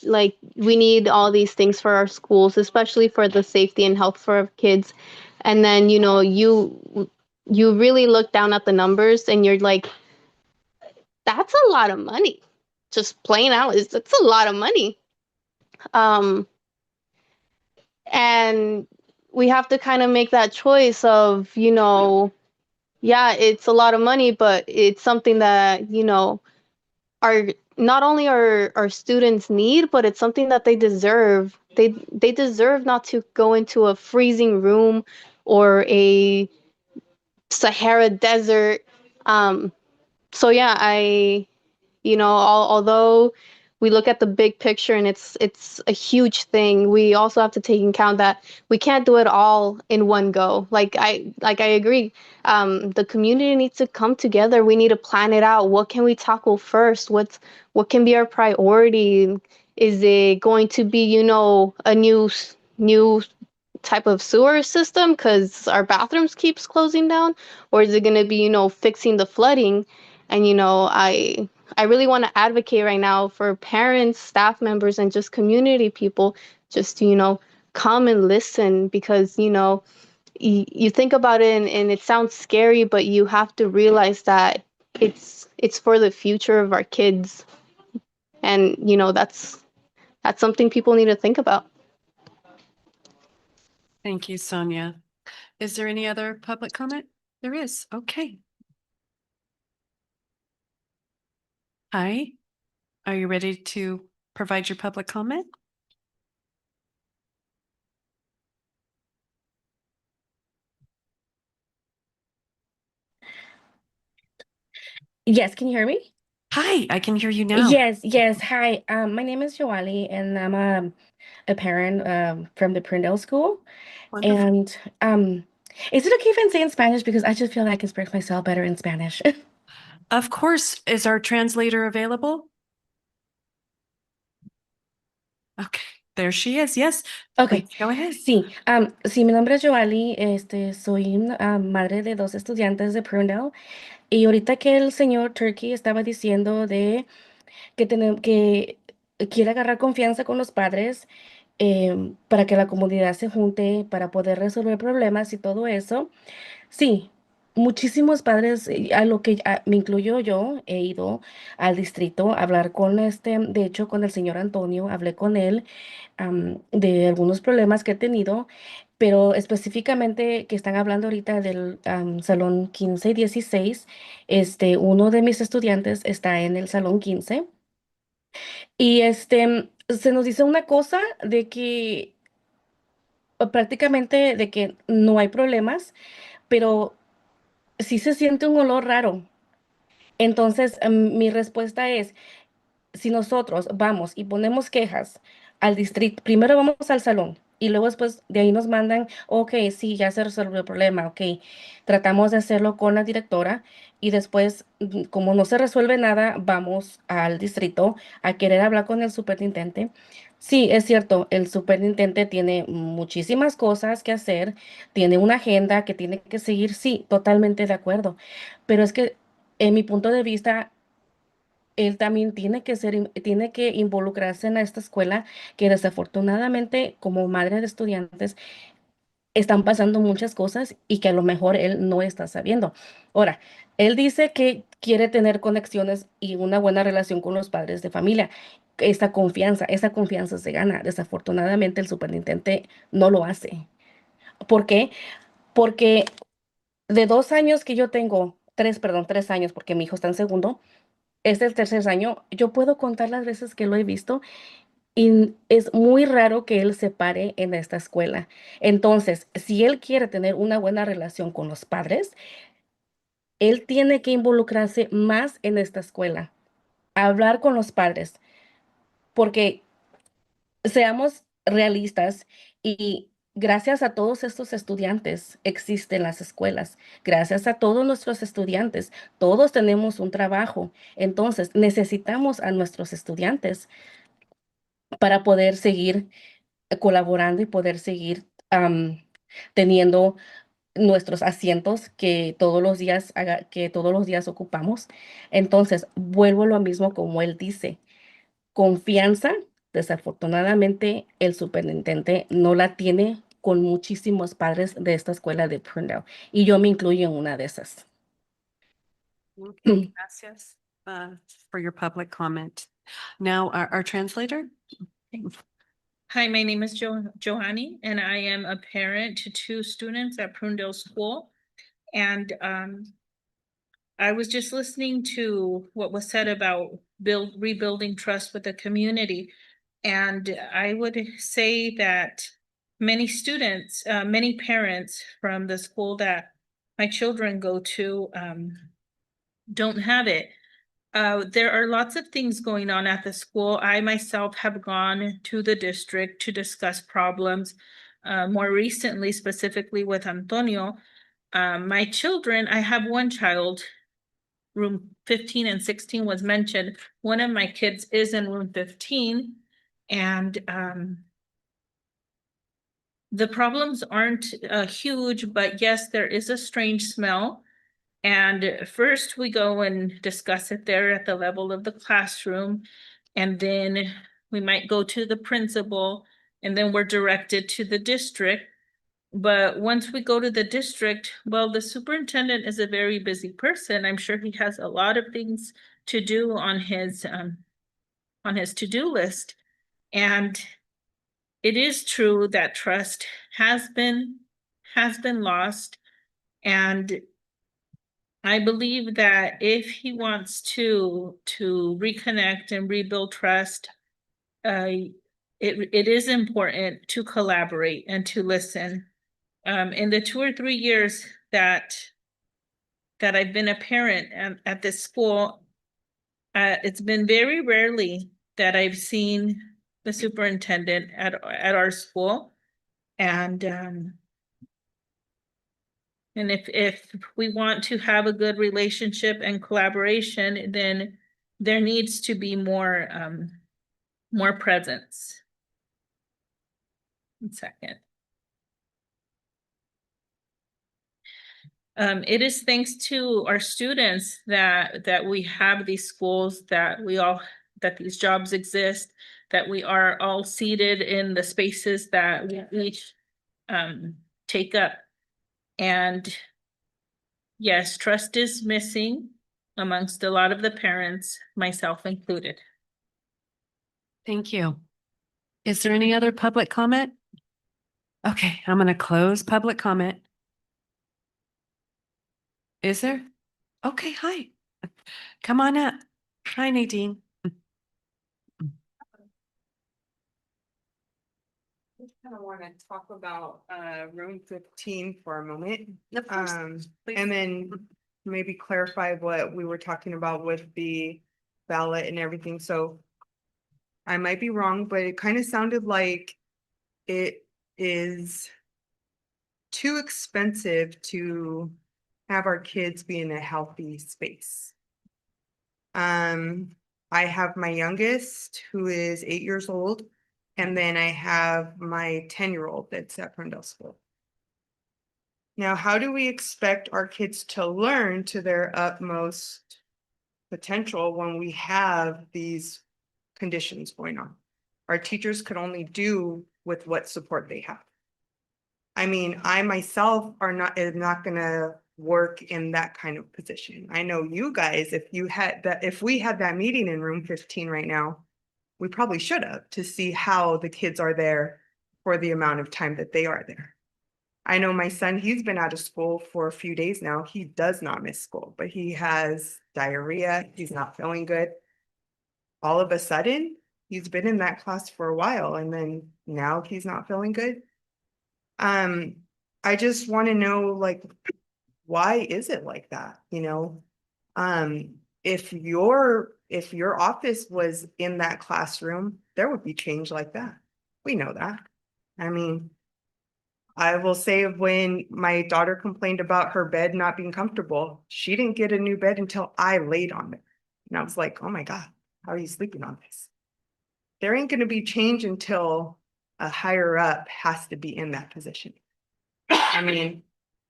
we need all these things for our schools, especially for the safety and health for our kids. And then, you really look down at the numbers and you're like, that's a lot of money. Just plain out, that's a lot of money. And we have to kind of make that choice of, yeah, it's a lot of money, but it's something that, our not only our students need, but it's something that they deserve. They deserve not to go into a freezing room or a Sahara desert. So yeah, although we look at the big picture and it's a huge thing, we also have to take into account that we can't do it all in one go. I agree. The community needs to come together. We need to plan it out. What can we tackle first? What can be our priority? Is it going to be, a new type of sewer system because our bathrooms keeps closing down, or is it going to be, fixing the flooding? And I really want to advocate right now for parents, staff members, and just community people just to, come and listen, because, you think about it and it sounds scary, but you have to realize that it's for the future of our kids. And, that's something people need to think about. Thank you, Sonia. Is there any other public comment? There is. Okay. Hi, are you ready to provide your public comment? Yes, can you hear me? Hi, I can hear you now. Yes. Hi, my name is Joali, and I'm a parent from the Prunedale School. Wonderful. And is it okay if I say in Spanish, because I just feel like I can express myself better in Spanish? Of course. Is our translator available? Okay, there she is. Yes. Okay. Please go ahead. Sí, sí, mi nombre es Joali, soy una madre de dos estudiantes de Prunedale, y ahorita que el señor Turkey estaba diciendo de que tenemos que quiere agarrar confianza con los padres, para que la comunidad se junte para poder resolver problemas y todo eso. Sí, muchísimos padres, a lo que me incluyo yo, he ido al distrito a hablar con de hecho, con el señor Antonio, hablé con él de algunos problemas que he tenido, pero específicamente que están hablando ahorita del salón 15 y 16. Uno de mis estudiantes está en el salón 15, y se nos dice una cosa de que prácticamente de que no hay problemas, pero sí se siente un olor raro. Entonces, mi respuesta es, si nosotros vamos y ponemos quejas al distrito, primero vamos al salón y luego después de ahí nos mandan, ok, sí, ya se resolvió el problema, ok, tratamos de hacerlo con la directora, y después, como no se resuelve nada, vamos al distrito a querer hablar con el superintendente. Sí, es cierto, el superintendente tiene muchísimas cosas que hacer, tiene una agenda que tiene que seguir, sí, totalmente de acuerdo, pero es que en mi punto de vista, él también tiene que involucrarse en esta escuela, que desafortunadamente, como madre de estudiantes, están pasando muchas cosas y que a lo mejor él no está sabiendo. Ahora, él dice que quiere tener conexiones y una buena relación con los padres de familia. Esa confianza se gana. Desafortunadamente, el superintendente no lo hace. ¿Por qué? Porque de 2 años que yo tengo, tres, perdón, 3 años, porque mi hijo está en segundo, este es el tercer año, yo puedo contar las veces que lo he visto, y es muy raro que él se pare en esta escuela. Entonces, si él quiere tener una buena relación con los padres, él tiene que involucrarse más en esta escuela, hablar con los padres, porque seamos realistas, y gracias a todos estos estudiantes existen las escuelas. Gracias a todos nuestros estudiantes, todos tenemos un trabajo. Entonces, necesitamos a nuestros estudiantes para poder seguir colaborando y poder seguir teniendo nuestros asientos que todos los días ocupamos. Entonces, vuelvo a lo mismo como él dice, confianza. Desafortunadamente, el superintendente no la tiene con muchísimos padres de esta escuela de Prunedale, y yo me incluyo en una de esas. Okay, gracias for your public comment. Now, our translator. Hi, my name is Johanny, and I am a parent to 2 students at Prunedale School. And I was just listening to what was said about rebuilding trust with the community. And I would say that many students, many parents from the school that my children go to don't have it. There are lots of things going on at the school. I myself have gone to the district to discuss problems. More recently, specifically with Antonio, my children, I have one child, room 15 and 16 was mentioned. One of my kids is in room 15, and the problems aren't huge, but yes, there is a strange smell. And first we go and discuss it there at the level of the classroom. And then we might go to the principal, and then we're directed to the district. But once we go to the district, well, the superintendent is a very busy person. I'm sure he has a lot of things to do on his to-do list. And it is true that trust has been lost. And I believe that if he wants to reconnect and rebuild trust, it is important to collaborate and to listen. In the 2 or 3 years that I've been a parent at this school, it's been very rarely that I've seen the superintendent at our school. And if we want to have a good relationship and collaboration, then there needs to be more presence. 1 second. It is thanks to our students that we have these schools, that these jobs exist, that we are all seated in the spaces that we each take up. And yes, trust is missing amongst a lot of the parents, myself included. Thank you. Is there any other public comment? Okay, I'm going to close public comment. Is there? Okay, hi. Come on up. Hi, Nadine. Just kind of want to talk about room 15 for a moment. Of course, And then maybe clarify what we were talking about with the ballot and everything. So I might be wrong, but it kind of sounded like it is too expensive to have our kids be in a healthy space. I have my youngest, who is 8 years old, and then I have my 10-year-old that's at Prunedale School. Now, how do we expect our kids to learn to their utmost potential when we have these conditions going on? Our teachers could only do with what support they have. I mean, I myself am not gonna work in that kind of position. I know you guys, if we had that meeting in room 15 right now, we probably should have, to see how the kids are there for the amount of time that they are there. I know my son, he's been out of school for a few days now. He does not miss school, but he has diarrhea. He's not feeling good. All of a sudden, he's been in that class for a while, and then now he's not feeling good. I just want to know, like, why is it like that? You know, if your office was in that classroom, there would be change like that. We know that. I mean, I will say, when my daughter complained about her bed not being comfortable, she didn't get a new bed until I laid on it. And I was like, oh my God, how are you sleeping on this? There ain't going to be change until a higher up has to be in that position. I mean,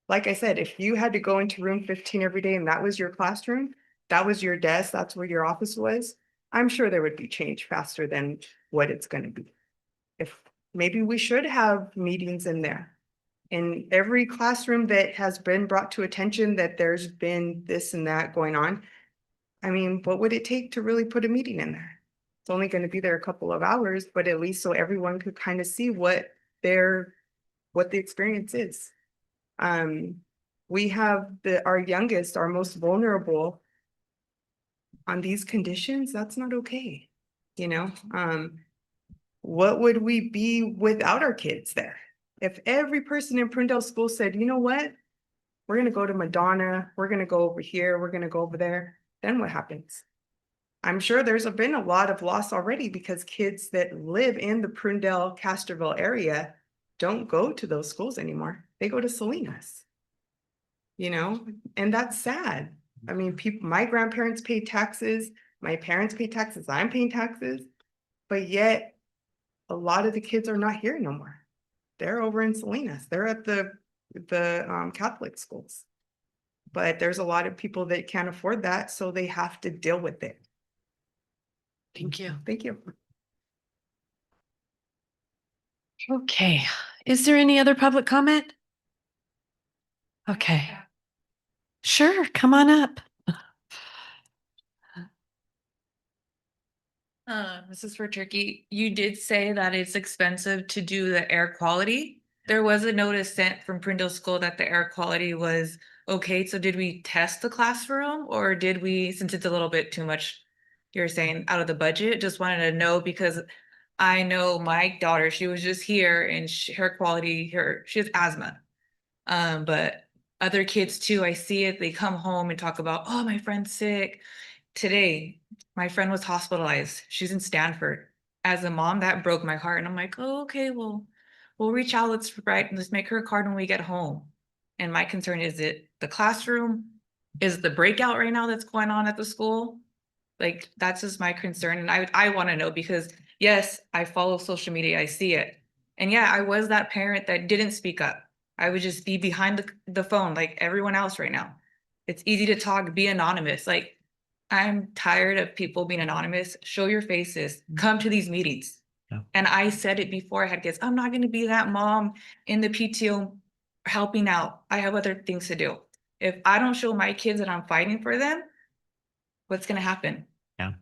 like I said, if you had to go into room 15 every day and that was your classroom, that was your desk, that's where your office was, I'm sure there would be change faster than what it's going to be. If maybe we should have meetings in there. In every classroom that has been brought to attention that there's been this and that going on, I mean, what would it take to really put a meeting in there? It's only going to be there a couple of hours, but at least so everyone could kind of see what the experience is. We have our youngest, our most vulnerable on these conditions. That's not okay. You know, what would we be without our kids there? If every person in Prunedale school said, you know what, we're going to go to Madonna, we're going to go over here, we're going to go over there, then what happens? I'm sure there's been a lot of loss already because kids that live in the Prunedale, Castroville area don't go to those schools anymore. They go to Salinas, you know, and that's sad. I mean, my grandparents paid taxes, my parents paid taxes, I'm paying taxes, but yet a lot of the kids are not here no more. They're over in Salinas. They're at the Catholic schools, but there's a lot of people that can't afford that, so they have to deal with it. Thank you. Thank you. Okay, is there any other public comment? Okay. Sure, come on up. This is for Turkey. You did say that it's expensive to do the air quality. There was a notice sent from Prunedale School that the air quality was okay. So did we test the classroom, or did we, since it's a little bit too much, you're saying out of the budget? Just wanted to know, because I know my daughter, she was just here and her quality, she has asthma. But other kids too, I see it, they come home and talk about, oh, my friend's sick. Today, my friend was hospitalized. She's in Stanford. As a mom, that broke my heart. And I'm like, oh, okay, well, we'll reach out. Let's make her a card when we get home. And my concern is it the classroom? Is the breakout right now that's going on at the school? Like, that's just my concern. And I want to know, because yes, I follow social media, I see it. And yeah, I was that parent that didn't speak up. I would just be behind the phone like everyone else right now. It's easy to talk, be anonymous. Like, I'm tired of people being anonymous. Show your faces, come to these meetings. Yeah. And I said it before I had kids, I'm not going to be that mom in the PTO helping out. I have other things to do. If I don't show my kids that I'm fighting for them, what's going to happen? Yeah.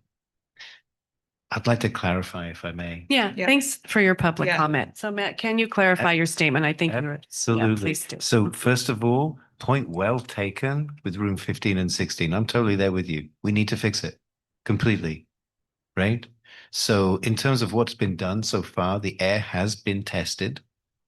I'd like to clarify, if I may. Yeah, thanks for your public comment. So Matt, can you clarify your statement? I think Absolutely. please do. So first of all, point well taken with room 15 and 16. I'm totally there with you. We need to fix it completely, right? So in terms of what's been done so far, the air has been tested.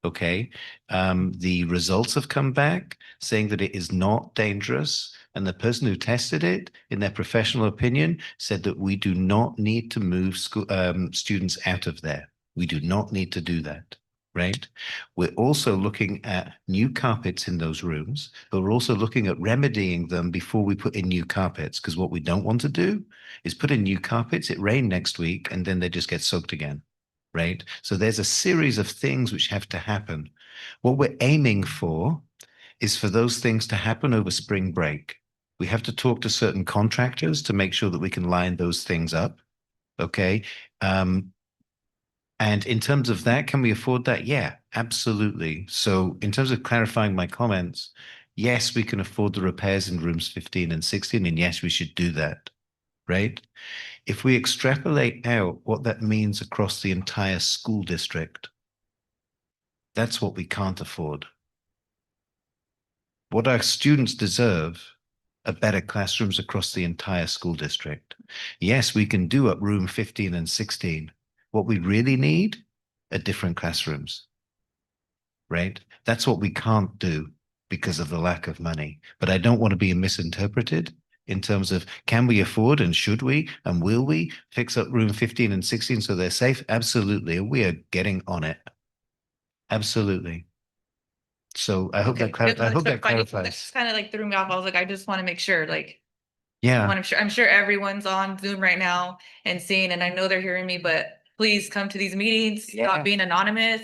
Okay. The results have come back saying that it is not dangerous. And the person who tested it, in their professional opinion, said that we do not need to move students out of there. We do not need to do that, right? We're also looking at new carpets in those rooms, but we're also looking at remedying them before we put in new carpets, because what we don't want to do is put in new carpets, it rained next week, and then they just get soaked again, right? So there's a series of things which have to happen. What we're aiming for is for those things to happen over spring break. We have to talk to certain contractors to make sure that we can line those things up. Okay. And in terms of that, can we afford that? Yeah, absolutely. So in terms of clarifying my comments, yes, we can afford the repairs in rooms 15 and 16, and yes, we should do that, right? If we extrapolate out what that means across the entire school district, that's what we can't afford. What our students deserve are better classrooms across the entire school district. Yes, we can do up room 15 and 16. What we really need are different classrooms, right? That's what we can't do because of the lack of money. But I don't want to be misinterpreted in terms of, can we afford and should we and will we fix up room 15 and 16 so they're safe? Absolutely. We are getting on it. Absolutely. So I hope that clarifies. That just kind of like threw me off. I was like, I just want to make sure, like, Yeah. I'm sure everyone's on Zoom right now and seeing, and I know they're hearing me, but please come to these meetings, stop being anonymous.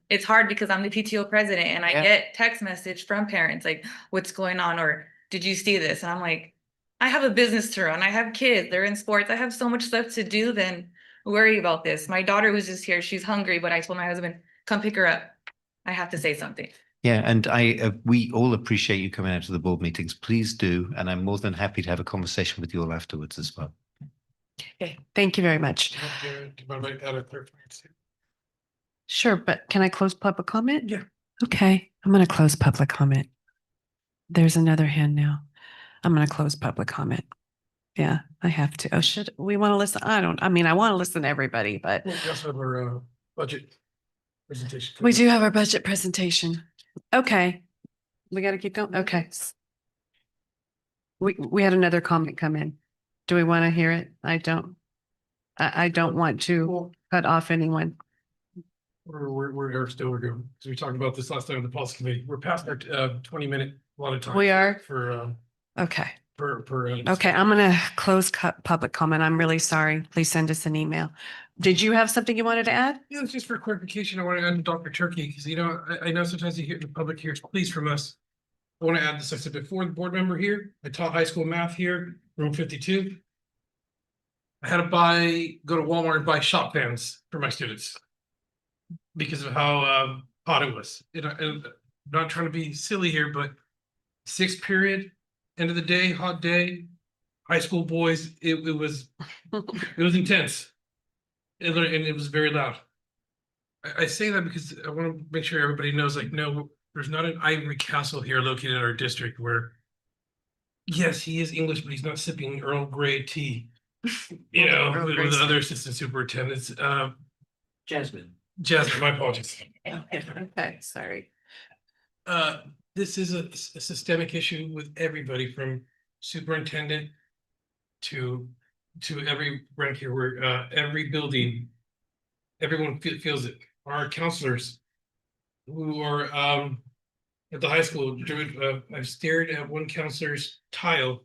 It's hard because I'm the PTO president and I get text message from parents like, what's going on? Or did you see this? And I'm like, I have a business to run. I have kids, they're in sports. I have so much stuff to do than worry about this. My daughter was just here. She's hungry, but I told my husband, come pick her up. I have to say something. Yeah, and we all appreciate you coming out to the board meetings. Please do, and I'm more than happy to have a conversation with you all afterwards as well. Okay, thank you very much. Do you mind if I add a clarification? Sure, but can I close public comment? Yeah. Okay, I'm going to close public comment. There's another hand now. I'm going to close public comment. Yeah, I have to. Oh, should we want to listen? I want to listen to everybody, but Well, we also have our budget presentation. we do have our budget presentation. Okay. We got to keep going. Okay. We had another comment come in. Do we want to hear it? I don't want to cut off anyone. We're still going. So we talked about this last time in the policy committee. We're past our 20-minute allotted time. We are? For Okay. per Okay, I'm going to close public comment. I'm really sorry. Please send us an email. Did you have something you wanted to add? Yeah, it's just for clarification. I want to add Dr. Turkey because I know sometimes you hear the public hears please from us. I want to add this. I said before, the board member here, I taught high school math here, room 52. I had to go to Walmart and buy shop fans for my students because of how hot it was. And I'm not trying to be silly here, but sixth period, end of the day, hot day, high school boys, it was intense. And it was very loud. I say that because I want to make sure everybody knows, like, no, there's not an ivory castle here located in our district where, yes, he is English, but he's not sipping Earl Grey tea, with the other assistant superintendents. Jasmine, my apologies. Okay, sorry. This is a systemic issue with everybody from superintendent to every rank here, where every building, everyone feels it. Our counselors who are at the high school, I've stared at one counselor's tile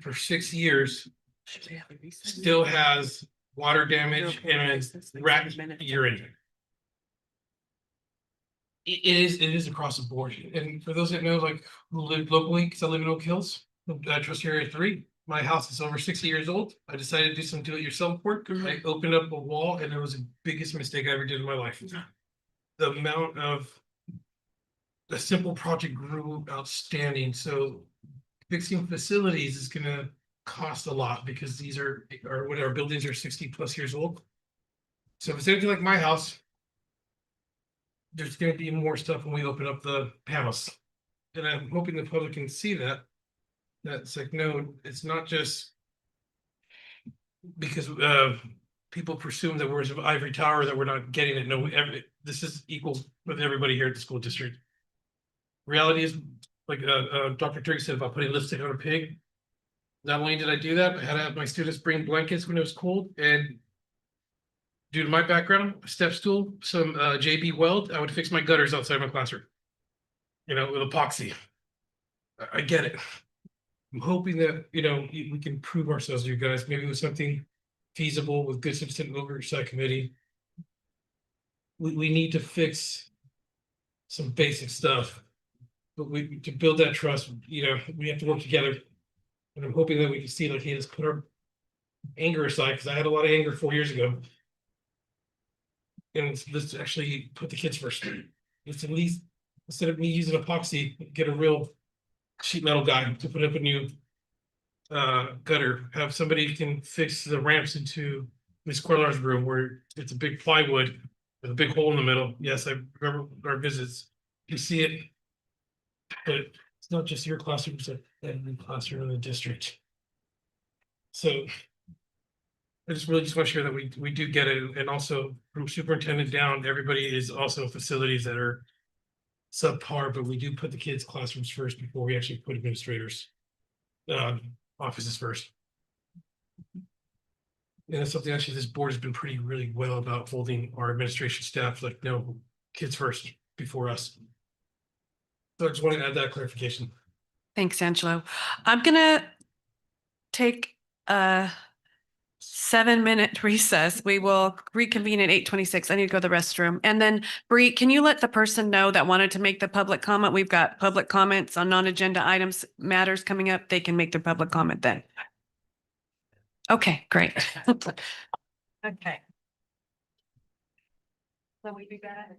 for 6 years, still has water damage and rat urine. It is across the board. And for those that know, like, who live locally, because I live in Oak Hills, Trustee Area 3, my house is over 60 years old. I decided to do some do-it-yourself work. I opened up a wall and it was the biggest mistake I ever did in my life. The amount of a simple project grew outstanding. So fixing facilities is gonna cost a lot because these are what our buildings are 60+ years old. So if it's anything like my house, there's gonna be more stuff when we open up the panels. And I'm hoping the public can see that. That's like, no, it's not just because people presume that we're an ivory tower that we're not getting it. No, this is equal with everybody here at the school district. Reality is, like Dr. Turkey said about putting lipstick on a pig. Not only did I do that, I had to have my students bring blankets when it was cold. And due to my background, a step stool, some JB weld, I would fix my gutters outside my classroom. With epoxy. I get it. I'm hoping that, we can prove ourselves to you guys, maybe with something feasible with good substantive oversight committee. We need to fix some basic stuff, but to build that trust, we have to work together. And I'm hoping that we can see, like, hey, let's put our anger aside, because I had a lot of anger 4 years ago. And let's actually put the kids first. Let's at least, instead of me using epoxy, get a real sheet metal guy to put up a new gutter. Have somebody who can fix the ramps into Miss Corlar's room where it's a big plywood with a big hole in the middle. Yes, I remember our visits. You see it, but it's not just your classroom, it's every classroom in the district. So I just want to share that we do get it. And also from superintendent down, everybody is also facilities that are subpar, but we do put the kids' classrooms first before we actually put administrators offices first. And that's something actually this board has been really well about, holding our administration staff, like, no, kids first before us. So I just want to add that clarification. Thanks, Angelo. I'm gonna take a 7-minute recess. We will reconvene at 8:26. I need to go to the restroom. And then Bree, can you let the person know that wanted to make the public comment? We've got public comments on non-agenda items, matters coming up. They can make their public comment then. Okay, great. Okay. So we be back.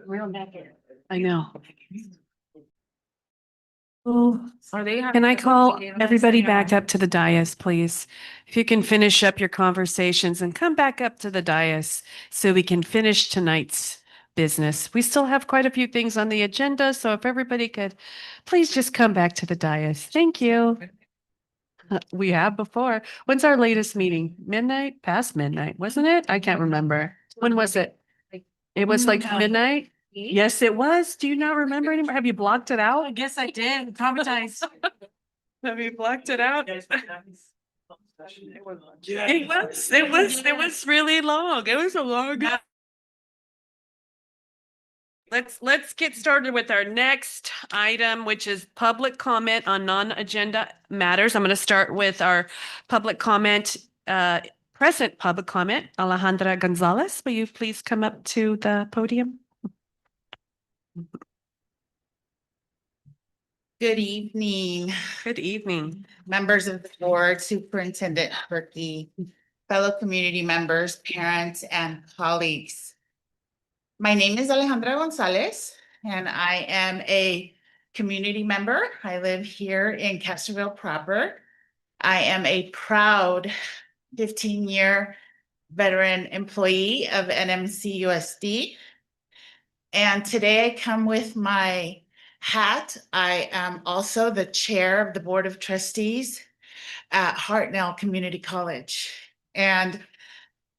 Real naked. I know. Are they? Can I call everybody back up to the dais, please? If you can finish up your conversations and come back up to the dais so we can finish tonight's business. We still have quite a few things on the agenda, so if everybody could please just come back to the dais. Thank you. We have before. When's our latest meeting? Midnight? Past midnight, wasn't it? I can't remember. When was it? It was like midnight? Yes, it was. Do you not remember anymore? Have you blocked it out? I guess I did, traumatized. Have you blocked it out? It was really long. It was a long. Let's get started with our next item, which is public comment on non-agenda matters. I'm going to start with our public comment, present public comment. Alejandra Gonzalez, will you please come up to the podium? Good evening. Good evening. Members of the board, Superintendent Berkey, fellow community members, parents, and colleagues. My name is Alejandra Gonzalez, and I am a community member. I live here in Castroville proper. I am a proud 15-year veteran employee of NMCUSD. And today I come with my hat. I am also the chair of the Board of Trustees at Hartnell Community College. And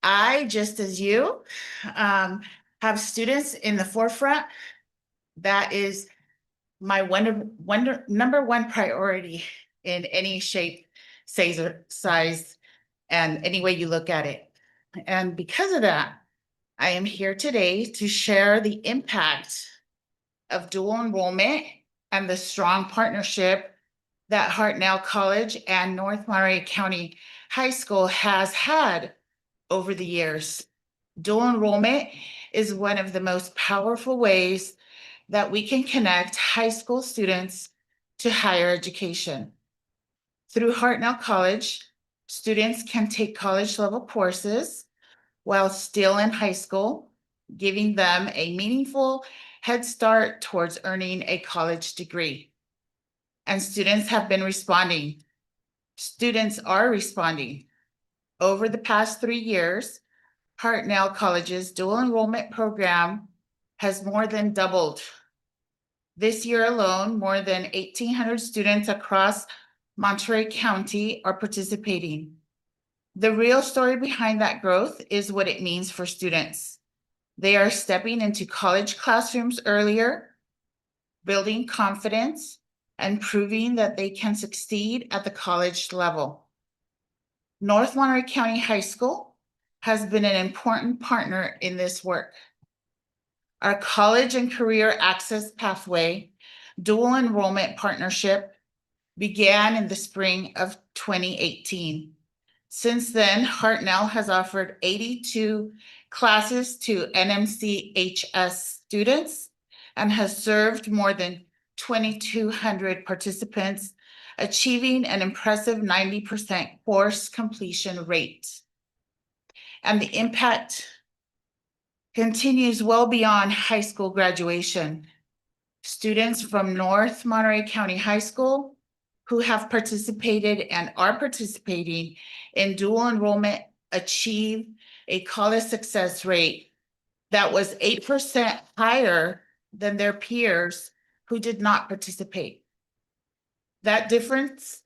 I, just as you, have students in the forefront. That is my number one priority in any shape, size, and any way you look at it. And because of that, I am here today to share the impact of dual enrollment and the strong partnership that Hartnell College and North Monterey County High School has had over the years. Dual enrollment is one of the most powerful ways that we can connect high school students to higher education. Through Hartnell College, students can take college level courses while still in high school, giving them a meaningful head start towards earning a college degree. And students have been responding. Students are responding. Over the past 3 years, Hartnell College's dual enrollment program has more than doubled. This year alone, more than 1,800 students across Monterey County are participating. The real story behind that growth is what it means for students. They are stepping into college classrooms earlier, building confidence, and proving that they can succeed at the college level. North Monterey County High School has been an important partner in this work. Our college and career access pathway dual enrollment partnership began in the spring of 2018. Since then, Hartnell has offered 82 classes to NMCHS students and has served more than 2,200 participants, achieving an impressive 90% course completion rate. And the impact continues well beyond high school graduation. Students from North Monterey County High School who have participated and are participating in dual enrollment achieve a college success rate that was 8% higher than their peers who did not participate. That difference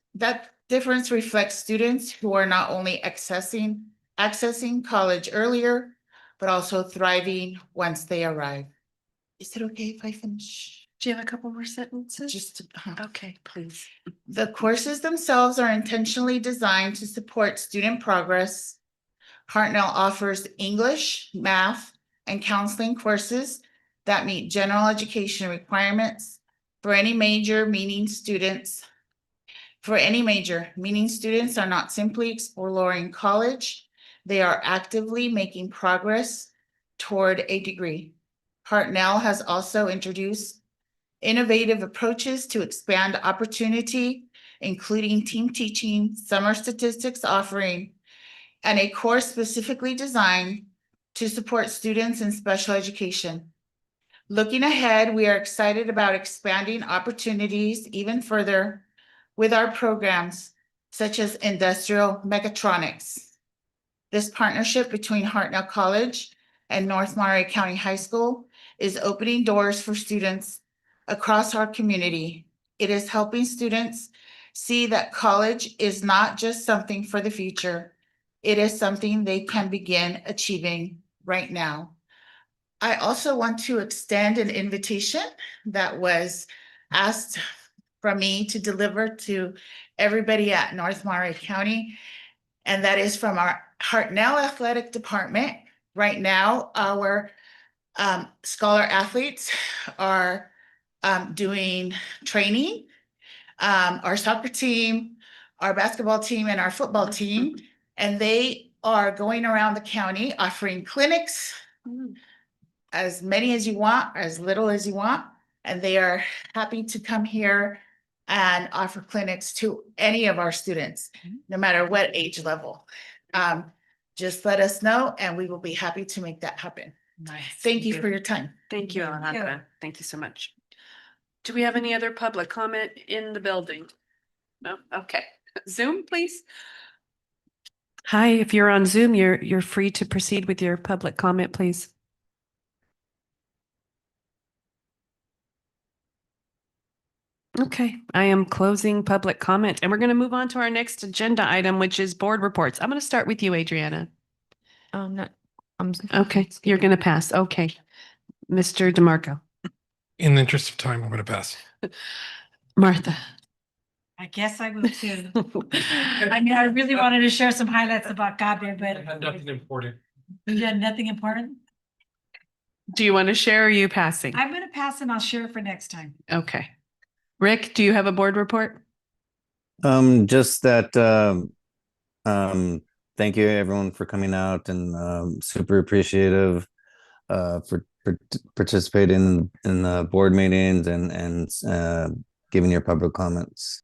reflects students who are not only accessing college earlier, but also thriving once they arrive. Is it okay if I finish? Do you have a couple more sentences? Just, okay, please. The courses themselves are intentionally designed to support student progress. Hartnell offers English, math, and counseling courses that meet general education requirements for any major, meaning students are not simply exploring college, they are actively making progress toward a degree. Hartnell has also introduced innovative approaches to expand opportunity, including team teaching, summer statistics offering, and a course specifically designed to support students in special education. Looking ahead, we are excited about expanding opportunities even further with our programs such as industrial mechatronics. This partnership between Hartnell College and North Monterey County High School is opening doors for students across our community. It is helping students see that college is not just something for the future. It is something they can begin achieving right now. I also want to extend an invitation that was asked from me to deliver to everybody at North Monterey County, and that is from our Hartnell Athletic Department. Right now, our scholar athletes are doing training. Our soccer team, our basketball team, and our football team, and they are going around the county offering clinics, as many as you want, as little as you want, and they are happy to come here and offer clinics to any of our students, no matter what age level. Just let us know and we will be happy to make that happen. Nice. Thank you for your time. Thank you, Alejandra. Thank you so much. Do we have any other public comment in the building? No? Okay. Zoom, please. Hi, if you're on Zoom, you're free to proceed with your public comment, please. Okay, I am closing public comment and we're going to move on to our next agenda item, which is board reports. I'm going to start with you, Adriana. No, Okay, you're going to pass. Okay. Mr. DeMarco. In the interest of time, I'm going to pass. Martha. I guess I will too. I mean, I really wanted to share some highlights about Gabe, but I had nothing important. you had nothing important. Do you want to share or are you passing? I'm gonna pass and I'll share it for next time. Okay. Rick, do you have a board report? Just that thank you everyone for coming out and super appreciative for participating in the board meetings and giving your public comments.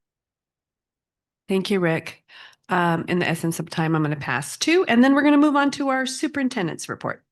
Thank you, Rick. In the essence of time, I'm going to pass too, and then we're going to move on to our superintendent's report.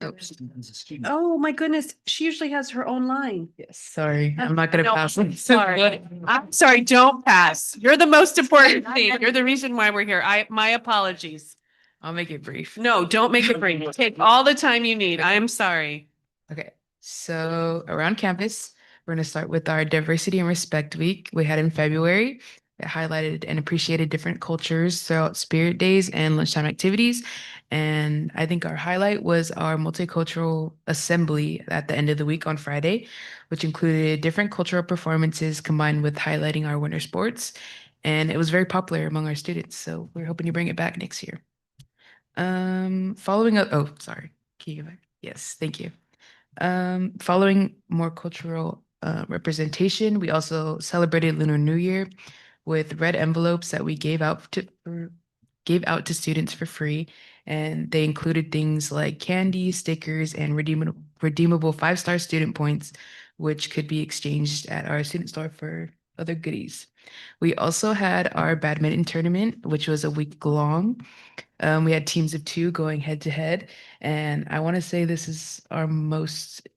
Oh my goodness, she usually has her own line. Yes, sorry, I'm not gonna No, pass. Sorry, I'm sorry, don't pass. You're the most important thing. You're the reason why we're here. My apologies. I'll make it brief. No, don't make it brief. Take all the time you need. I'm sorry. Okay, so around campus, we're going to start with our Diversity and Respect Week we had in February. It highlighted and appreciated different cultures throughout spirit days and lunchtime activities. And I think our highlight was our multicultural assembly at the end of the week on Friday, which included different cultural performances combined with highlighting our winter sports. And it was very popular among our students. So we're hoping to bring it back next year. Following up, oh, sorry. Can you go back? Yes, thank you. Following more cultural representation, we also celebrated Lunar New Year with red envelopes that we gave out to students for free, and they included things like candy, stickers, and redeemable 5-star student points, which could be exchanged at our student store for other goodies. We also had our badminton tournament, which was a week long. We had teams of 2 going head to head, and I want to say this is our most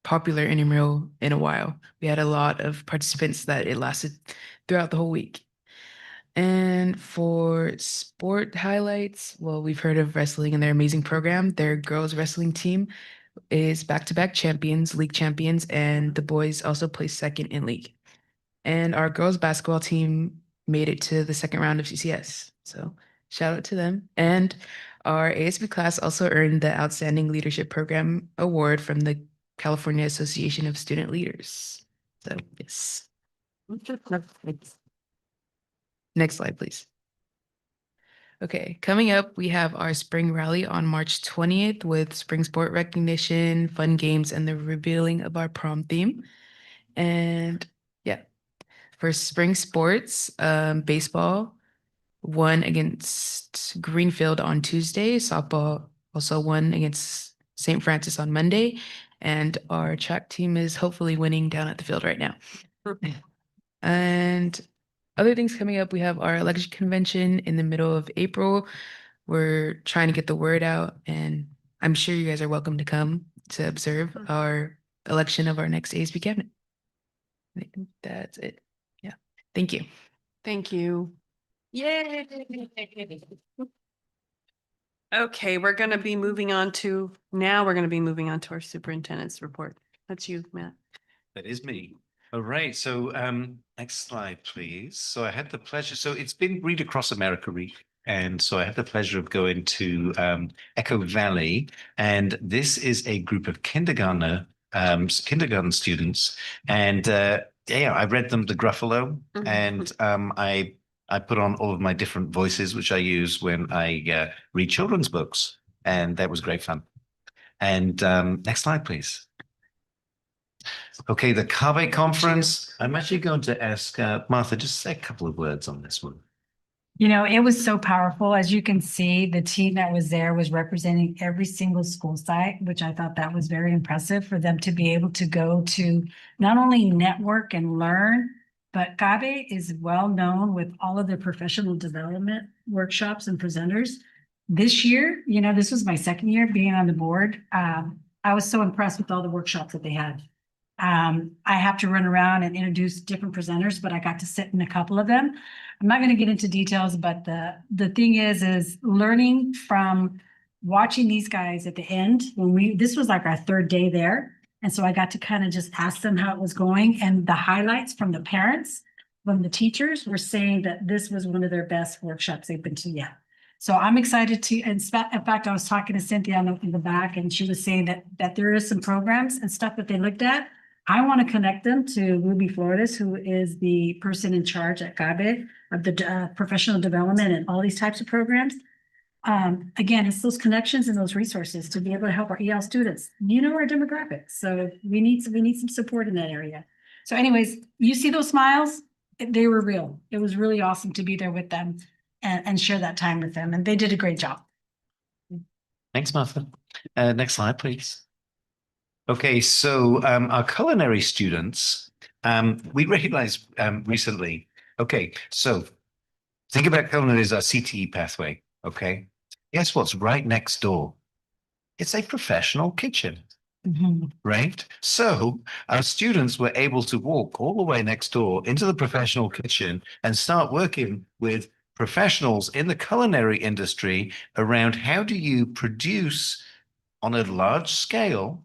popular intramural in a while. We had a lot of participants that it lasted throughout the whole week. And for sport highlights, well, we've heard of wrestling and their amazing program. Their girls wrestling team is back-to-back champions, league champions, and the boys also placed second in league. And our girls basketball team made it to the second round of CCS. So shout out to them. And our ASB class also earned the Outstanding Leadership Program Award from the California Association of Student Leaders. So yes. Next slide, please. Okay, coming up, we have our spring rally on March 20th with spring sport recognition, fun games, and the revealing of our prom theme. And yeah, for spring sports, baseball won against Greenfield on Tuesday. Softball also won against St. Francis on Monday. And our track team is hopefully winning down at the field right now. And other things coming up, we have our election convention in the middle of April. We're trying to get the word out, and I'm sure you guys are welcome to come to observe our election of our next ASB cabinet. I think that's it. Yeah. Thank you. Thank you. Yay. Okay, we're going to be moving on to our superintendent's report. That's you, Matt. That is me. All right. So next slide, please. So I had the pleasure. So it's been Read Across America Week. And so I had the pleasure of going to Echo Valley. And this is a group of kindergarten students. And yeah, I read them the Gruffalo. And I put on all of my different voices, which I use when I read children's books. And that was great fun. And next slide, please. Okay, the CABE conference. I'm actually going to ask Martha, just say a couple of words on this one. You know, it was so powerful. As you can see, the team that was there was representing every single school site, which I thought that was very impressive for them to be able to go to not only network and learn, but CABE is well known with all of their professional development workshops and presenters. This year, you know, this was my second year being on the board. I was so impressed with all the workshops that they had. I have to run around and introduce different presenters, but I got to sit in a couple of them. I'm not going to get into details, but the thing is learning from watching these guys at the end this was like our third day there. And so I got to kind of just ask them how it was going, and the highlights from the parents, from the teachers were saying that this was one of their best workshops they've been to yet. So I'm excited to, in fact, I was talking to Cynthia in the back, and she was saying that there is some programs and stuff that they looked at. I want to connect them to Ruby Flores, who is the person in charge at CABE of the professional development and all these types of programs. Again, it's those connections and those resources to be able to help our EL students. You know our demographics, so we need some support in that area. So anyways, you see those smiles? They were real. It was really awesome to be there with them and share that time with them, and they did a great job. Thanks, Martha. Next slide, please. Okay, so our culinary students, we realized recently, okay, so think about culinary as our CTE pathway, okay? Guess what's right next door? It's a professional kitchen, right? So our students were able to walk all the way next door into the professional kitchen and start working with professionals in the culinary industry around how do you produce on a large scale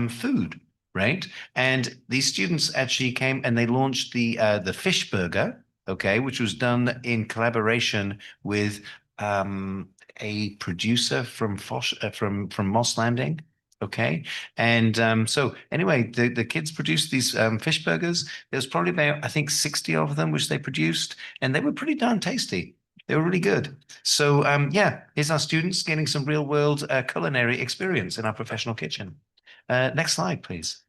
food, right? And these students actually came and they launched the fish burger, okay, which was done in collaboration with a producer from Moss Landing, okay. And so anyway, the kids produced these fish burgers. There's probably about, I think, 60 of them which they produced, and they were pretty darn tasty. They were really good. So yeah, here's our students getting some real world culinary experience in our professional kitchen. Next slide, please.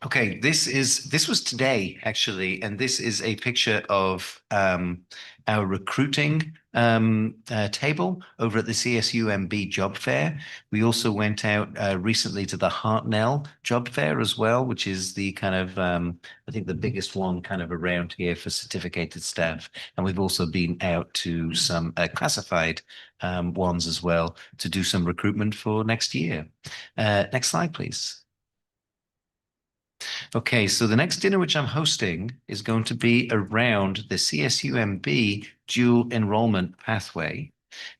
Okay, this was today actually, and this is a picture of our recruiting table over at the CSUMB job fair. We also went out recently to the Hartnell job fair as well, which is the kind of I think the biggest one kind of around here for certificated staff. And we've also been out to some classified ones as well to do some recruitment for next year. Next slide, please. Okay, so the next dinner which I'm hosting is going to be around the CSUMB dual enrollment pathway.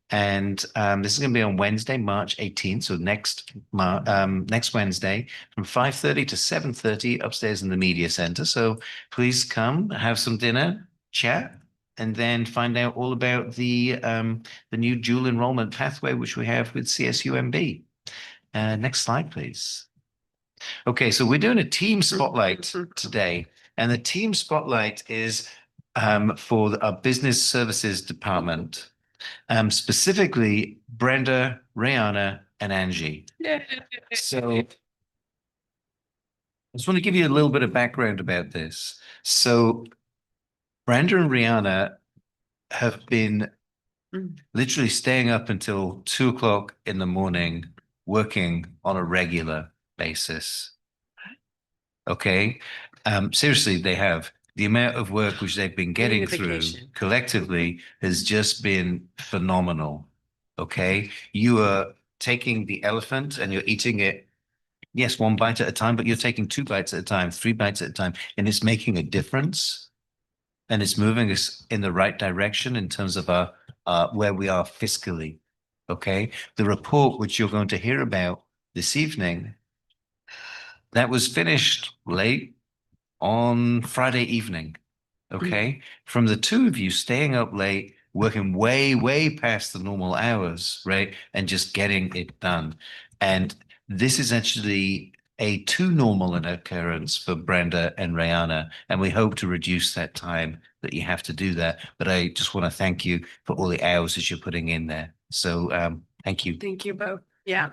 And this is going to be on Wednesday, March 18th. So next Wednesday from 5:30 to 7:30 upstairs in the media center. So please come, have some dinner, chat, and then find out all about the new dual enrollment pathway, which we have with CSUMB. Next slide, please. Okay, so we're doing a team spotlight today, and the team spotlight is for our business services department, specifically Brenda, Rihanna, and Angie. So I just want to give you a little bit of background about this. So Brenda and Rihanna have been literally staying up until 2 o'clock in the morning, working on a regular basis. Okay. Seriously, they have. The amount of work which they've been getting through collectively has just been phenomenal. Okay. You are taking the elephant and you're eating it Yes, one bite at a time, but you're taking 2 bites at a time, 3 bites at a time, and it's making a difference. And it's moving us in the right direction in terms of our where we are fiscally. Okay. The report, which you're going to hear about this evening, that was finished late on Friday evening. Okay. From the 2 of you staying up late, working way past the normal hours, right? And just getting it done. And this is actually a too normal an occurrence for Brenda and Rihanna, and we hope to reduce that time that you have to do that. But I just want to thank you for all the hours that you're putting in there. So thank you. Thank you both. Yeah.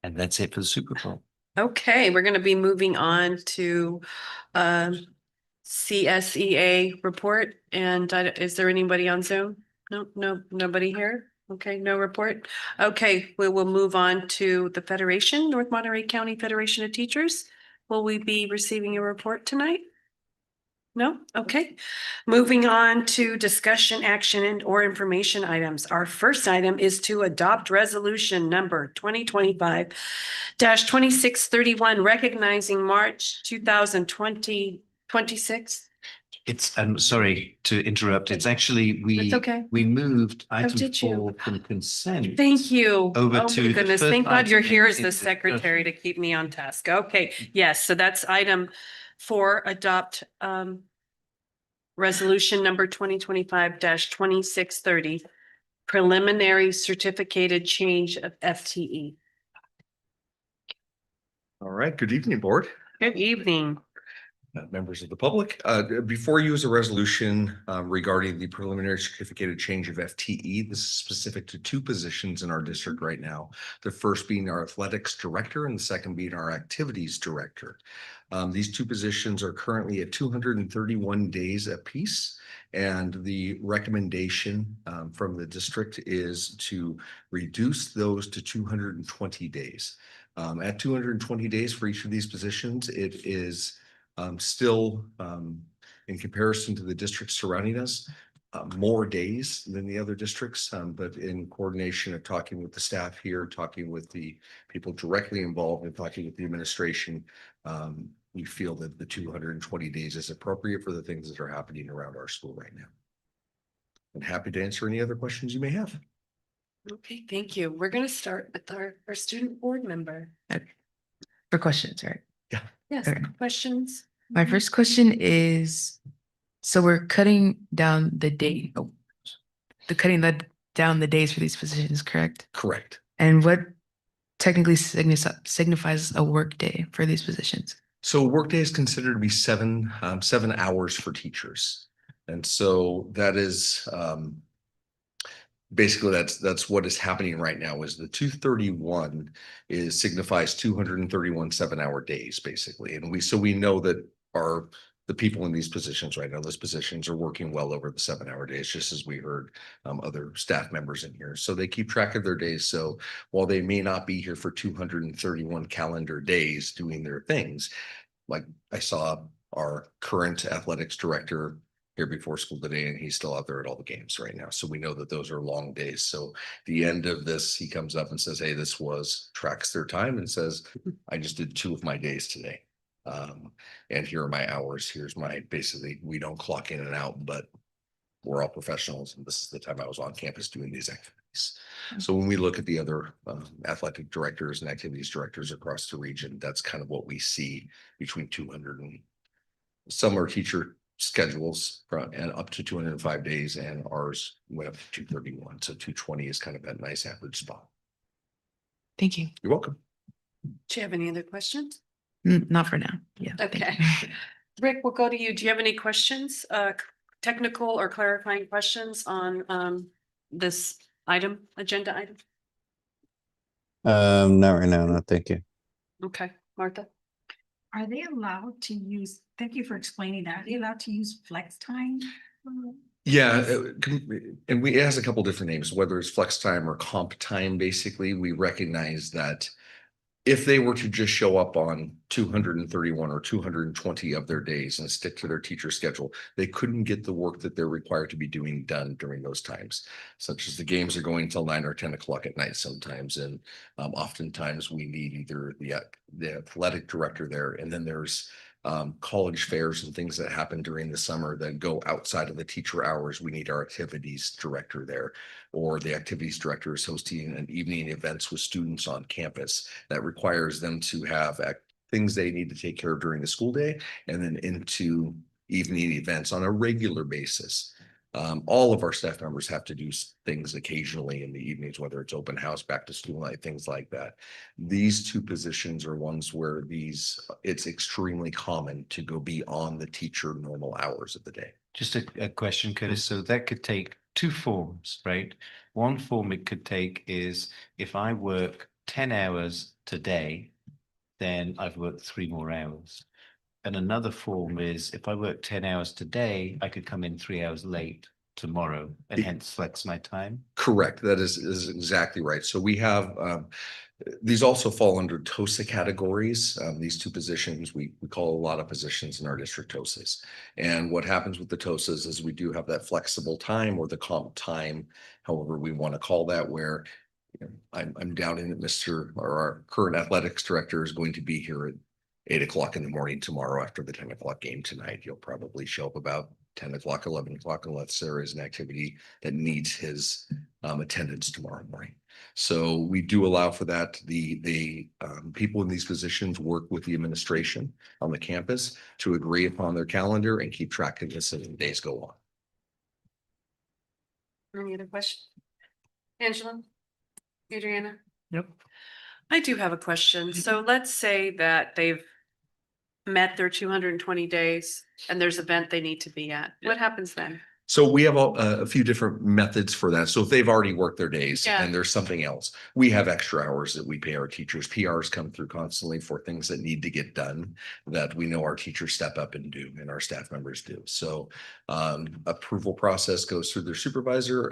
And that's it for the Super Bowl. Okay, we're going to be moving on to CSEA report. And is there anybody on Zoom? No, nobody here. Okay, no report. Okay, we will move on to the Federation, North Monterey County Federation of Teachers. Will we be receiving a report tonight? No? Okay. Moving on to discussion, action, and or information items. Our first item is to adopt resolution number 2025-2631, recognizing March 2026. It's, I'm sorry to interrupt. It's actually, It's okay. we moved item did you? 4 from consent. Thank you. Over Oh my to the goodness. first Thank God you're item here as in the discussion. secretary to keep me on task. Okay, yes, so that's item 4, adopt resolution number 2025-2630, preliminary certificated change of FTE. All right, good evening, board. Good evening. Members of the public. Before you is a resolution regarding the preliminary certificated change of FTE. This is specific to 2 positions in our district right now. The first being our athletics director and the second being our activities director. These 2 positions are currently at 231 days apiece. And the recommendation from the district is to reduce those to 220 days. At 220 days for each of these positions, it is still in comparison to the districts surrounding us, more days than the other districts, but in coordination of talking with the staff here, talking with the people directly involved and talking with the administration, we feel that the 220 days is appropriate for the things that are happening around our school right now. I'm happy to answer any other questions you may have. Okay, thank you. We're going to start with our student board member. For questions, right? Yes, Okay. questions? My first question is, so we're cutting down the date, down the days for these positions, correct? Correct. And what technically signifies a work day for these positions? So a workday is considered to be 7 hours for teachers. And so that is basically that's what is happening right now is the 231 signifies 231 7-hour days basically. And we know that the people in these positions right now, those positions are working well over the 7-hour days, just as we heard other staff members in here. So they keep track of their days. So while they may not be here for 231 calendar days doing their things, like I saw our current athletics director here before school today, and he's still out there at all the games right now. So we know that those are long days. So the end of this, he comes up and says, hey, tracks their time and says, I just did 2 of my days today. And here are my hours. Here's basically, we don't clock in and out, but we're all professionals. And this is the time I was on campus doing these activities. So when we look at the other athletic directors and activities directors across the region, that's kind of what we see between 200 and some are teacher schedules and up to 205 days, and ours went up to 231. So 220 is kind of that nice average spot. Thank you. You're welcome. Do you have any other questions? Not for now. Yeah. Okay. Rick, we'll go to you. Do you have any questions, technical or clarifying questions on this agenda item? Not right now. No, thank you. Okay, Martha. Are they allowed to use, thank you for explaining that. Are they allowed to use flex time? Yeah, and it has a couple different names, whether it's flex time or comp time. Basically, we recognize that if they were to just show up on 231 or 220 of their days and stick to their teacher schedule, they couldn't get the work that they're required to be doing done during those times, such as the games are going till 9 or 10 o'clock at night sometimes. And oftentimes we need either the athletic director there, and then there's college fairs and things that happen during the summer that go outside of the teacher hours. We need our activities director there, or the activities director is hosting an evening events with students on campus that requires them to have things they need to take care of during the school day and then into evening events on a regular basis. All of our staff members have to do things occasionally in the evenings, whether it's open house, back to school night, things like that. These two positions are ones where it's extremely common to go beyond the teacher normal hours of the day. Just a question, Curtis. So that could take two forms, right? One form it could take is if I work 10 hours today, then I've worked 3 more hours. And another form is if I work 10 hours today, I could come in 3 hours late tomorrow and hence flex my time. Correct. That is exactly right. So we have these also fall under TOSA categories. These two positions, we call a lot of positions in our district TOSAs. And what happens with the TOSAs is we do have that flexible time, or the comp time, however we want to call that, where I'm doubting that our current athletics director is going to be here at 8 o'clock in the morning tomorrow after the 10 o'clock game tonight. He'll probably show up about 10 o'clock, 11 o'clock, unless there is an activity that needs his attendance tomorrow morning. So we do allow for that. The people in these positions work with the administration on the campus to agree upon their calendar and keep track of this as the days go on. Any other questions? Angela? Adriana? Yep. I do have a question. So let's say that they've met their 220 days and there's an event they need to be at. What happens then? So we have a few different methods for that. So if they've already worked their days Yeah. and there's something else, we have extra hours that we pay our teachers. PRs come through constantly for things that need to get done that we know our teachers step up and do, and our staff members do. So approval process goes through their supervisor.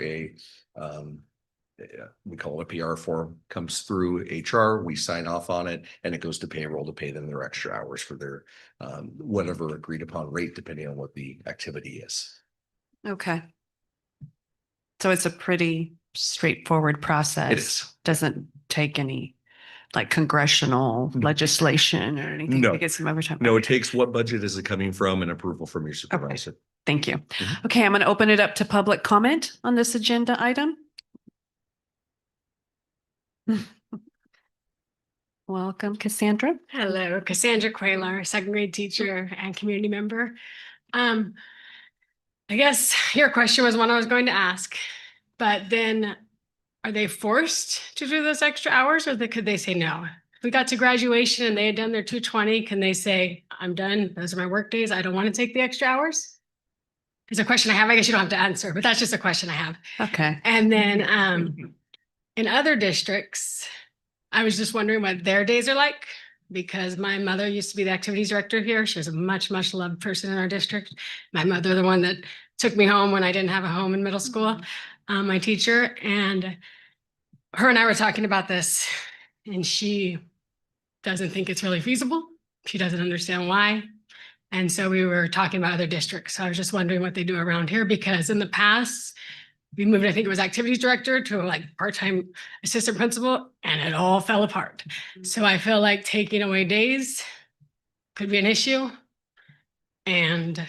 We call it a PR form, comes through HR, we sign off on it, and it goes to payroll to pay them their extra hours for their whatever agreed upon rate, depending on what the activity is. Okay. So it's a pretty straightforward process. It is. Doesn't take any like congressional legislation or anything No. to get some overtime. No, it takes what budget is it coming from and approval from your supervisor. Thank you. Okay, I'm going to open it up to public comment on this agenda item. Welcome, Cassandra. Hello, Cassandra Quayler, second grade teacher and community member. I guess your question was one I was going to ask, but then are they forced to do those extra hours, or could they say no? If we got to graduation and they had done their 220, can they say, I'm done, those are my work days, I don't want to take the extra hours? It's a question I have. I guess you don't have to answer, but that's just a question I have. Okay. And then in other districts, I was just wondering what their days are like, because my mother used to be the activities director here. She was a much, much loved person in our district. My mother, the one that took me home when I didn't have a home in middle school, my teacher. And her and I were talking about this, and she doesn't think it's really feasible. She doesn't understand why. And so we were talking about other districts. So I was just wondering what they do around here, because in the past, we moved, I think it was activities director to like part-time assistant principal, and it all fell apart. So I feel like taking away days could be an issue. And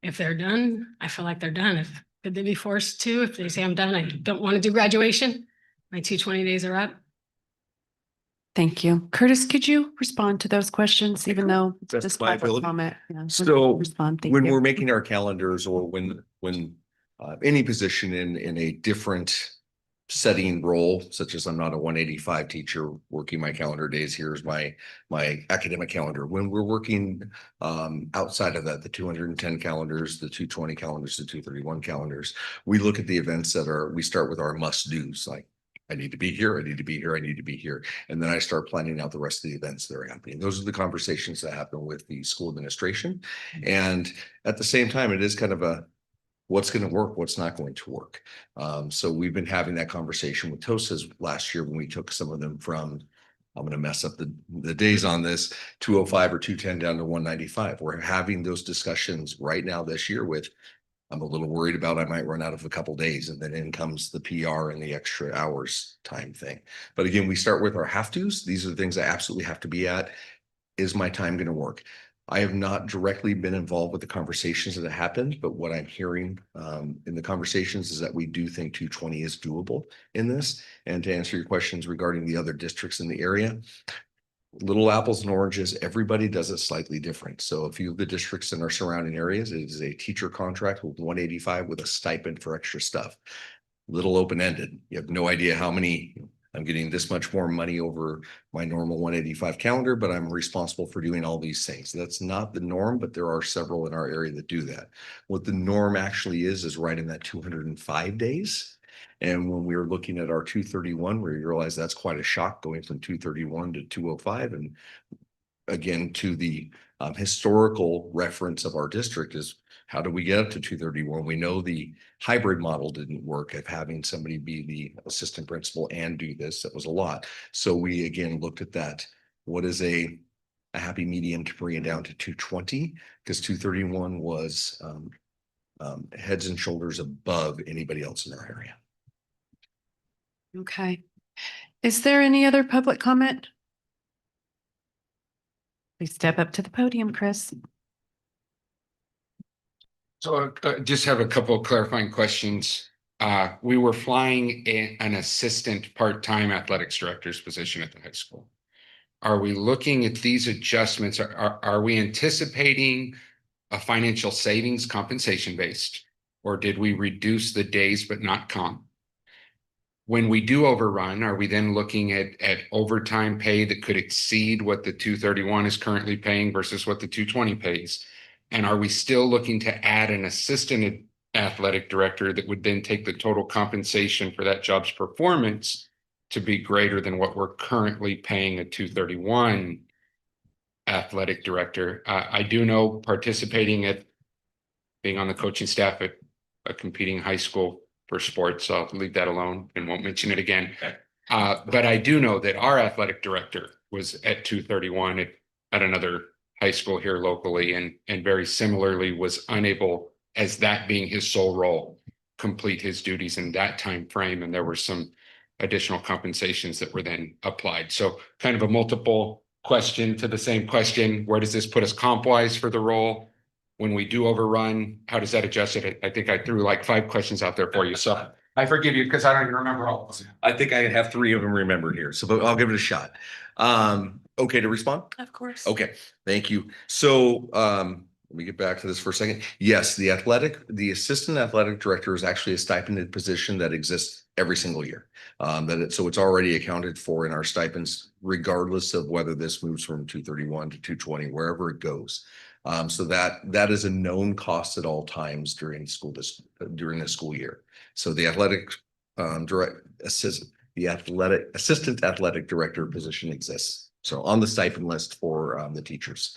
if they're done, I feel like they're done. Could they be forced to, if they say I'm done, I don't want to do graduation, my 220 days are up? Thank you. Curtis, could you respond to those questions, even though That's this my public ability. comment? Yeah, So respond. Thank when you. we're making our calendars, or when any position in a different setting role, such as I'm not a 185 teacher working my calendar days, here's my academic calendar. When we're working outside of that, the 210 calendars, the 220 calendars, the 231 calendars, we look at the events we start with our must do's, like I need to be here, I need to be here, I need to be here. And then I start planning out the rest of the events that are happening. Those are the conversations that happen with the school administration. And at the same time, it is kind of what's going to work, what's not going to work. So we've been having that conversation with TOSAs last year when we took some of them from I'm gonna mess up the days on this, 205 or 210 down to 195. We're having those discussions right now this year with, I'm a little worried about I might run out of a couple days, and then in comes the PR and the extra hours time thing. But again, we start with our have tos. These are the things I absolutely have to be at. Is my time going to work? I have not directly been involved with the conversations that have happened, but what I'm hearing in the conversations is that we do think 220 is doable in this. And to answer your questions regarding the other districts in the area, little apples and oranges, everybody does it slightly different. So a few of the districts in our surrounding areas, it is a teacher contract with 185 with a stipend for extra stuff. Little open-ended. You have no idea how many. I'm getting this much more money over my normal 185 calendar, but I'm responsible for doing all these things. That's not the norm, but there are several in our area that do that. What the norm actually is right in that 205 days. And when we were looking at our 231, we realized that's quite a shock going from 231 to 205. And again, to the historical reference of our district is, how do we get up to 231? We know the hybrid model didn't work of having somebody be the assistant principal and do this. That was a lot. So we again looked at that. What is a happy medium to bring it down to 220? Because 231 was heads and shoulders above anybody else in our area. Okay. Is there any other public comment? Please step up to the podium, Chris. So just have a couple of clarifying questions. We were flying an assistant part-time athletics director's position at the high school. Are we looking at these adjustments? Are we anticipating a financial savings compensation based, or did we reduce the days but not comp? When we do overrun, are we then looking at overtime pay that could exceed what the 231 is currently paying versus what the 220 pays? And are we still looking to add an assistant athletic director that would then take the total compensation for that job's performance to be greater than what we're currently paying a 231 athletic director? I do know participating at being on the coaching staff at a competing high school for sports, I'll leave that alone and won't mention it again. But I do know that our athletic director was at 231 at another high school here locally, and very similarly was unable, as that being his sole role, complete his duties in that time frame. And there were some additional compensations that were then applied. So kind of a multiple question to the same question. Where does this put us comp-wise for the role? When we do overrun, how does that adjust it? I think I threw like 5 questions out there for you. So I forgive you because I don't even remember all of them. I think I have 3 of them remembered here, so but I'll give it a shot. Okay to respond? Of course. Okay, thank you. So let me get back to this for a second. Yes, the assistant athletic director is actually a stipended position that exists every single year. So it's already accounted for in our stipends, regardless of whether this moves from 231 to 220, wherever it goes. So that is a known cost at all times during the school year. So the assistant athletic director position exists. So on the stipend list for the teachers.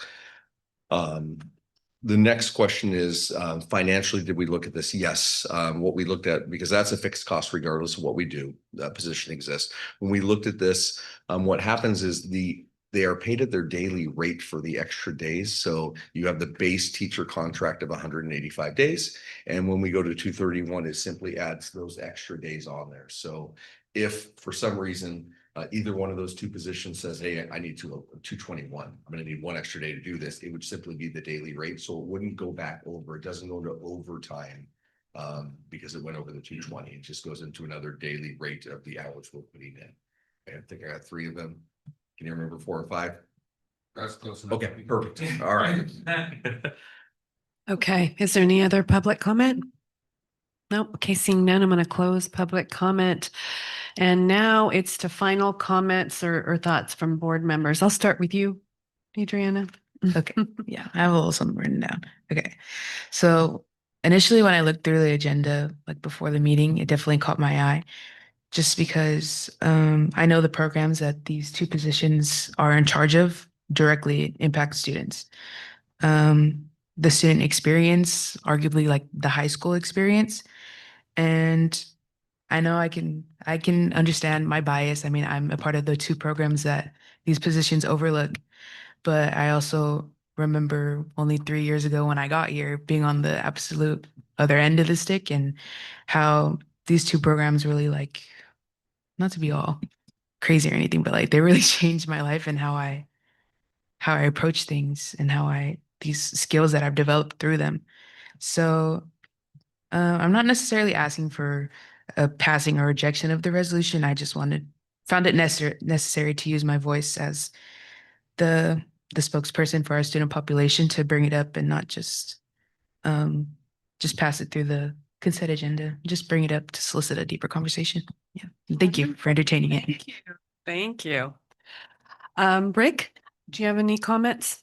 The next question is financially, did we look at this? Yes. What we looked at, because that's a fixed cost regardless of what we do, that position exists. When we looked at this, what happens is they are paid at their daily rate for the extra days. So you have the base teacher contract of 185 days. And when we go to 231, it simply adds those extra days on there. So if for some reason, either one of those 2 positions says, hey, I need 221, I'm going to need 1 extra day to do this, it would simply be the daily rate. So it wouldn't go back over. It doesn't go into overtime because it went over the 220. It just goes into another daily rate of the hours we're putting in. I think I got 3 of them. Can you remember 4 or 5? That's close enough. Okay, perfect. All right. Okay. Is there any other public comment? Nope. Okay, seeing none, I'm going to close public comment. And now it's to final comments or thoughts from board members. I'll start with you, Adriana. Okay. Yeah, I have a little something written down. Okay. So initially when I looked through the agenda, like before the meeting, it definitely caught my eye. Just because I know the programs that these 2 positions are in charge of directly impact students. The student experience, arguably like the high school experience. And I know I can understand my bias. I mean, I'm a part of the two programs that these positions overlook, but I also remember only 3 years ago when I got here being on the absolute other end of the stick and how these two programs really like, not to be all crazy or anything, but like they really changed my life and how I approach things and these skills that I've developed through them. So I'm not necessarily asking for a passing or rejection of the resolution. I just found it necessary to use my voice as the spokesperson for our student population to bring it up and not just pass it through the consent agenda. Just bring it up to solicit a deeper conversation. Yeah. Thank you for entertaining it. Thank you. Thank you. Rick, do you have any comments?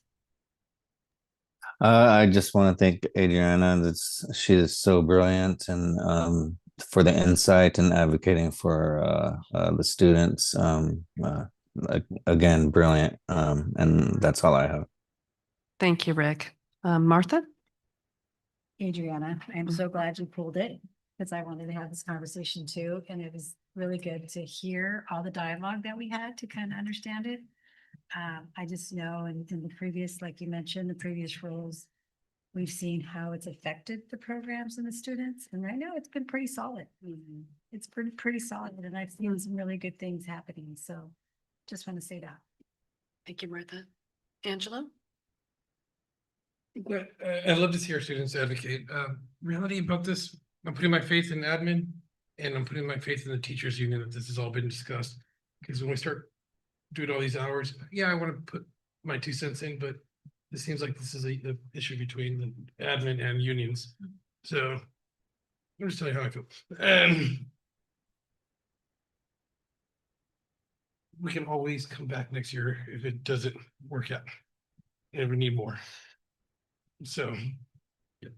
I just want to thank Adriana. She is so brilliant and for the insight and advocating for the students. Again, brilliant. And that's all I have. Thank you, Rick. Martha? Adriana, I'm so glad you pulled it because I wanted to have this conversation too. And it was really good to hear all the dialogue that we had to kind of understand it. I just know in the previous, like you mentioned, the previous roles, we've seen how it's affected the programs and the students. And right now it's been pretty solid. It's pretty solid. And I've seen some really good things happening. So just want to say that. Thank you, Martha. Angela? But I'd love to see our students advocate. Reality about this, I'm putting my faith in admin and I'm putting my faith in the teachers union that this has all been discussed. Because when we start doing all these hours, yeah, I want to put my 2 cents in, but it seems like this is the issue between the admin and unions. So I'm just telling you how I feel. We can always come back next year if it doesn't work out and we need more. So, yeah.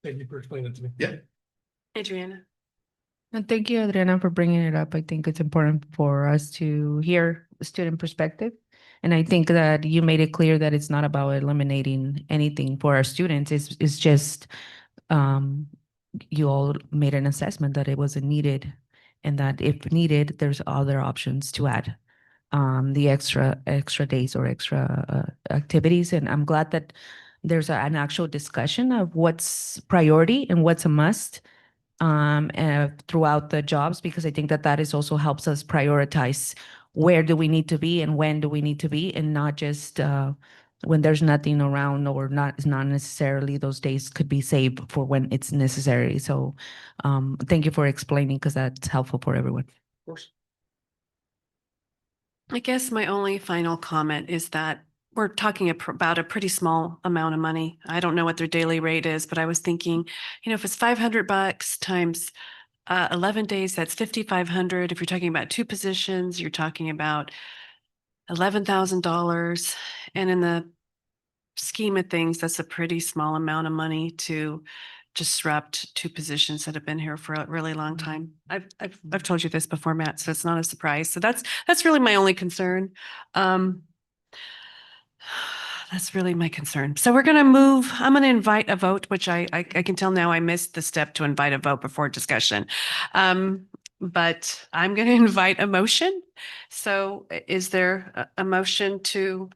Thank you for explaining that to me. Yeah. Adriana? And thank you, Adriana, for bringing it up. I think it's important for us to hear the student perspective. And I think that you made it clear that it's not about eliminating anything for our students. It's just you all made an assessment that it wasn't needed and that if needed, there's other options to add the extra days or extra activities. And I'm glad that there's an actual discussion of what's priority and what's a must throughout the jobs, because I think that is also helps us prioritize where do we need to be and when do we need to be, and not just when there's nothing around or it's not necessarily those days could be saved for when it's necessary. So thank you for explaining because that's helpful for everyone. Of course. I guess my only final comment is that we're talking about a pretty small amount of money. I don't know what their daily rate is, but I was thinking, if it's $500 times 11 days, that's $5,500. If you're talking about 2 positions, you're talking about $11,000. And in the scheme of things, that's a pretty small amount of money to disrupt 2 positions that have been here for a really long time. I've told you this before, Matt, so it's not a surprise. So that's really my only concern. That's really my concern. So we're going to move. I'm going to invite a vote, which I can tell now I missed the step to invite a vote before discussion. But I'm going to invite a motion. So is there a motion to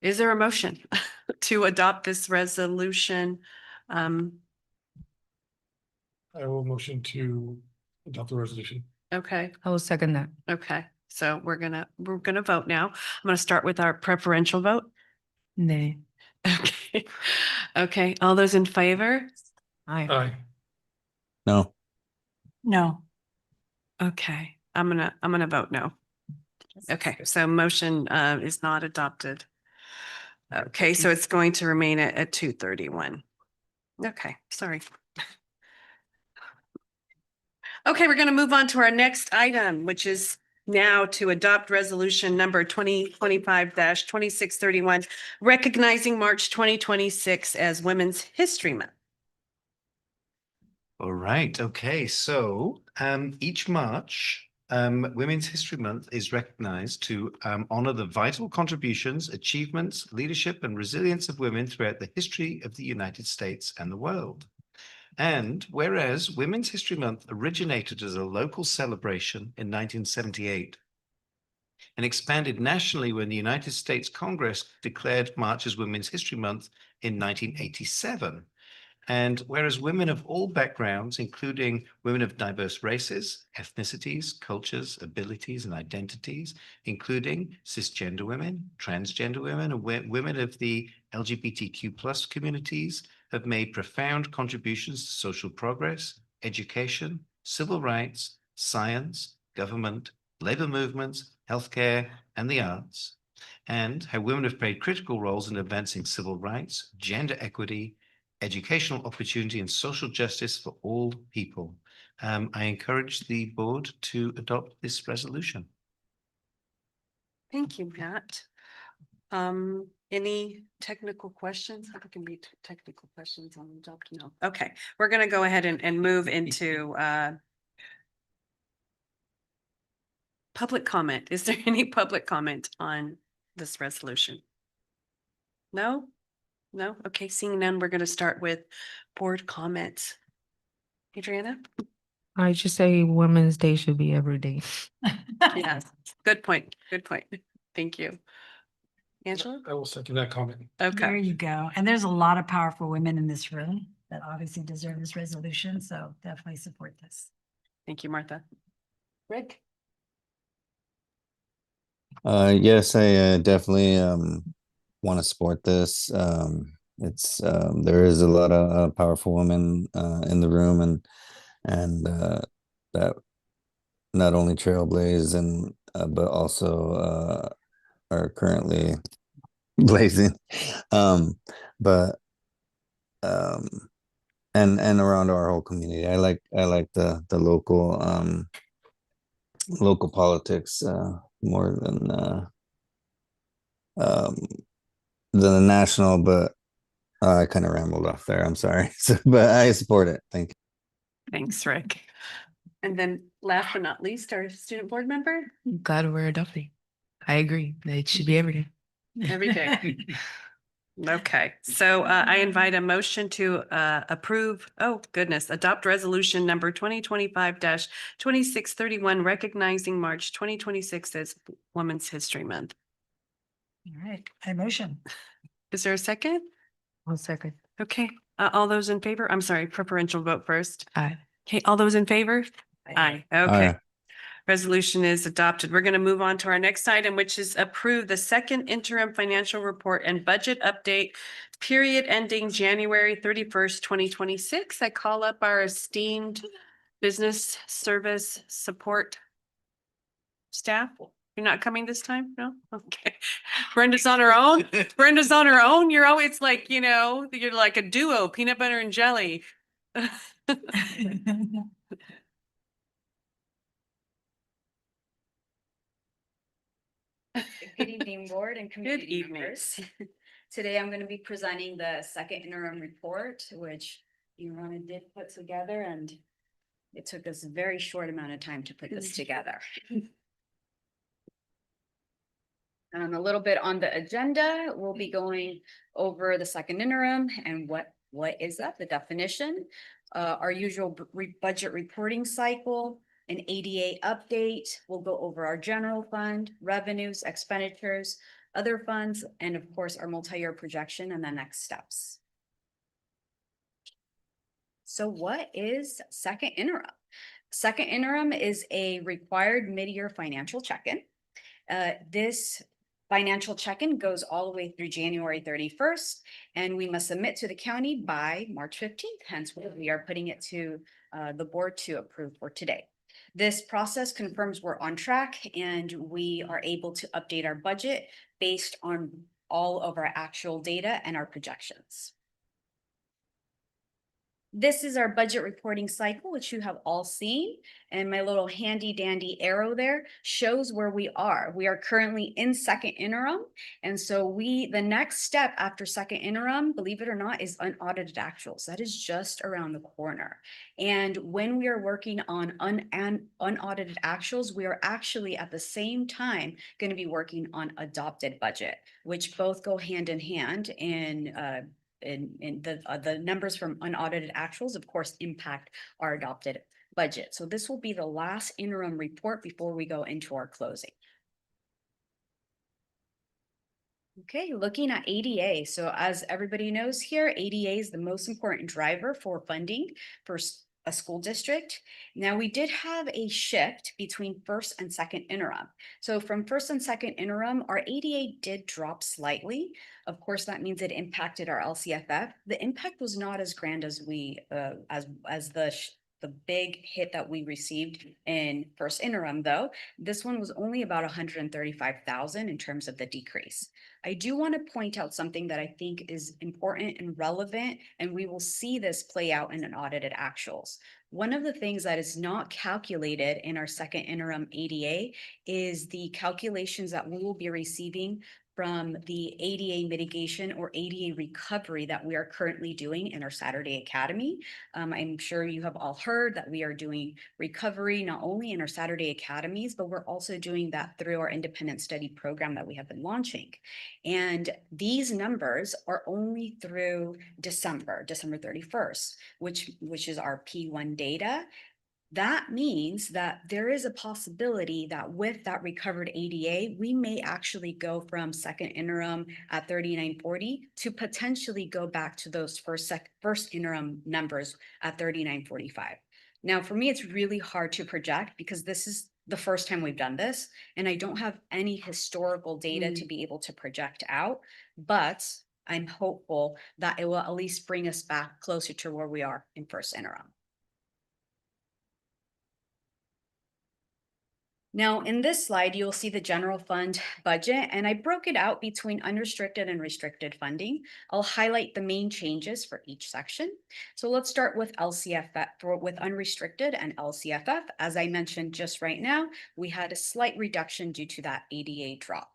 adopt this resolution? I will motion to adopt the resolution. Okay. I will second that. Okay. So we're gonna vote now. I'm gonna start with our preferential vote. Nay. Okay. Okay. All those in favor? Aye. No. No. Okay. I'm gonna vote no. Okay. So motion is not adopted. Okay. So it's going to remain at 231. Okay. Sorry. Okay, we're going to move on to our next item, which is now to adopt resolution number 2025-2631, recognizing March 2026 as Women's History Month. All right. Okay. So each March, Women's History Month is recognized to honor the vital contributions, achievements, leadership, and resilience of women throughout the history of the United States and the world. And whereas Women's History Month originated as a local celebration in 1978 and expanded nationally when the United States Congress declared March as Women's History Month in 1987. And whereas women of all backgrounds, including women of diverse races, ethnicities, cultures, abilities, and identities, including cisgender women, transgender women, and women of the LGBTQ plus communities, have made profound contributions to social progress, education, civil rights, science, government, labor movements, healthcare, and the arts, and how women have played critical roles in advancing civil rights, gender equity, educational opportunity, and social justice for all people. I encourage the board to adopt this resolution. Thank you, Matt. Any technical questions? There can be technical questions on the job. No. Okay, we're gonna go ahead and move into public comment. Is there any public comment on this resolution? No? No? Okay, seeing none, we're gonna start with board comments. Adriana? I just say Women's Day should be every day. Yes, good point. Good point. Thank you. Angela? I will second that comment. There Okay, you go. And there's a lot of powerful women in this room that obviously deserve this resolution, so definitely support this. thank you, Martha. Rick? Yes, I definitely want to support this. It's there is a lot of powerful women in the room, and that not only trailblaze and but also are currently blazing. But and around our whole community. I like the local politics more than the national, but I kind of rambled off there. I'm sorry. But I support it. Thank you. Thanks, Rick. And then last but not least, our student board member, Glad we're adopting. I agree. It should be every day. every day. Okay, so I invite a motion to approve, oh goodness, adopt resolution number 2025-2631, recognizing March 2026 as Women's History Month. All right, I motion. Is there a second? 1 second. Okay, all those in favor? I'm sorry, preferential vote first. Aye. Okay, all those in favor? Aye. Okay. Aye. Resolution is adopted. We're going to move on to our next item, which is approve the second interim financial report and budget update period ending January 31st, 2026. I call up our esteemed business service support staff. You're not coming this time? No? Okay. Brenda's on her own. Brenda's on her own. You're always like, you know, you're like a duo, peanut butter and jelly. Good evening, board and Good community evening. members. Today, I'm going to be presenting the second interim report, which Irana did put together, and it took us a very short amount of time to put this together. A little bit on the agenda, we'll be going over the second interim and what is that, the definition, our usual budget reporting cycle, an ADA update. We'll go over our general fund, revenues, expenditures, other funds, and of course, our multi-year projection and the next steps. So what is second interim? Second interim is a required mid-year financial check-in. This financial check-in goes all the way through January 31st, and we must submit to the county by March 15th. Hence, we are putting it to the board to approve for today. This process confirms we're on track and we are able to update our budget based on all of our actual data and our projections. This is our budget reporting cycle, which you have all seen, and my little handy dandy arrow there shows where we are. We are currently in second interim, and so the next step after second interim, believe it or not, is unaudited actuals. That is just around the corner. And when we are working on unaudited actuals, we are actually at the same time going to be working on adopted budget, which both go hand in hand in in the numbers from unaudited actuals, of course, impact our adopted budget. So this will be the last interim report before we go into our closing. Okay, looking at ADA. So as everybody knows here, ADA is the most important driver for funding for a school district. Now, we did have a shift between first and second interim. So from first and second interim, our ADA did drop slightly. Of course, that means it impacted our LCFF. The impact was not as grand as we, as the big hit that we received in first interim, though. This one was only about 135,000 in terms of the decrease. I do want to point out something that I think is important and relevant, and we will see this play out in an audited actuals. One of the things that is not calculated in our second interim ADA is the calculations that we will be receiving from the ADA mitigation or ADA recovery that we are currently doing in our Saturday Academy. I'm sure you have all heard that we are doing recovery not only in our Saturday Academies, but we're also doing that through our independent study program that we have been launching. And these numbers are only through December 31st, which is our P1 data. That means that there is a possibility that with that recovered ADA, we may actually go from second interim at 3940 to potentially go back to those first interim numbers at 3945. Now, for me, it's really hard to project because this is the first time we've done this, and I don't have any historical data to be able to project out, but I'm hopeful that it will at least bring us back closer to where we are in first interim. Now, in this slide, you'll see the general fund budget, and I broke it out between unrestricted and restricted funding. I'll highlight the main changes for each section. So let's start with LCFF, with unrestricted and LCFF. As I mentioned just right now, we had a slight reduction due to that ADA drop.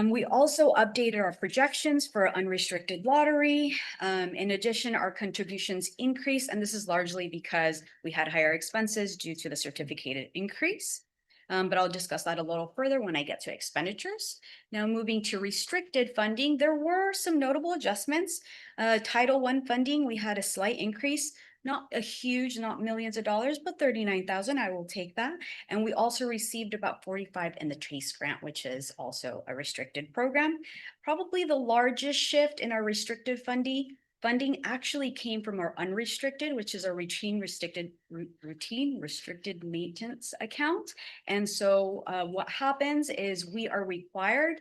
We also updated our projections for unrestricted lottery. In addition, our contributions increased, and this is largely because we had higher expenses due to the certificated increase. But I'll discuss that a little further when I get to expenditures. Now, moving to restricted funding, there were some notable adjustments. Title I funding, we had a slight increase. Not a huge, not millions of dollars, but 39,000, I will take that. And we also received about 45 in the Chase grant, which is also a restricted program. Probably the largest shift in our restricted funding actually came from our unrestricted, which is our routine restricted maintenance account. And so what happens is we are required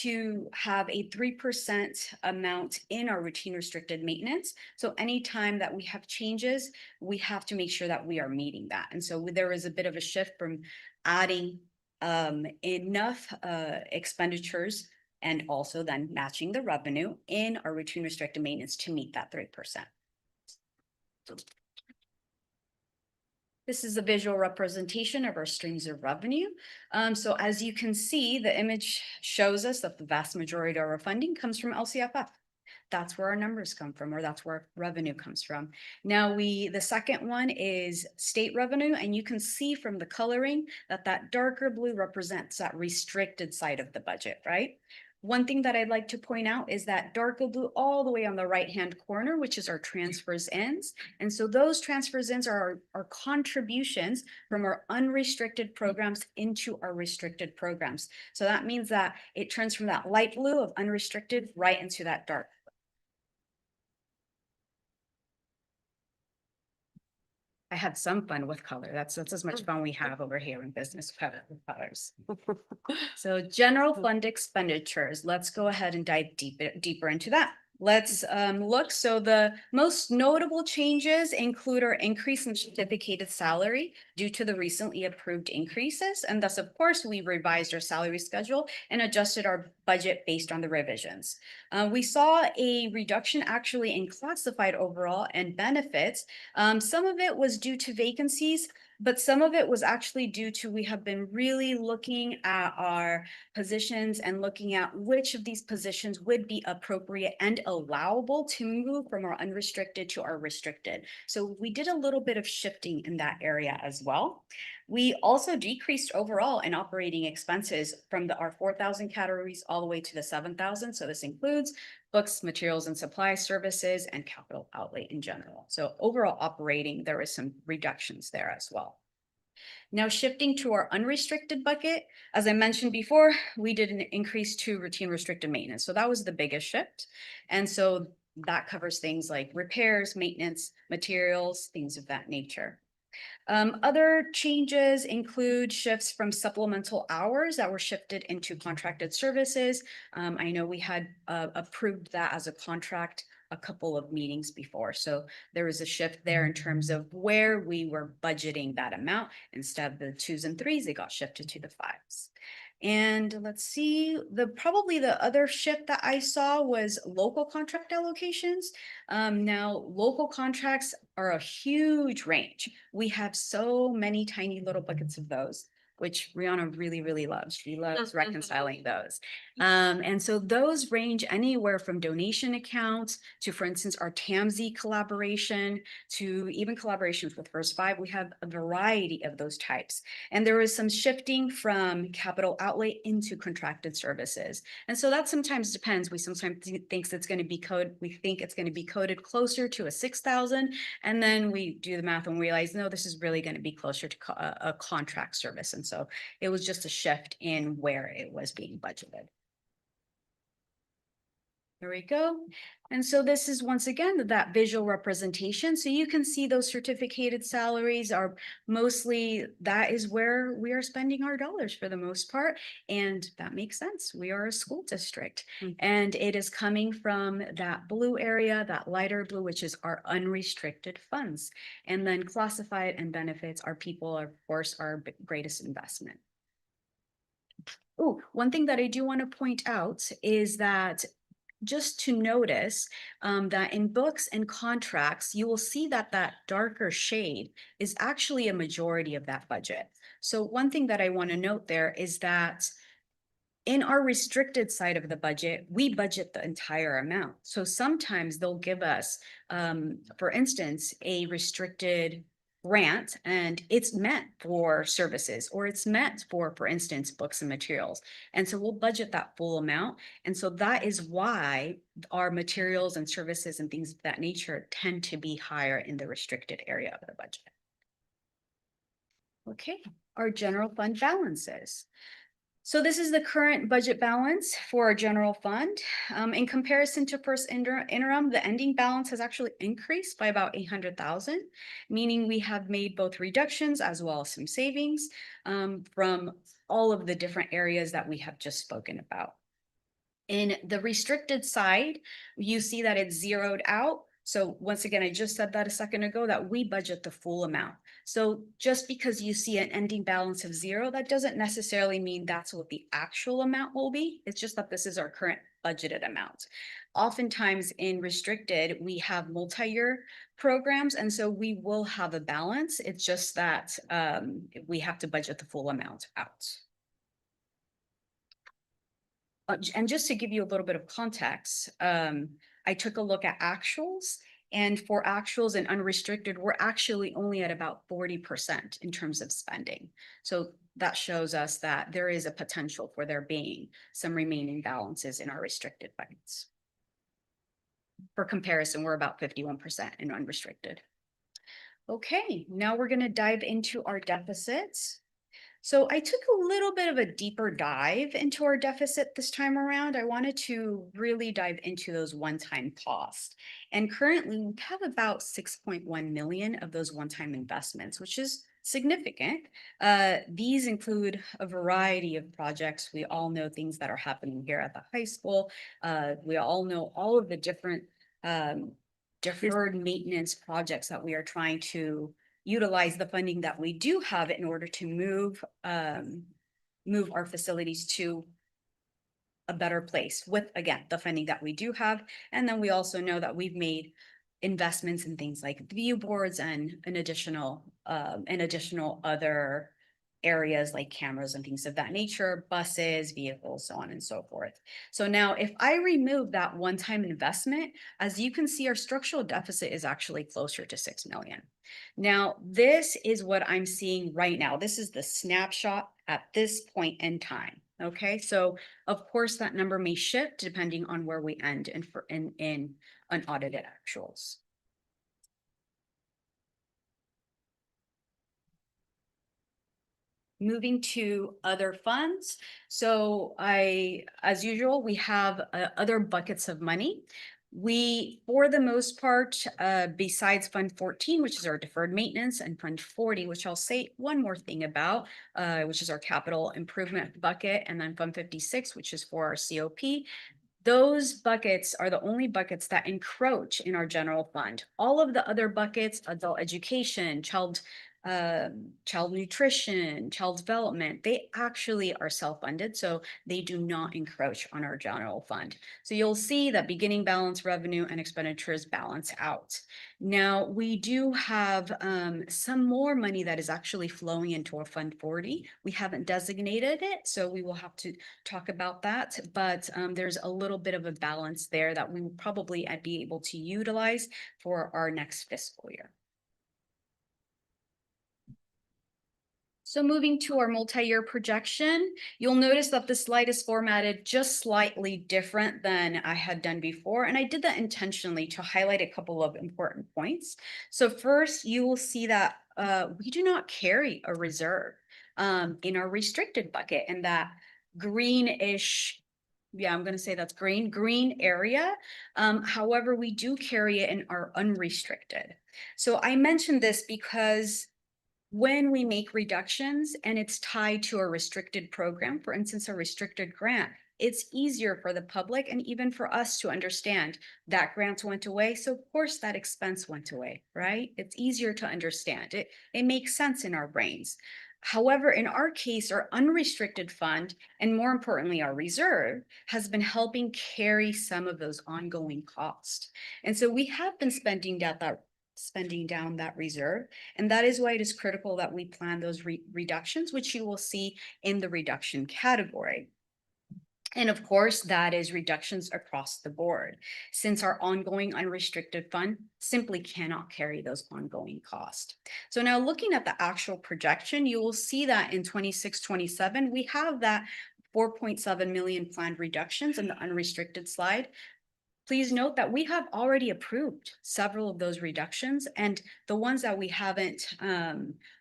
to have a 3% amount in our routine restricted maintenance. So anytime that we have changes, we have to make sure that we are meeting that. And so there is a bit of a shift from adding enough expenditures and also then matching the revenue in our routine restricted maintenance to meet that 3%. This is a visual representation of our streams of revenue. So as you can see, the image shows us that the vast majority of our funding comes from LCFF. That's where our numbers come from, or that's where revenue comes from. Now the second one is state revenue, and you can see from the coloring that that darker blue represents that restricted side of the budget, right? One thing that I'd like to point out is that darker blue all the way on the right-hand corner, which is our transfers ins. And so those transfers ins are our contributions from our unrestricted programs into our restricted programs. So that means that it turns from that light blue of unrestricted right into that dark. I had some fun with color. That's as much fun we have over here in business with colors. So general fund expenditures, let's go ahead and dive deeper into that. Let's look. So the most notable changes include our increase in certificated salary due to the recently approved increases. And thus, of course, we revised our salary schedule and adjusted our budget based on the revisions. We saw a reduction actually in classified overall and benefits. Some of it was due to vacancies, but some of it was actually due to we have been really looking at our positions and looking at which of these positions would be appropriate and allowable to move from our unrestricted to our restricted. So we did a little bit of shifting in that area as well. We also decreased overall in operating expenses from our 4,000 categories all the way to the 7,000. So this includes books, materials and supply services, and capital outlay in general. So overall operating, there is some reductions there as well. Now shifting to our unrestricted bucket, as I mentioned before, we did an increase to routine restricted maintenance. So that was the biggest shift. And so that covers things like repairs, maintenance, materials, things of that nature. Other changes include shifts from supplemental hours that were shifted into contracted services. I know we had approved that as a contract a couple of meetings before. So there was a shift there in terms of where we were budgeting that amount. Instead of the 2s and 3s, it got shifted to the 5s. And let's see, probably the other shift that I saw was local contract allocations. Now, local contracts are a huge range. We have so many tiny little buckets of those, which Rihanna really, really loves. She loves reconciling those. And so those range anywhere from donation accounts to, for instance, our TAMSI collaboration, to even collaborations with First Five. We have a variety of those types. And there is some shifting from capital outlay into contracted services. And so that sometimes depends. We sometimes think it's going to be coded. We think it's going to be coded closer to a 6,000. And then we do the math and realize, no, this is really going to be closer to a contract service. And so it was just a shift in where it was being budgeted. There we go. And so this is once again that visual representation. So you can see those certificated salaries are mostly, that is where we are spending our dollars for the most part. And that makes sense. We are a school district. And it is coming from that blue area, that lighter blue, which is our unrestricted funds. And then classified and benefits, our people are, of course, our greatest investment. Oh, one thing that I do want to point out is that just to notice that in books and contracts, you will see that that darker shade is actually a majority of that budget. So one thing that I want to note there is that in our restricted side of the budget, we budget the entire amount. So sometimes they'll give us, for instance, a restricted grant and it's meant for services, or it's meant for instance, books and materials. And so we'll budget that full amount. And so that is why our materials and services and things of that nature tend to be higher in the restricted area of the budget. Okay, our general fund balances. So this is the current budget balance for our general fund. In comparison to first interim, the ending balance has actually increased by about 800,000, meaning we have made both reductions as well as some savings from all of the different areas that we have just spoken about. In the restricted side, you see that it's zeroed out. So once again, I just said that a second ago, that we budget the full amount. So just because you see an ending balance of 0, that doesn't necessarily mean that's what the actual amount will be. It's just that this is our current budgeted amount. Oftentimes in restricted, we have multi-year programs, and so we will have a balance. It's just that we have to budget the full amount out. And just to give you a little bit of context, I took a look at actuals, and for actuals and unrestricted, we're actually only at about 40% in terms of spending. So that shows us that there is a potential for there being some remaining balances in our restricted buckets. For comparison, we're about 51% in unrestricted. Okay, now we're going to dive into our deficits. So I took a little bit of a deeper dive into our deficit this time around. I wanted to really dive into those one-time costs. And currently we have about 6.1 million of those one-time investments, which is significant. These include a variety of projects. We all know things that are happening here at the high school. We all know all of the different deferred maintenance projects that we are trying to utilize the funding that we do have in order to move our facilities to a better place with, again, the funding that we do have. And then we also know that we've made investments in things like view boards and an additional other areas like cameras and things of that nature, buses, vehicles, so on and so forth. So now if I remove that one-time investment, as you can see, our structural deficit is actually closer to 6 million. Now, this is what I'm seeing right now. This is the snapshot at this point in time. Okay, so of course that number may shift depending on where we end in unaudited actuals. Moving to other funds. So as usual, we have other buckets of money. We, for the most part, besides Fund 14, which is our deferred maintenance, and Fund 40, which I'll say one more thing about, which is our capital improvement bucket, and then Fund 56, which is for our COP. Those buckets are the only buckets that encroach in our general fund. All of the other buckets, adult education, child nutrition, child development, they actually are self-funded, so they do not encroach on our general fund. So you'll see that beginning balance, revenue, and expenditures balance out. Now, we do have some more money that is actually flowing into our Fund 40. We haven't designated it, so we will have to talk about that, but there's a little bit of a balance there that we will probably be able to utilize for our next fiscal year. So moving to our multi-year projection, you'll notice that the slide is formatted just slightly different than I had done before. And I did that intentionally to highlight a couple of important points. So first, you will see that we do not carry a reserve in our restricted bucket, and that greenish, yeah, I'm going to say that's green area. However, we do carry it in our unrestricted. So I mentioned this because when we make reductions and it's tied to a restricted program, for instance, a restricted grant, it's easier for the public and even for us to understand that grant went away. So of course that expense went away, right? It's easier to understand. It makes sense in our brains. However, in our case, our unrestricted fund, and more importantly, our reserve, has been helping carry some of those ongoing costs. And so we have been spending down that reserve. And that is why it is critical that we plan those reductions, which you will see in the reduction category. And of course, that is reductions across the board, since our ongoing unrestricted fund simply cannot carry those ongoing costs. So now looking at the actual projection, you will see that in 26-27, we have that 4.7 million planned reductions in the unrestricted slide. Please note that we have already approved several of those reductions, and the ones that we haven't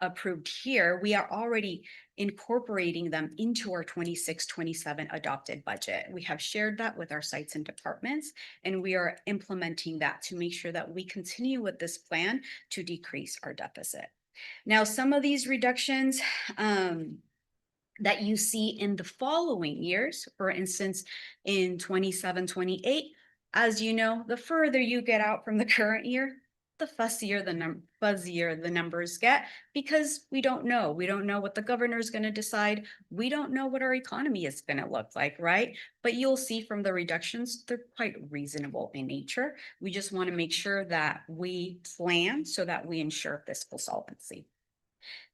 approved here, we are already incorporating them into our 26-27 adopted budget. We have shared that with our sites and departments, and we are implementing that to make sure that we continue with this plan to decrease our deficit. Now, some of these reductions that you see in the following years, for instance, in 27-28, as you know, the further you get out from the current year, the fuzzier the numbers get, because we don't know. We don't know what the governor is going to decide. We don't know what our economy is going to look like, right? But you'll see from the reductions, they're quite reasonable in nature. We just want to make sure that we plan so that we ensure fiscal solvency.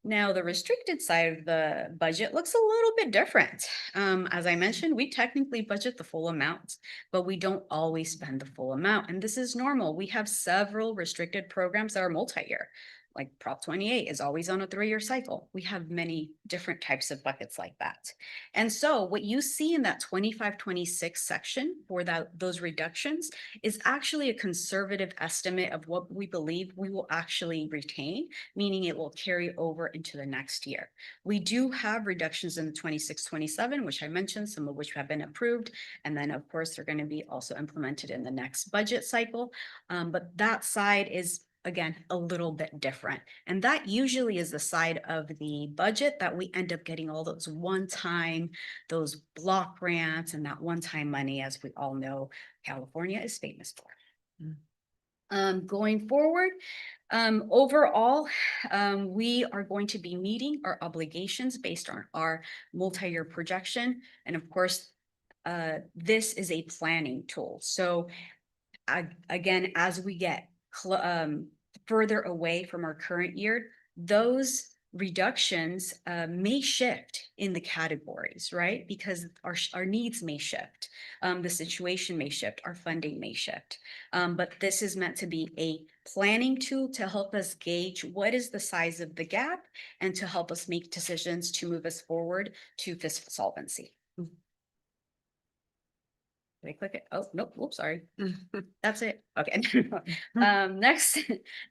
Now, the restricted side of the budget looks a little bit different. As I mentioned, we technically budget the full amount, but we don't always spend the full amount. And this is normal. We have several restricted programs that are multi-year. Like Prop 28 is always on a 3-year cycle. We have many different types of buckets like that. And so what you see in that 25-26 section for those reductions is actually a conservative estimate of what we believe we will actually retain, meaning it will carry over into the next year. We do have reductions in the 26-27, which I mentioned, some of which have been approved. And then of course, they're going to be also implemented in the next budget cycle. But that side is, again, a little bit different. And that usually is the side of the budget that we end up getting all those those block grants and that one-time money, as we all know, California is famous for. Going forward, overall, we are going to be meeting our obligations based on our multi-year projection. And of course, this is a planning tool. So again, as we get further away from our current year, those reductions may shift in the categories, right? Because our needs may shift, the situation may shift, our funding may shift. But this is meant to be a planning tool to help us gauge what is the size of the gap and to help us make decisions to move us forward to fiscal solvency. Did I click it? Oh, nope, whoops, sorry. That's it. Okay.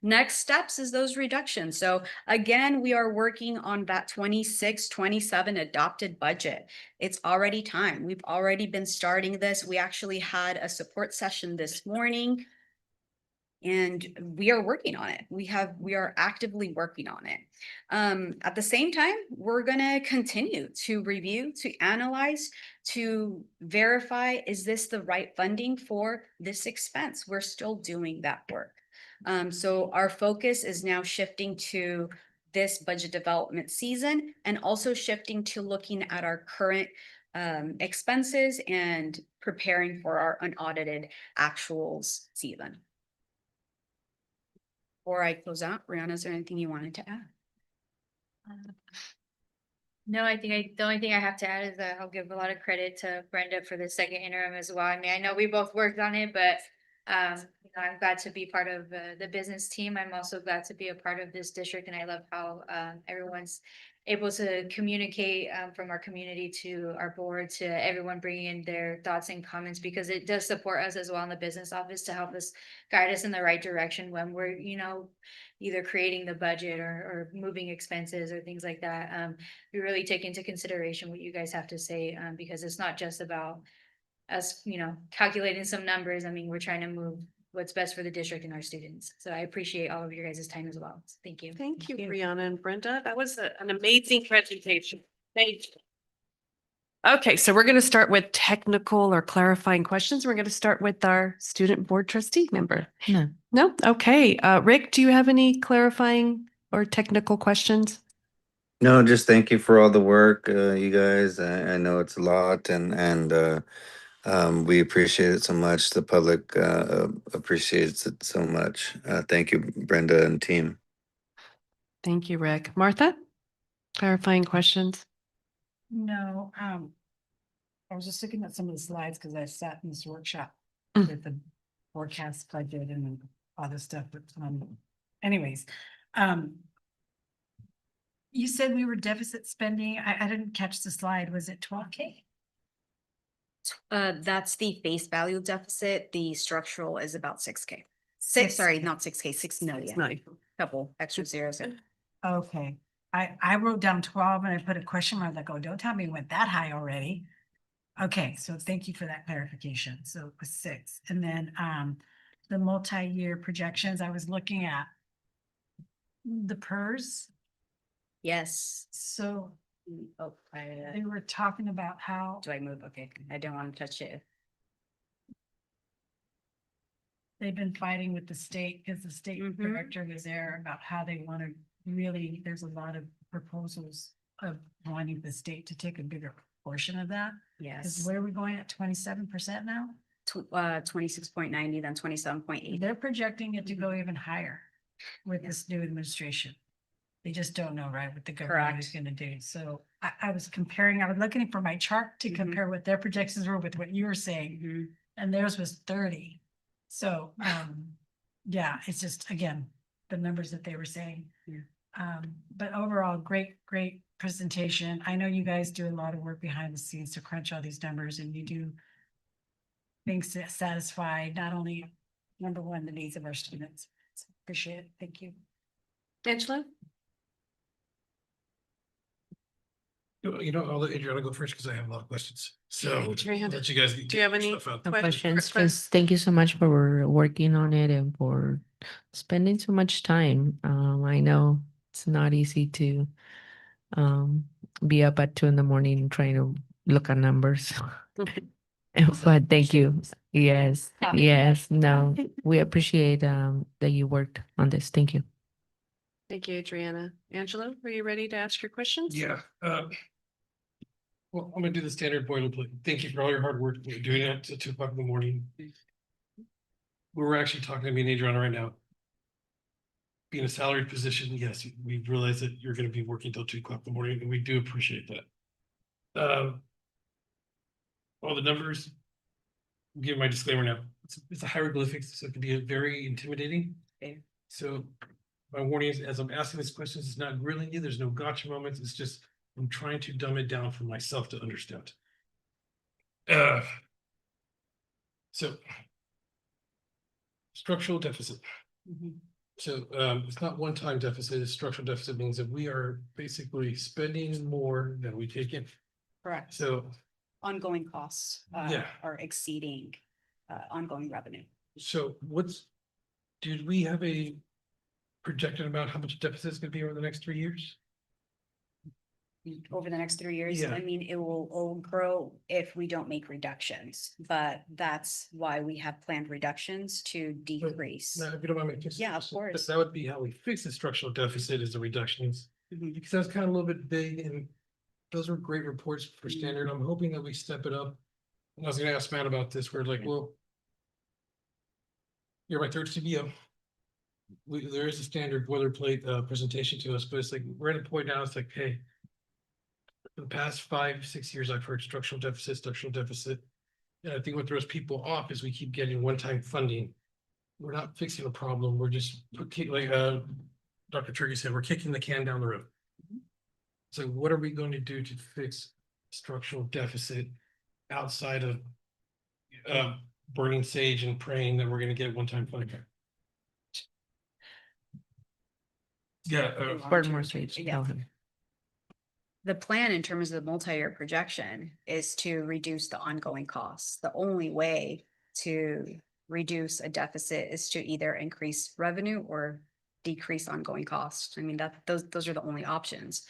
Next steps is those reductions. So again, we are working on that 26-27 adopted budget. It's already time. We've already been starting this. We actually had a support session this morning. And we are working on it. We are actively working on it. At the same time, we're gonna continue to review, to analyze, to verify, is this the right funding for this expense? We're still doing that work. So our focus is now shifting to this budget development season and also shifting to looking at our current expenses and preparing for our unaudited actuals season. Before I close out, Rihanna, is there anything you wanted to add? No, the only thing I have to add is that I'll give a lot of credit to Brenda for the second interim as well. I mean, I know we both worked on it, but I'm glad to be part of the business team. I'm also glad to be a part of this district, and I love how everyone's able to communicate from our community to our board to everyone bringing in their thoughts and comments, because it does support us as well in the business office to help us guide us in the right direction when we're, either creating the budget or moving expenses or things like that. We really take into consideration what you guys have to say, because it's not just about us, calculating some numbers. I mean, we're trying to move what's best for the district and our students. So I appreciate all of your guys' time as well. So thank you. Thank you, Brianna and Brenda. That was an amazing presentation. Thank you. Okay, so we're going to start with technical or clarifying questions. We're going to start with our student board trustee member. No. No? Okay. Rick, do you have any clarifying or technical questions? No, just thank you for all the work, you guys. I know it's a lot, and we appreciate it so much. The public appreciates it so much. Thank you, Brenda and team. Thank you, Rick. Martha, clarifying questions? No, I was just looking at some of the slides because I sat in this workshop with the forecast budget and other stuff. But anyways, you said we were deficit spending. I didn't catch the slide. Was it 12K? That's the face value deficit. The structural is about 6K. Sorry, not 6K, 6 million. Couple extra zeros. Okay. I wrote down 12 and I put a question mark, like, oh, don't tell me it went that high already. Okay, so thank you for that clarification. So it was 6. And then the multi-year projections, I was looking at the PERS. Yes. So they they were talking about how do I move? Okay, I don't want to touch it. they've been fighting with the state because the state director was there about how they want to really, there's a lot of proposals of wanting the state to take a bigger portion of that. Yes. Because where are we going at 27% now? 26.90, then 27.8. They're projecting it to go even higher with this new administration. They just don't know, right, what the government is going to do. So I was comparing, I was looking for my chart to compare what their projections were with what you were saying. And theirs was 30. So, yeah, it's just, again, the numbers that they were saying. But overall, great presentation. I know you guys do a lot of work behind the scenes to crunch all these numbers, and you do things to satisfy not only, number one, the needs of our students. So appreciate it. Thank you. Angela? I'll let Adriana go first because I have a lot of questions. So Adriana, let you guys. do you have any questions? Just thank you so much for working on it and for spending so much time. I know it's not easy to be up at 2 a.m. trying to look at numbers. But thank you. Yes, yes. No, we appreciate that you worked on this. Thank you. Thank you, Adriana. Angela, are you ready to ask your questions? Yeah. Well, I'm gonna do the standard boilerplate. Thank you for all your hard work. We're doing it at 2 o'clock in the morning. We're actually talking to me and Adriana right now. Being a salaried position, yes, we realize that you're gonna be working till 2 o'clock in the morning, and we do appreciate that. All the numbers, I'll give my disclaimer now. It's a hieroglyphics, so it can be very intimidating. Okay. So my warning is, as I'm asking these questions, it's not grilling you. There's no gotcha moments. It's just, I'm trying to dumb it down for myself to understand. So structural deficit. So it's not one-time deficit, it's structural deficit means that we are basically spending more than we take in. Correct. So, Ongoing costs Yeah. are exceeding ongoing revenue. so do we have a projected amount how much deficit is gonna be over the next 3 years? Over the next 3 years, Yeah. I mean, it'll grow if we don't make reductions, but that's why we have planned reductions to decrease. Now, if you don't mind me. just- Yeah, of so course. That would be how we fix the structural deficit is the reductions. Because that's kind of a little bit big and those were great reports for standard. I'm hoping that we step it up. And I was gonna ask Matt about this, where like, well, you're my third CBO. There is a standard boilerplate presentation to us, but it's like, we're at a point now, it's like, hey. For the past 5-6 years, I've heard structural deficit. And I think what throws people off is we keep getting one-time funding. We're not fixing a problem, we're just, like, Dr. Turkey said, we're kicking the can down the road. So what are we going to do to fix structural deficit outside of burning sage and praying that we're gonna get one-time funding? Yeah. Burn more sage. Yeah. Tell him. The plan in terms of the multi-year projection is to reduce the ongoing costs. The only way to reduce a deficit is to either increase revenue or decrease ongoing costs. I mean, those are the only options.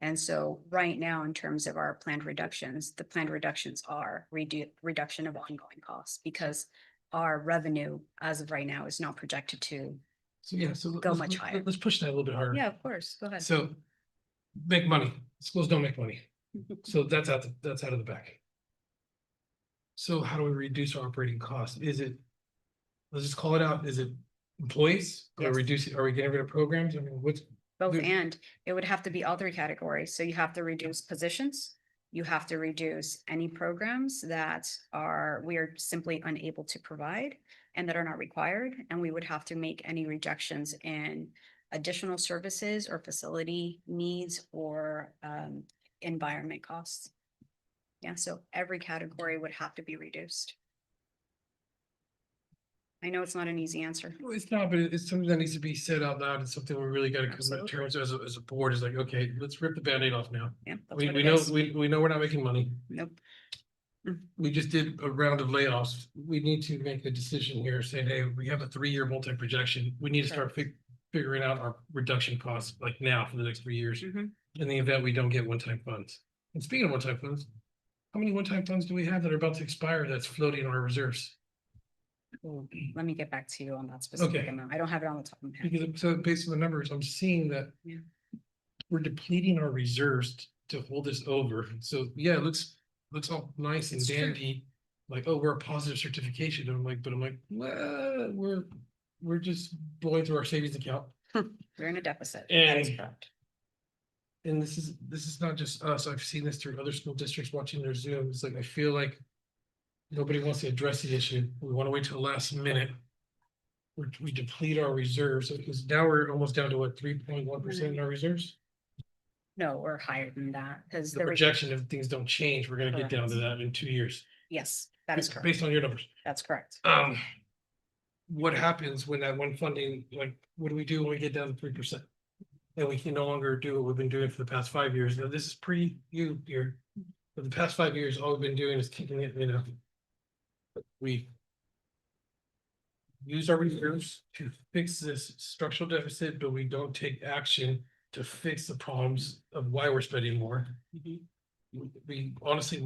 And so right now, in terms of our planned reductions, the planned reductions are reduction of ongoing costs because our revenue as of right now is not projected to So yeah, so go much higher. let's push that a little bit harder. Yeah, of course. Go ahead. So make money. Schools don't make money. So that's out of the back. So how do we reduce our operating costs? Is it, let's just call it out. Is it employees? Are we reducing, are we getting rid of programs? I mean, what's Both and it would have to be all three categories. So you have to reduce positions. You have to reduce any programs that we are simply unable to provide and that are not required. And we would have to make any rejections in additional services or facility needs or environment costs. Yeah, so every category would have to be reduced. I know it's not an easy answer. Well, it's not, but it's something that needs to be said out loud. It's something we really got to come to Absolutely. terms as a board. Is like, okay, let's rip the Band-Aid off now. Yeah, that's We what we it know is. we know we're not making money. Nope. We just did a round of layoffs. We need to make a decision here saying, hey, we have a 3-year multi-projection. We need to start figuring out our reduction costs like now for the next 3 years. In the event we don't get one-time funds. And speaking of one-time funds, how many one-time funds do we have that are about to expire that's floating in our reserves? Let me get back to you on that specific Okay. amount. I don't have it on the top of my head. Because so based on the numbers, I'm seeing that Yeah. we're depleting our reserves to hold this over. So yeah, it looks all nice and It's true. dandy. Like, oh, we're a positive certification. And I'm like, well, we're just blowing through our savings account. We're in a deficit. That is And- correct. And this is not just us. I've seen this through other school districts watching their Zoom. It's like I feel like nobody wants to address the issue. We want to wait till the last minute. We deplete our reserves because now we're almost down to what, 3.1% in our reserves? No, we're higher than that because The projection, if things don't change, we're gonna get down to that in 2 years. Yes, that is correct. Based on your numbers. That's correct. What happens when that one funding, like, what do we do when we get down to 3%? And we can no longer do what we've been doing for the past 5 years. Now, this is pre you here. For the past 5 years, all we've been doing is kicking it, we use our reserves to fix this structural deficit, but we don't take action to fix the problems of why we're spending more. We honestly,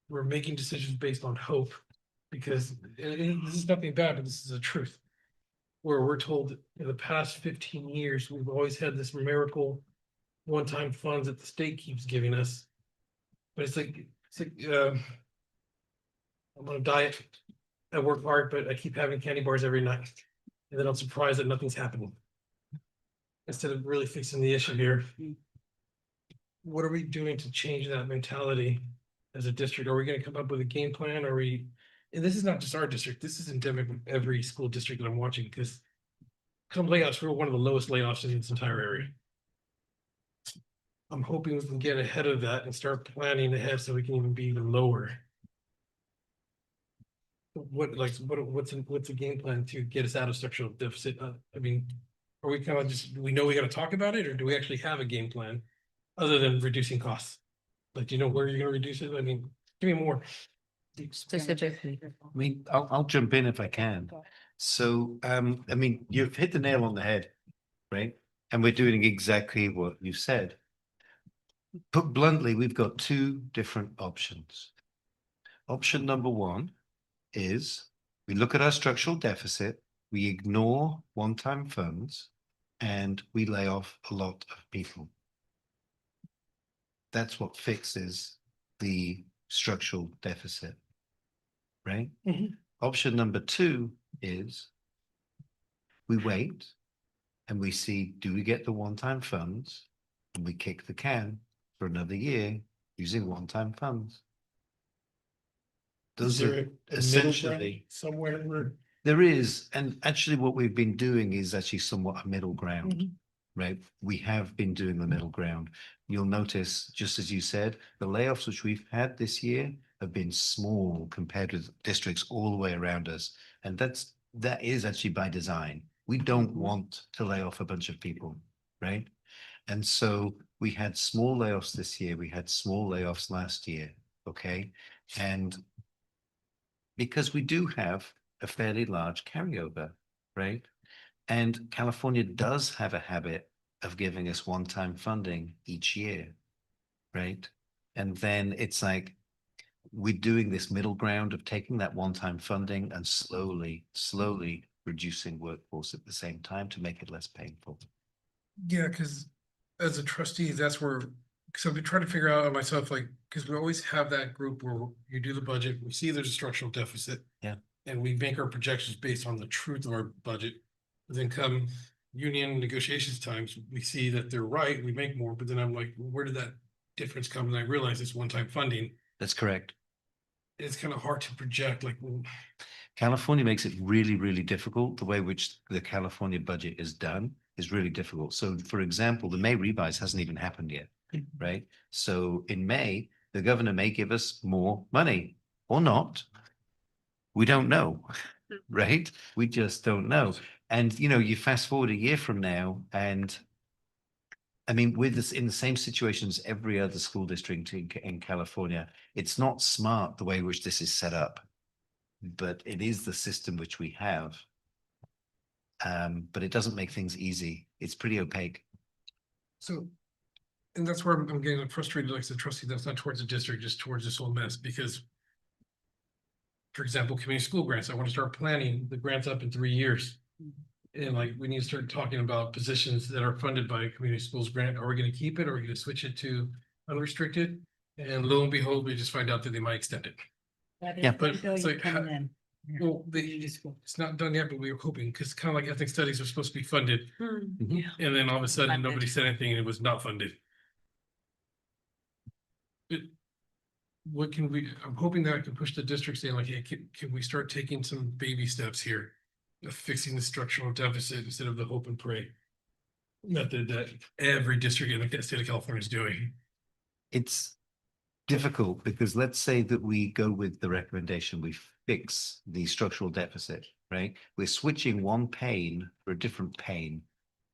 we're making decisions based on hope because this is nothing bad, but this is the truth. Where we're told in the past 15 years, we've always had this miracle one-time funds that the state keeps giving us. But it's like, I'm on a diet. I work hard, but I keep having candy bars every night. And then I'm surprised that nothing's happening. Instead of really fixing the issue here. What are we doing to change that mentality as a district? Are we gonna come up with a game plan? And this is not just our district, this is endemic with every school district that I'm watching, because come layoffs, we're one of the lowest layoffs in this entire area. I'm hoping we can get ahead of that and start planning ahead so we can even be even lower. What's the game plan to get us out of structural deficit? I mean, are we kind of just, do we know we gotta talk about it, or do we actually have a game plan? Other than reducing costs? Like, do you know where you're gonna reduce it? I mean, give me more. Specifically. I mean, I'll jump in if I can. So, I mean, you've hit the nail on the head, right? And we're doing exactly what you said. Put bluntly, we've got two different options. Option number one is we look at our structural deficit, we ignore one-time funds, and we lay off a lot of people. That's what fixes the structural deficit, right? Option number two is we wait and we see, do we get the one-time funds? And we kick the can for another year using one-time funds. Those are essentially somewhere where. there is, and actually what we've been doing is actually somewhat a middle ground, right? We have been doing the middle ground. You'll notice, just as you said, the layoffs which we've had this year have been small compared with districts all the way around us. And that is actually by design. We don't want to lay off a bunch of people, right? And so we had small layoffs this year. We had small layoffs last year, okay? And because we do have a fairly large carryover, right? And California does have a habit of giving us one-time funding each year, right? And then it's like we're doing this middle ground of taking that one-time funding and slowly reducing workforce at the same time to make it less painful. Yeah, because as a trustee, that's where, because I've been trying to figure out myself, like, because we always have that group where you do the budget, we see there's a structural deficit. Yeah. And we make our projections based on the truth of our budget. Then come union negotiations times, we see that they're right, we make more, but then I'm like, where did that difference come? And I realize it's one-time funding. That's correct. It's kind of hard to project, like, well, California makes it really, really difficult. The way which the California budget is done is really difficult. So for example, the May revise hasn't even happened yet, right? So in May, the governor may give us more money or not. We don't know, right? We just don't know. And, you know, you fast forward a year from now and I mean, with this in the same situation as every other school district in California, it's not smart the way in which this is set up, but it is the system which we have. But it doesn't make things easy. It's pretty opaque. so, and that's where I'm getting frustrated, like the trustee, that's not towards the district, just towards this whole mess, because for example, community school grants, I want to start planning the grants up in 3 years. And like, we need to start talking about positions that are funded by community schools grant. Are we going to keep it? Or are we going to switch it to unrestricted? And lo and behold, we just find out that they might extend it. Yeah, but it's like, well, it's not done yet, but we were hoping, because kind of like ethnic studies are supposed to be funded. And then all of a sudden, nobody said anything and it was not funded. But what can we, I'm hoping that I can push the district saying like, hey, can we start taking some baby steps here of fixing the structural deficit instead of the hope and pray method that every district in the state of California is doing? It's difficult because let's say that we go with the recommendation, we fix the structural deficit, right? We're switching one pain for a different pain,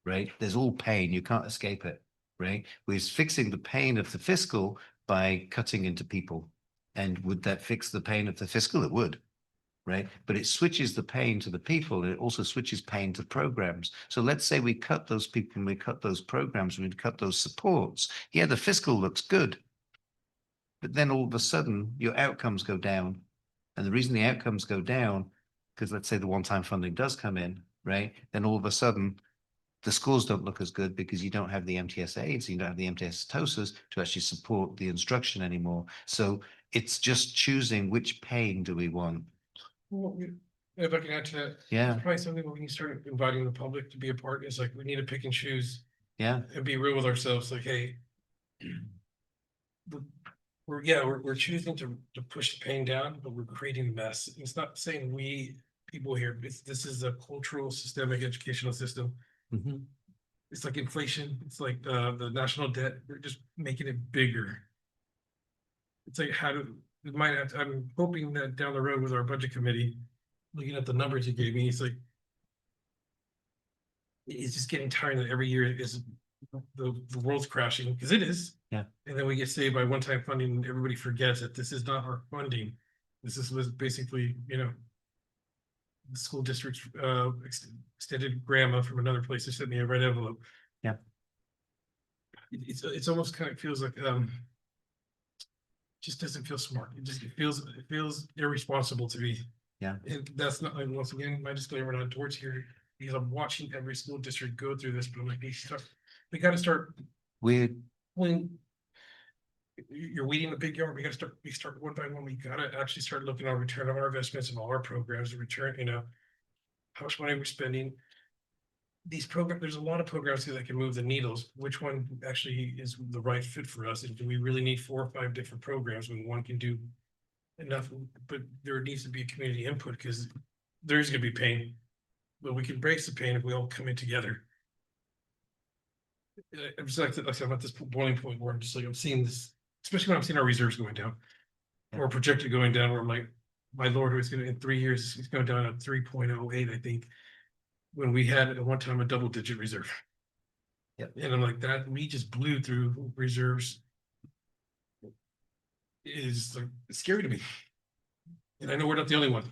right? There's all pain, you can't escape it, right? We're fixing the pain of the fiscal by cutting into people. And would that fix the pain of the fiscal? It would, right? But it switches the pain to the people. And it also switches pain to programs. So let's say we cut those people and we cut those programs, we cut those supports. Yeah, the fiscal looks good. But then all of a sudden your outcomes go down. And the reason the outcomes go down, because let's say the one-time funding does come in, right? Then all of a sudden the scores don't look as good because you don't have the MTS aids, you don't have the MTS TOSAs to actually support the instruction anymore. So it's just choosing which pain do we want. Well, if I can add to that, Yeah. it's probably something where we can start inviting the public to be a part. It's like, we need to pick and choose. Yeah. And be real with ourselves, like, hey. We're choosing to push the pain down, but we're creating a mess. It's not saying we people here, this is a cultural systemic educational system. It's like inflation, it's like the national debt, we're just making it bigger. It's like, we might have, I'm hoping that down the road with our budget committee, looking at the numbers you gave me, it's like. It's just getting tired that every year is the world's crashing, because it is. Yeah. And then we get saved by one-time funding, and everybody forgets that this is not our funding. Was basically, the school district's extended grandma from another place that sent me a red envelope. Yeah. It's almost kind of feels like just doesn't feel smart. It feels irresponsible to me. Yeah. And that's not, like, once again, my disclaimer not towards here, because I'm watching every school district go through this, but I'm like, we gotta start Weird. when you're weeding the big yard, we start one by one. We gotta actually start looking at return on our investments and all our programs, the return, how much money we're spending. These programs, there's a lot of programs here that can move the needles. Which one actually is the right fit for us? And do we really need 4 or 5 different programs when one can do enough? But there needs to be a community input, because there's gonna be pain, but we can brace the pain if we all come in together. I'm just like I'm at this boiling point where I'm just like, I'm seeing this, especially when I'm seeing our reserves going down. Or projected going down, where I'm like, my lord, it's gonna, in 3 years, it's going down to 3.08, I think. When we had at one time a double-digit reserve. Yep. And I'm like, that we just blew through reserves. Is like, it's scary to me. And I know we're not the only one.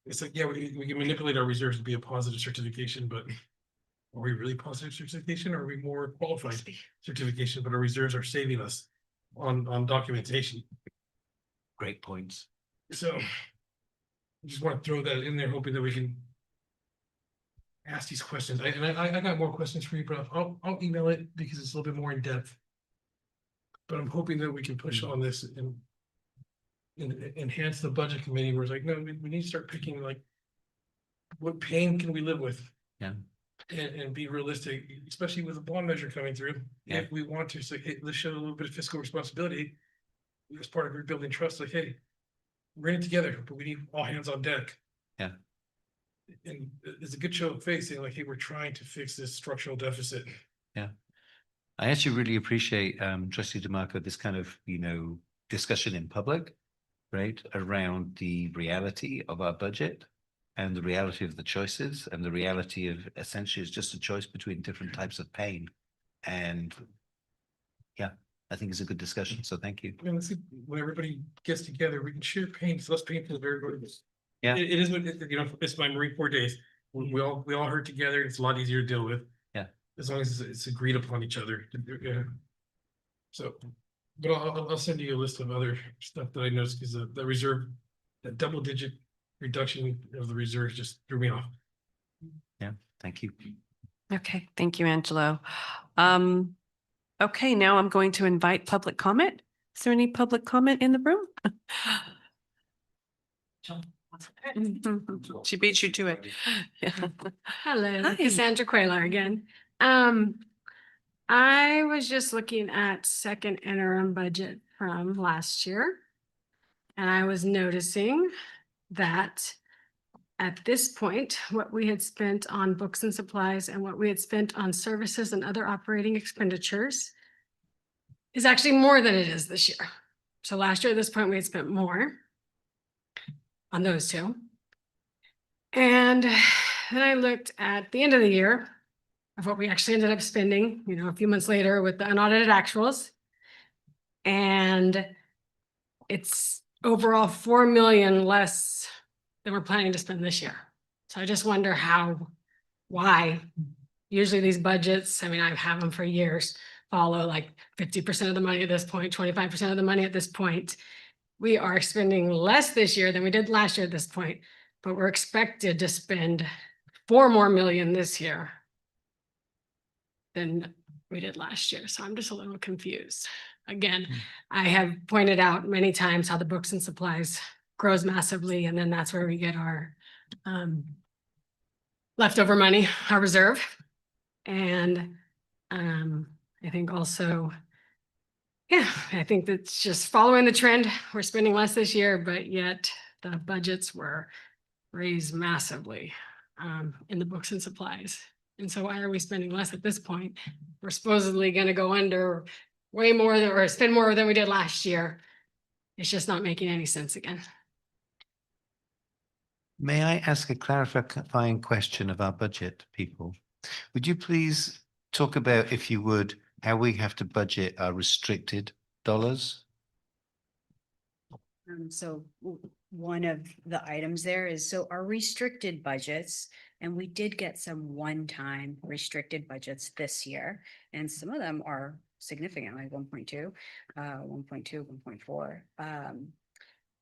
It's like, yeah, we can manipulate our reserves to be a positive certification, but are we really positive certification, or are we more qualified certification? But our reserves are saving us on documentation. Great points. So I just want to throw that in there, hoping that we can ask these questions. I got more questions for you, but I'll email it, because it's a little bit more in depth. But I'm hoping that we can push on this and enhance the budget committee, where it's like, no, we need to start picking, like, what pain can we live with? Yeah. And be realistic, especially with the bond measure coming through. Yeah. If we want to say, hey, let's show a little bit of fiscal responsibility as part of rebuilding trust, like, hey, we're in it together, but we need all hands on deck. Yeah. And it's a good show of face, saying like, hey, we're trying to fix this structural deficit. Yeah. I actually really appreciate Trustee DeMarco, this kind of, discussion in public, right, around the reality of our budget and the reality of the choices, and the reality of essentially it's just a choice between different types of pain. And yeah, I think it's a good discussion. So thank you. And let's see, when everybody gets together, we can share pain. It's less painful for everybody. Yeah. It is what it's my Marine Corps days. We all hurt together. It's a lot easier to deal with. Yeah. As long as it's agreed upon each other. Yeah. So, but I'll send you a list of other stuff that I noticed, because the reserve, that double-digit reduction of the reserves just threw me off. Yeah, thank you. Okay, thank you, Angelo. Okay, now I'm going to invite public comment. Is there any public comment in the room? She beat you to it. Yeah. Hello, Hi. Cassandra Quayler again. I was just looking at second interim budget from last year. And I was noticing that at this point, what we had spent on books and supplies and what we had spent on services and other operating expenditures is actually more than it is this year. So last year at this point, we had spent more on those two. And then I looked at the end of the year of what we actually ended up spending, a few months later with the unaudited actuals. And it's overall 4 million less than we're planning to spend this year. So I just wonder why. Usually these budgets, I have them for years, follow like 50% of the money at this point, 25% of the money at this point. We are spending less this year than we did last year at this point, but we're expected to spend 4 more million this year than we did last year. So I'm just a little confused. Again, I have pointed out many times how the books and supplies grows massively, and then that's where we get our leftover money, our reserve. And I think also, I think that's just following the trend. We're spending less this year, but yet the budgets were raised massively in the books and supplies. And so why are we spending less at this point? We're supposedly going to go under way more or spend more than we did last year. It's just not making any sense again. May I ask a clarifying question of our budget people? Would you please talk about, if you would, how we have to budget our restricted dollars? One of the items there is, so our restricted budgets, and we did get some one-time restricted budgets this year, and some of them are significant, like 1.2, 1.2, 1.4.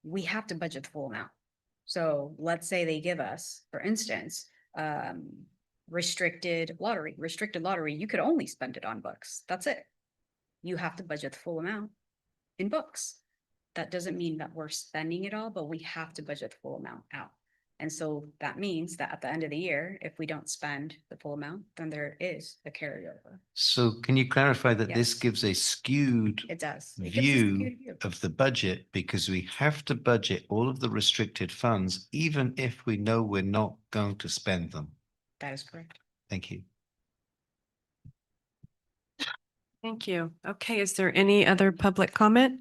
We have to budget the full amount. So let's say they give us, for instance, restricted lottery, you could only spend it on books. That's it. You have to budget the full amount in books. That doesn't mean that we're spending it all, but we have to budget the full amount out. And so that means that at the end of the year, if we don't spend the full amount, then there is a carryover. So can you clarify that this Yes. gives a skewed It does. It gives us a skewed view view. of the budget because we have to budget all of the restricted funds, even if we know we're not going to spend them? That is correct. Thank you. Thank you. Okay, is there any other public comment?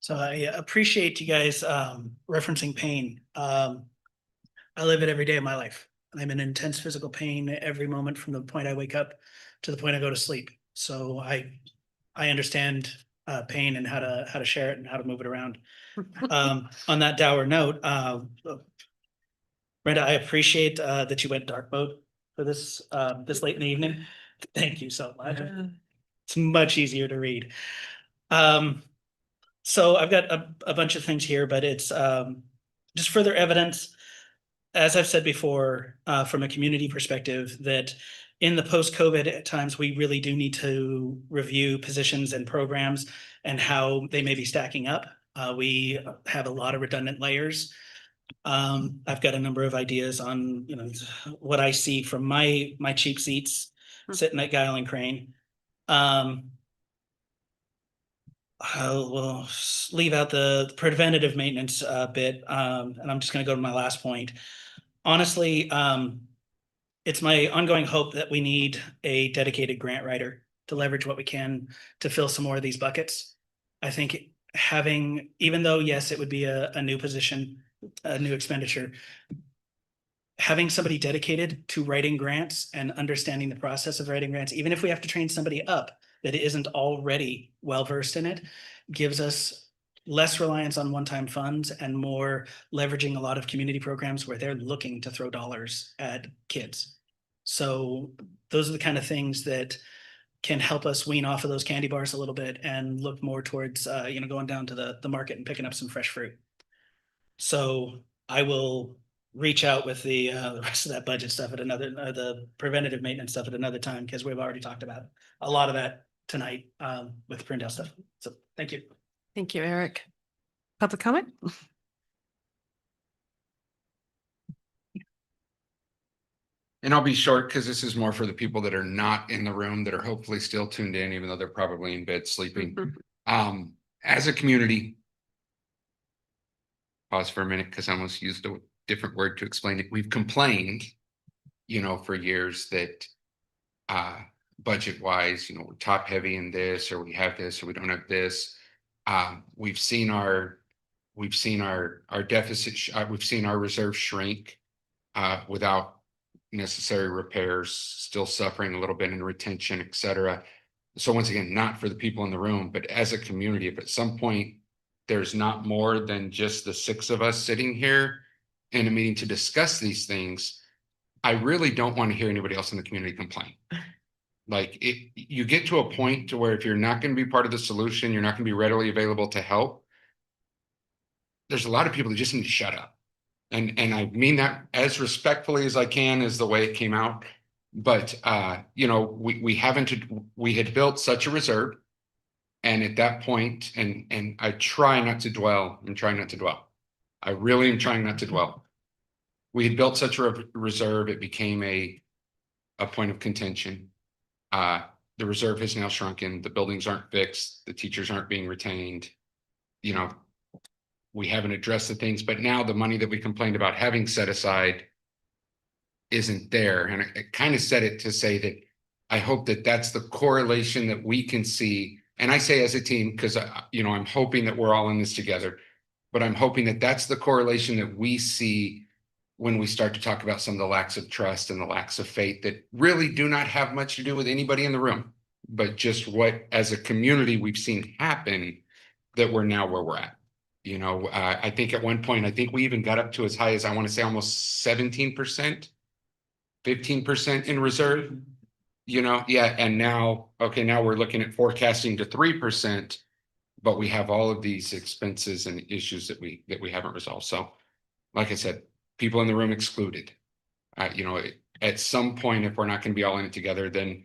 So I appreciate you guys referencing pain. I live it every day of my life. I'm in intense physical pain every moment from the point I wake up to the point I go to sleep. So I understand pain and how to share it and how to move it around. On that dour note, Brenda, I appreciate that you went dark mode for this this late in the evening. Thank you so much. It's much easier to read. So I've got a bunch of things here, but it's just further evidence, as I've said before, from a community perspective, that in the post-COVID times, we really do need to review positions and programs and how they may be stacking up. We have a lot of redundant layers. I've got a number of ideas on, what I see from my cheap seats sitting at Guile and Crane. We'll leave out the preventative maintenance bit, and I'm just going to go to my last point. Honestly, it's my ongoing hope that we need a dedicated grant writer to leverage what we can to fill some more of these buckets. I think having, even though, yes, it would be a new position, a new expenditure, having somebody dedicated to writing grants and understanding the process of writing grants, even if we have to train somebody up that isn't already well-versed in it, gives us less reliance on one-time funds and more leveraging a lot of community programs where they're looking to throw dollars at kids. So those are the kind of things that can help us wean off of those candy bars a little bit and look more towards, going down to the market and picking up some fresh fruit. So I will reach out with the rest of that budget stuff at another, the preventative maintenance stuff at another time, because we've already talked about a lot of that tonight with Prunedale stuff. So thank you. Thank you, Eric. Public comment? And I'll be short because this is more for the people that are not in the room that are hopefully still tuned in, even though they're probably in bed sleeping. As a community, pause for a minute because I almost used a different word to explain it. We've complained, for years that budget wise, we're top heavy in this, or we have this, or we don't have this. We've seen our deficit, we've seen our reserve shrink without necessary repairs, still suffering a little bit in retention, et cetera. So once again, not for the people in the room, but as a community, if at some point there's not more than just the 6 of us sitting here in a meeting to discuss these things, I really don't want to hear anybody else in the community complain. Like you get to a point to where if you're not going to be part of the solution, you're not going to be readily available to help. There's a lot of people that just need to shut up. And I mean that as respectfully as I can, is the way it came out. But we had built such a reserve. And at that point, and I try not to dwell. I'm trying not to dwell. I really am trying not to dwell. We had built such a reserve, it became a point of contention. The reserve has now shrunken. The buildings aren't fixed. The teachers aren't being retained. We haven't addressed the things, but now the money that we complained about having set aside isn't there. And I kind of said it to say that I hope that that's the correlation that we can see. And I say as a team, because I'm hoping that we're all in this together, but I'm hoping that that's the correlation that we see when we start to talk about some of the lacks of trust and the lacks of faith that really do not have much to do with anybody in the room, but just what as a community we've seen happen, that we're now where we're at. I think at one point, I think we even got up to as high as, I want to say, almost 17%, 15% in reserve. Yeah, and now we're looking at forecasting to 3%, but we have all of these expenses and issues that we haven't resolved. So, like I said, people in the room excluded. At some point, if we're not going to be all in it together, then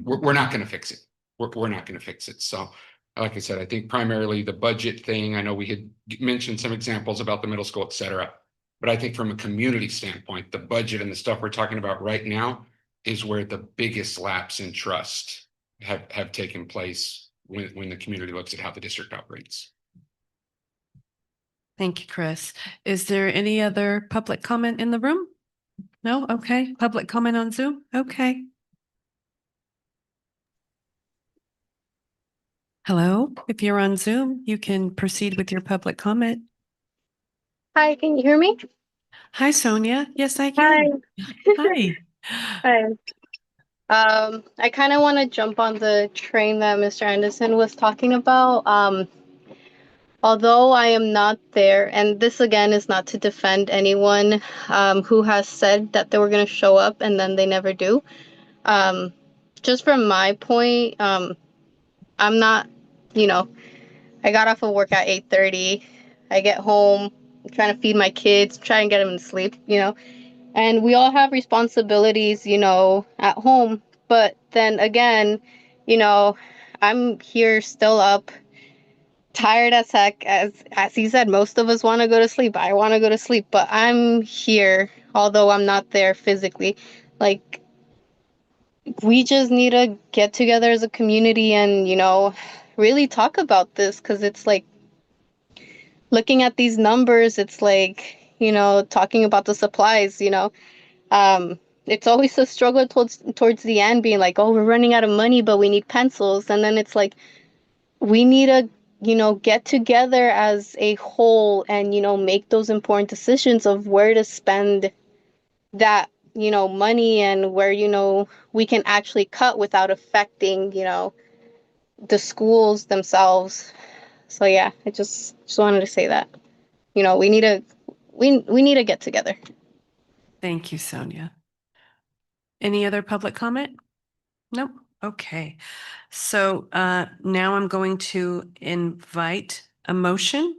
we're not going to fix it. We're not going to fix it. So, like I said, I think primarily the budget thing. I know we had mentioned some examples about the middle school, et cetera. But I think from a community standpoint, the budget and the stuff we're talking about right now is where the biggest lapse in trust have taken place when the community looks at how the district operates. Thank you, Chris. Is there any other public comment in the room? No? Okay. Public comment on Zoom? Okay. Hello, if you're on Zoom, you can proceed with your public comment. Hi, can you hear me? Hi, Sonia. Yes, I can. Hi. Hi. I kind of want to jump on the train that Mr. Anderson was talking about. Although I am not there, and this again is not to defend anyone who has said that they were going to show up and then they never do. Just from my point, I'm not, I got off of work at 8:30. I get home, I'm trying to feed my kids, try and get them to sleep, and we all have responsibilities, at home. But then again, I'm here still up, tired as heck. As he said, most of us want to go to sleep. I want to go to sleep, but I'm here, although I'm not there physically. Like, we just need to get together as a community and, really talk about this, because it's like, looking at these numbers, it's like, talking about the supplies, it's always a struggle towards the end, being like, oh, we're running out of money, but we need pencils. And then it's like, we need to, get together as a whole and, make those important decisions of where to spend that, money, and where, we can actually cut without affecting, the schools themselves. So yeah, I just wanted to say that, we need to get together. Thank you, Sonia. Any other public comment? Nope. Okay. So now I'm going to invite a motion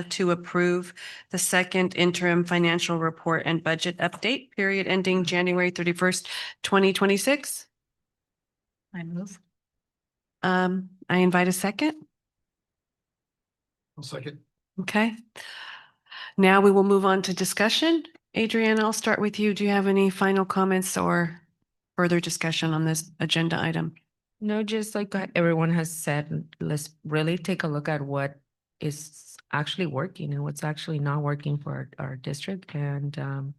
to approve the second interim financial report and budget update period ending January 31st, 2026. I move. I invite a second. I'll second. Okay. Now we will move on to discussion. Adrienne, I'll start with you. Do you have any final comments or further discussion on this agenda item? No, just like everyone has said, let's really take a look at what is actually working and what's actually not working for our district, and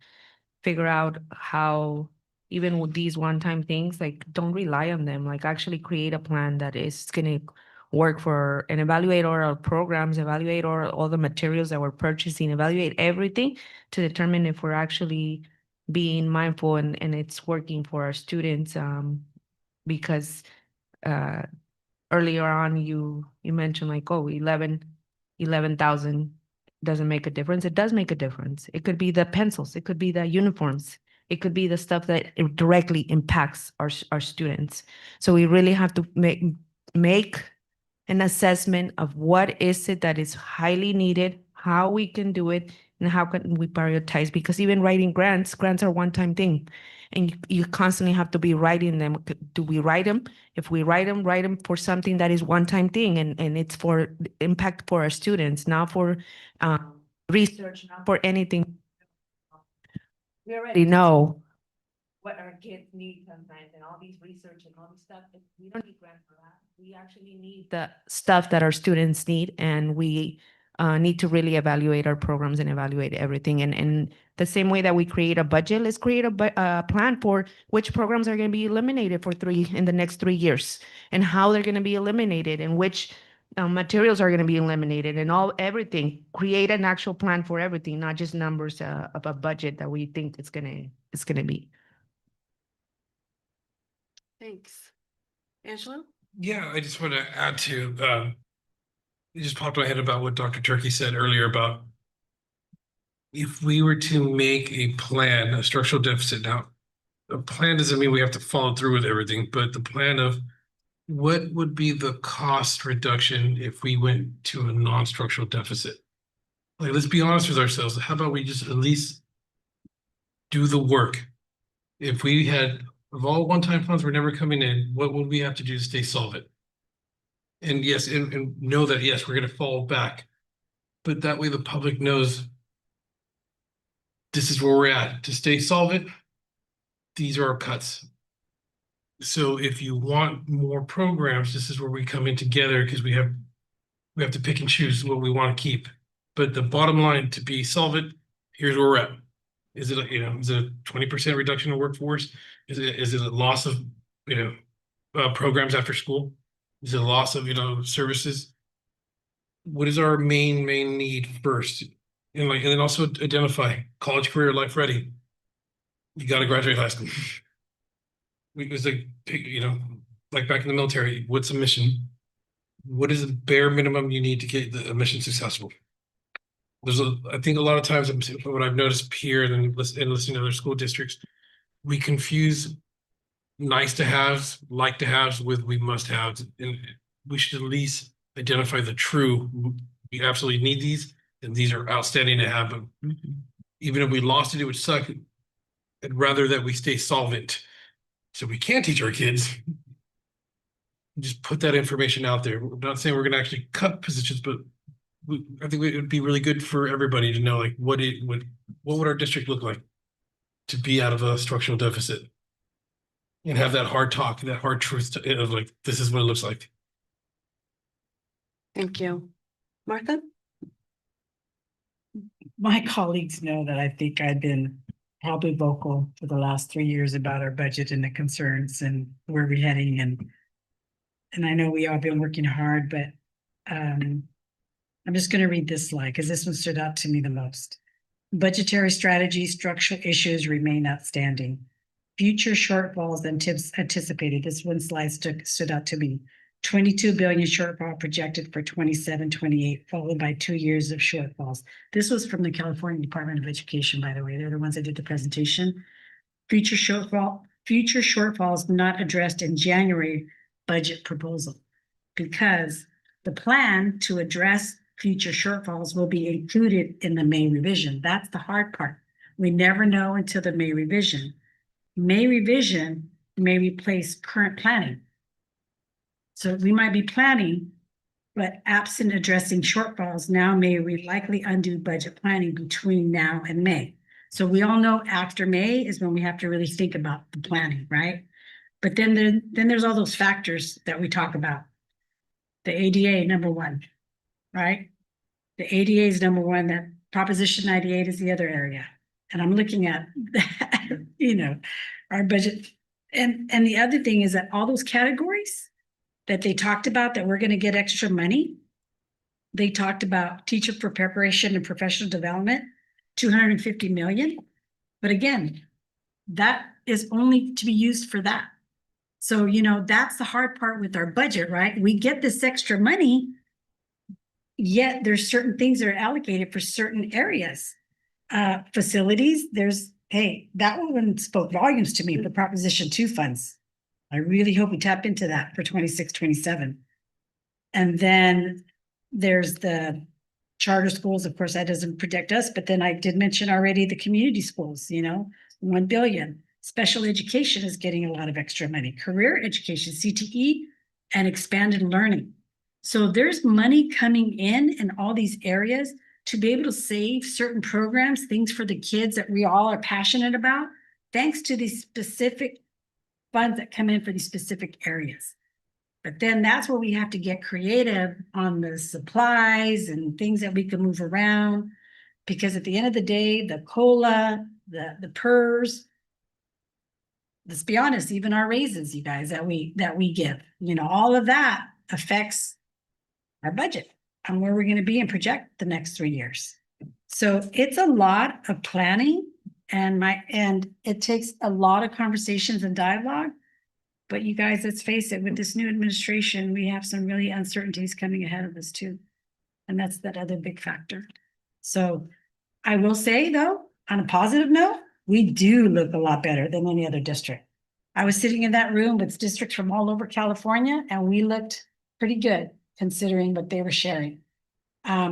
figure out how, even with these one-time things, like, don't rely on them, like actually create a plan that is going to work for, and evaluate all our programs, evaluate all the materials that we're purchasing, evaluate everything to determine if we're actually being mindful and it's working for our students. Because earlier on you mentioned like, oh, 11,000 doesn't make a difference. It does make a difference. It could be the pencils, it could be the uniforms, it could be the stuff that it directly impacts our students. So we really have to make an assessment of what is it that is highly needed, how we can do it, and how can we prioritize. Because even writing grants are one-time thing, and you constantly have to be writing them. Do we write them? If we write them for something that is one-time thing, and it's for impact for our students, not for research, not for anything. We already know what our kids need sometimes, and all these research and all this stuff. We don't need grants for that. We actually need the stuff that our students need, and we need to really evaluate our programs and evaluate everything. And the same way that we create a budget, let's create a plan for which programs are going to be eliminated in the next 3 years, and how they're going to be eliminated, and which materials are going to be eliminated, and everything. Create an actual plan for everything, not just numbers of a budget that we think it's gonna be. Thanks. Angelo? Yeah, I just want to add to, it just popped in my head about what Dr. Turkey said earlier about if we were to make a plan, a structural deficit. Now, a plan doesn't mean we have to follow through with everything, but the plan of what would be the cost reduction if we went to a non-structural deficit? Like, let's be honest with ourselves. How about we just at least do the work? If we had, of all one-time funds were never coming in, what would we have to do to stay solvent? And yes, and know that, yes, we're going to fall back, but that way the public knows this is where we're at. To stay solvent, these are our cuts. So if you want more programs, this is where we come in together, because we have to pick and choose what we want to keep. But the bottom line, to be solvent, here's where we're at. Is it a 20% reduction in workforce? Is it a loss of programs after school? Is it a loss of services? What is our main need first? And then also identify college, career, life ready. You got to graduate high school. It was like back in the military, what's a mission? What is the bare minimum you need to get the mission successful? I think a lot of times what I've noticed here and listening to other school districts, we confuse nice to haves, like to haves with we must have, and we should at least identify the true. We absolutely need these, and these are outstanding to have. But even if we lost it, it would suck. I'd rather that we stay solvent, so we can teach our kids. Just put that information out there. We're not saying we're going to actually cut positions, but I think it would be really good for everybody to know, like, what would our district look like to be out of a structural deficit, and have that hard talk, that hard truth of like, this is what it looks like. Thank you. Martha? My colleagues know that I think I've been probably vocal for the last 3 years about our budget and the concerns and where we're heading. And I know we all been working hard, but I'm just going to read this slide because this one stood out to me the most. Budgetary strategy, structural issues remain outstanding. Future shortfalls anticipated. This one slide stood out to me. 22 billion shortfall projected for 27-28, followed by 2 years of shortfalls. This was from the California Department of Education, by the way. They're the ones that did the presentation. Future shortfalls not addressed in January budget proposal, because the plan to address future shortfalls will be included in the May revision. That's the hard part. We never know until the May revision. May revision may replace current planning. So we might be planning, but absent addressing shortfalls now may likely undo budget planning between now and May. So we all know after May is when we have to really think about the planning, right? But then there's all those factors that we talk about. The ADA, number one, right? The ADA is number one. That Proposition 98 is the other area. And I'm looking at, our budget. And the other thing is that all those categories that they talked about that we're going to get extra money, they talked about teacher for preparation and professional development, 250 million. But again, that is only to be used for that. So, that's the hard part with our budget, right? We get this extra money, yet there's certain things that are allocated for certain areas. Facilities, that one spoke volumes to me, the Proposition 2 funds. I really hope we tap into that for 26-27. And then there's the charter schools. Of course, that doesn't protect us, but then I did mention already the community schools, 1 billion. Special education is getting a lot of extra money. Career education, CTE, and expanded learning. So there's money coming in all these areas to be able to save certain programs, things for the kids that we all are passionate about, thanks to these specific funds that come in for these specific areas. But then that's where we have to get creative on the supplies and things that we can move around. Because at the end of the day, the COLA, the PERS, let's be honest, even our raises, you guys, that we give, all of that affects our budget and where we're going to be and project the next 3 years. So it's a lot of planning and it takes a lot of conversations and dialogue. But you guys, let's face it, with this new administration, we have some really uncertainties coming ahead of us too. And that's that other big factor. So I will say though, on a positive note, we do look a lot better than any other district. I was sitting in that room with districts from all over California and we looked pretty good considering what they were sharing.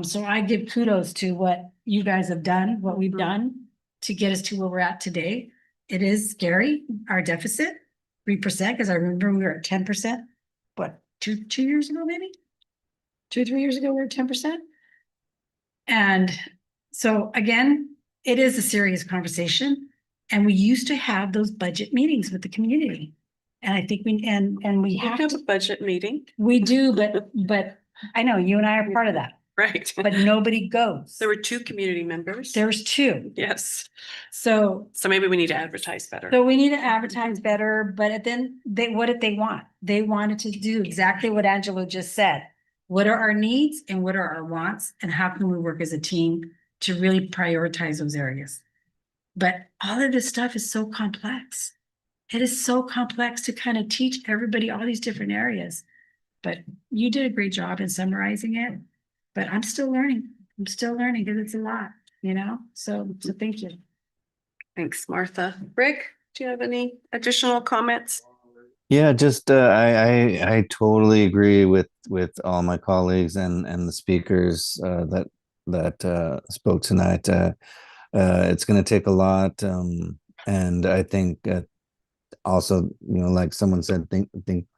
So I give kudos to what you guys have done, what we've done to get us to where we're at today. It is scary, our deficit, 3%, because I remember we were at 10%, what, two years ago, maybe? 2-3 years ago, we were at 10%. And so again, it is a serious conversation. And we used to have those budget meetings with the community. And I think we have a budget meeting. We do, but I know you and I are part of that. Right. But nobody goes. There were 2 community members. There's 2. Yes. So maybe we need to advertise better. we need to advertise better, but then what did they want? They wanted to do exactly what Angelo just said. What are our needs and what are our wants? And how can we work as a team to really prioritize those areas? But all of this stuff is so complex. It is so complex to kind of teach everybody all these different areas. But you did a great job in summarizing it. But I'm still learning. Because it's a lot, So thank you. Thanks, Martha. Rick, do you have any additional comments? Yeah, just I totally agree with all my colleagues and the speakers that spoke tonight. It's going to take a lot, and I think also, like someone said,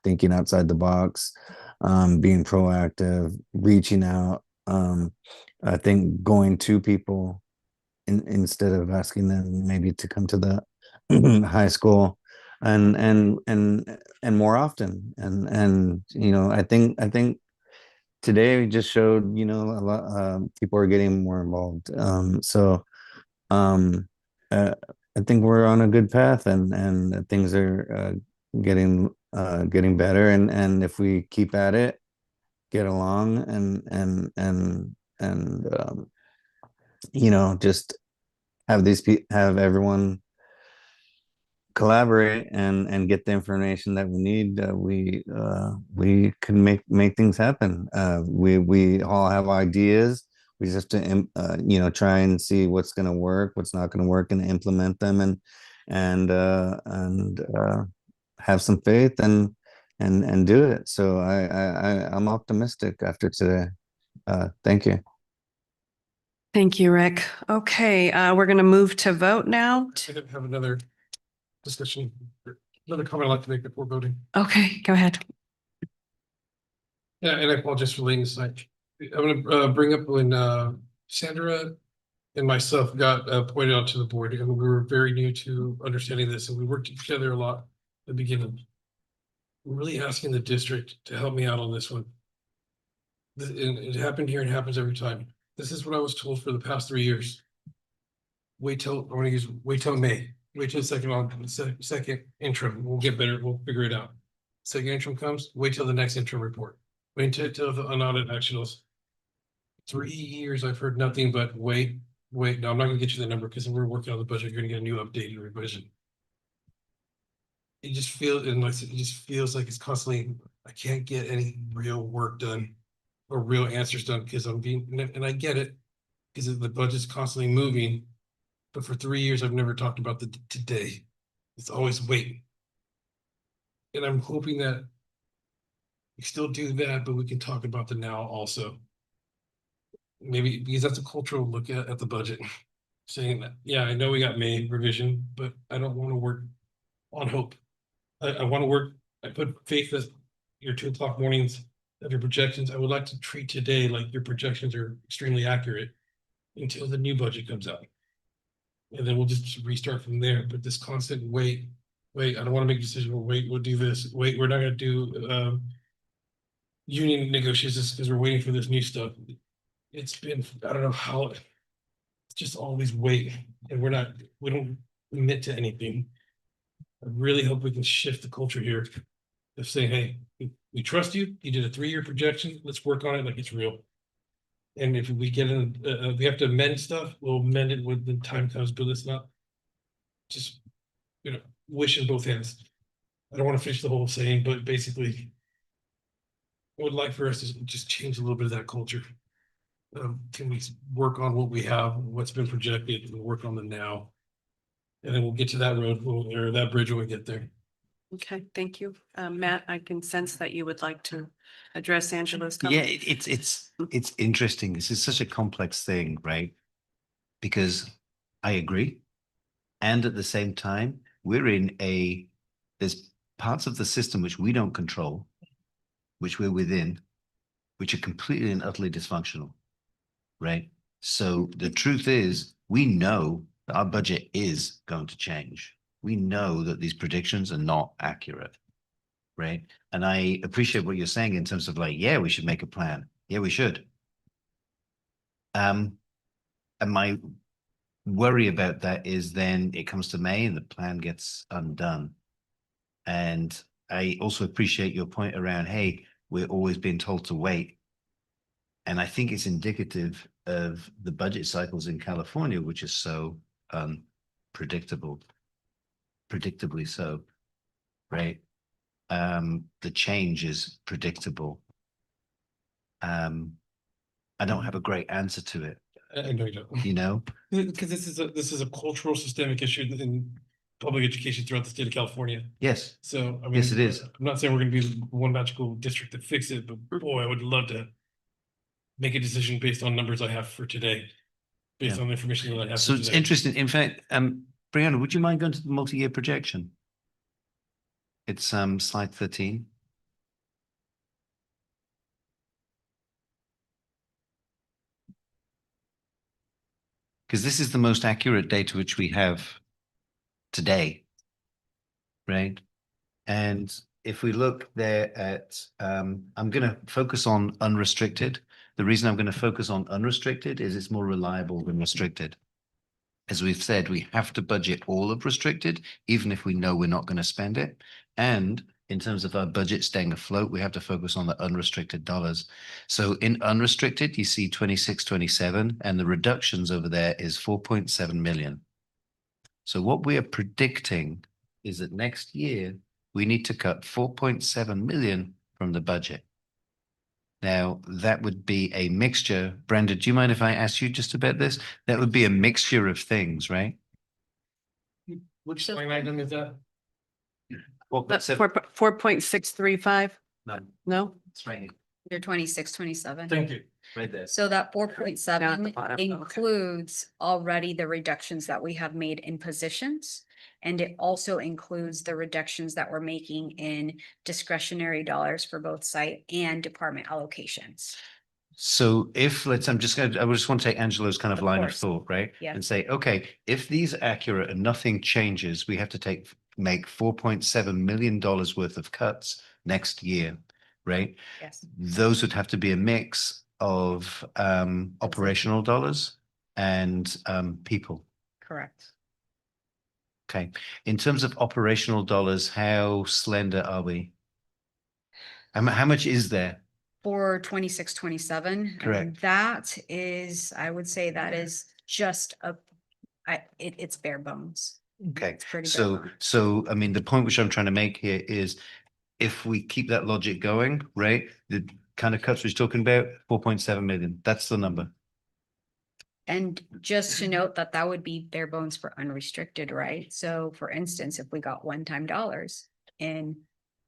thinking outside the box, being proactive, reaching out. I think going to people instead of asking them maybe to come to the high school and more often. And I think today just showed, a lot people are getting more involved. I think we're on a good path and things are getting better. And if we keep at it, get along and just have everyone collaborate and get the information that we need, we can make things happen. We all have ideas. We just have to try and see what's going to work, what's not going to work, and implement them and have some faith and do it. So I'm optimistic after today. Thank you. Thank you, Rick. Okay, we're going to move to vote now. I have another discussion, another comment I'd like to make before voting. Okay, go ahead. Yeah, and I apologize for laying aside. I'm gonna bring up when Sandra and myself got appointed onto the board, and we were very new to understanding this, and we worked together a lot at the beginning. I'm really asking the district to help me out on this one. It happened here and happens every time. This is what I was told for the past 3 years. Wait till May. Wait till the second interim. We'll get better. We'll figure it out. Second interim comes. Wait till the next interim report. Wait till the unaudited actuals. 3 years I've heard nothing but wait. No, I'm not gonna get you the number because we're working on the budget. You're gonna get a new updated revision. It just feels like it's constantly, I can't get any real work done or real answers done because and I get it because the budget's constantly moving. But for 3 years, I've never talked about the today. It's always wait. And I'm hoping that we still do that, but we can talk about the now also. Maybe because that's a cultural look at the budget. Saying that, yeah, I know we got May revision, but I don't want to work on hope. I want to work, I put faith that your 2 o'clock mornings of your projections, I would like to treat today like your projections are extremely accurate until the new budget comes out. And then we'll just restart from there. But this constant wait, I don't want to make a decision. We'll do this. Wait, we're not going to do union negotiations because we're waiting for this new stuff. It's been, I don't know how, it's just always wait, and we don't commit to anything. I really hope we can shift the culture here of saying, hey, we trust you. You did a 3-year projection. Let's work on it like it's real. And if we get in, we have to amend stuff, we'll amend it when the time comes, but it's not just, wish in both hands. I don't want to finish the whole saying, but basically, I would like for us to just change a little bit of that culture. Can we work on what we have, what's been projected, and work on the now? And then we'll get to that road, or that bridge when we get there. Okay, thank you. Matt, I can sense that you would like to address Angela's Yeah, comment. it's interesting. This is such a complex thing, right? Because I agree. And at the same time, there's parts of the system which we don't control, which we're within, which are completely and utterly dysfunctional, right? So the truth is, we know that our budget is going to change. We know that these predictions are not accurate, right? And I appreciate what you're saying in terms of like, yeah, we should make a plan. Yeah, we should. And my worry about that is then it comes to May and the plan gets undone. And I also appreciate your point around, hey, we're always being told to wait. And I think it's indicative of the budget cycles in California, which is so predictably so, right? The change is predictable. I don't have a great answer to it. I know you don't. You know, because this is a cultural systemic issue in public education throughout the state of California. yes, So I mean, yes, it is. I'm not saying we're going to be one magical district that fix it, but boy, I would love to make a decision based on numbers I have for today, based Yeah. on the information that I have. So for it's today. interesting. In fact, Brianna, would you mind going to the multi-year projection? It's slide 13. Because this is the most accurate data which we have today, right? And if we look there at, I'm going to focus on unrestricted. The reason I'm going to focus on unrestricted is it's more reliable than restricted. As we've said, we have to budget all of restricted, even if we know we're not going to spend it. And in terms of our budget staying afloat, we have to focus on the unrestricted dollars. So in unrestricted, you see 26, 27, and the reductions over there is 4.7 million. So what we are predicting is that next year, we need to cut 4.7 million from the budget. Now, that would be a mixture. Brenda, do you mind if I ask you just about this? That would be a mixture of things, right? Which line item is that? That's 4.635? No? It's right here. You're 26, 27. Thank you. Right there. So that Down at the 4.7 bottom, okay. includes already the reductions that we have made in positions. And it also includes the reductions that we're making in discretionary dollars for both site and department allocations. So if I just want to take Angelo's kind of line of thought, right? Yeah. And say, okay, if these are accurate and nothing changes, we have to make $4.7 million worth of cuts next year, right? Yes. Those would have to be a mix of operational dollars and people. Correct. Okay. In terms of operational dollars, how slender are we? How much is there? For 26, 27. Correct. That is, I would say that is just it's bare bones. Okay. It's pretty bare bones. So I mean, the point which I'm trying to make here is if we keep that logic going, right? The kind of cuts we're talking about, 4.7 million. That's the number. And just to note that that would be bare bones for unrestricted, right? So for instance, if we got one-time dollars in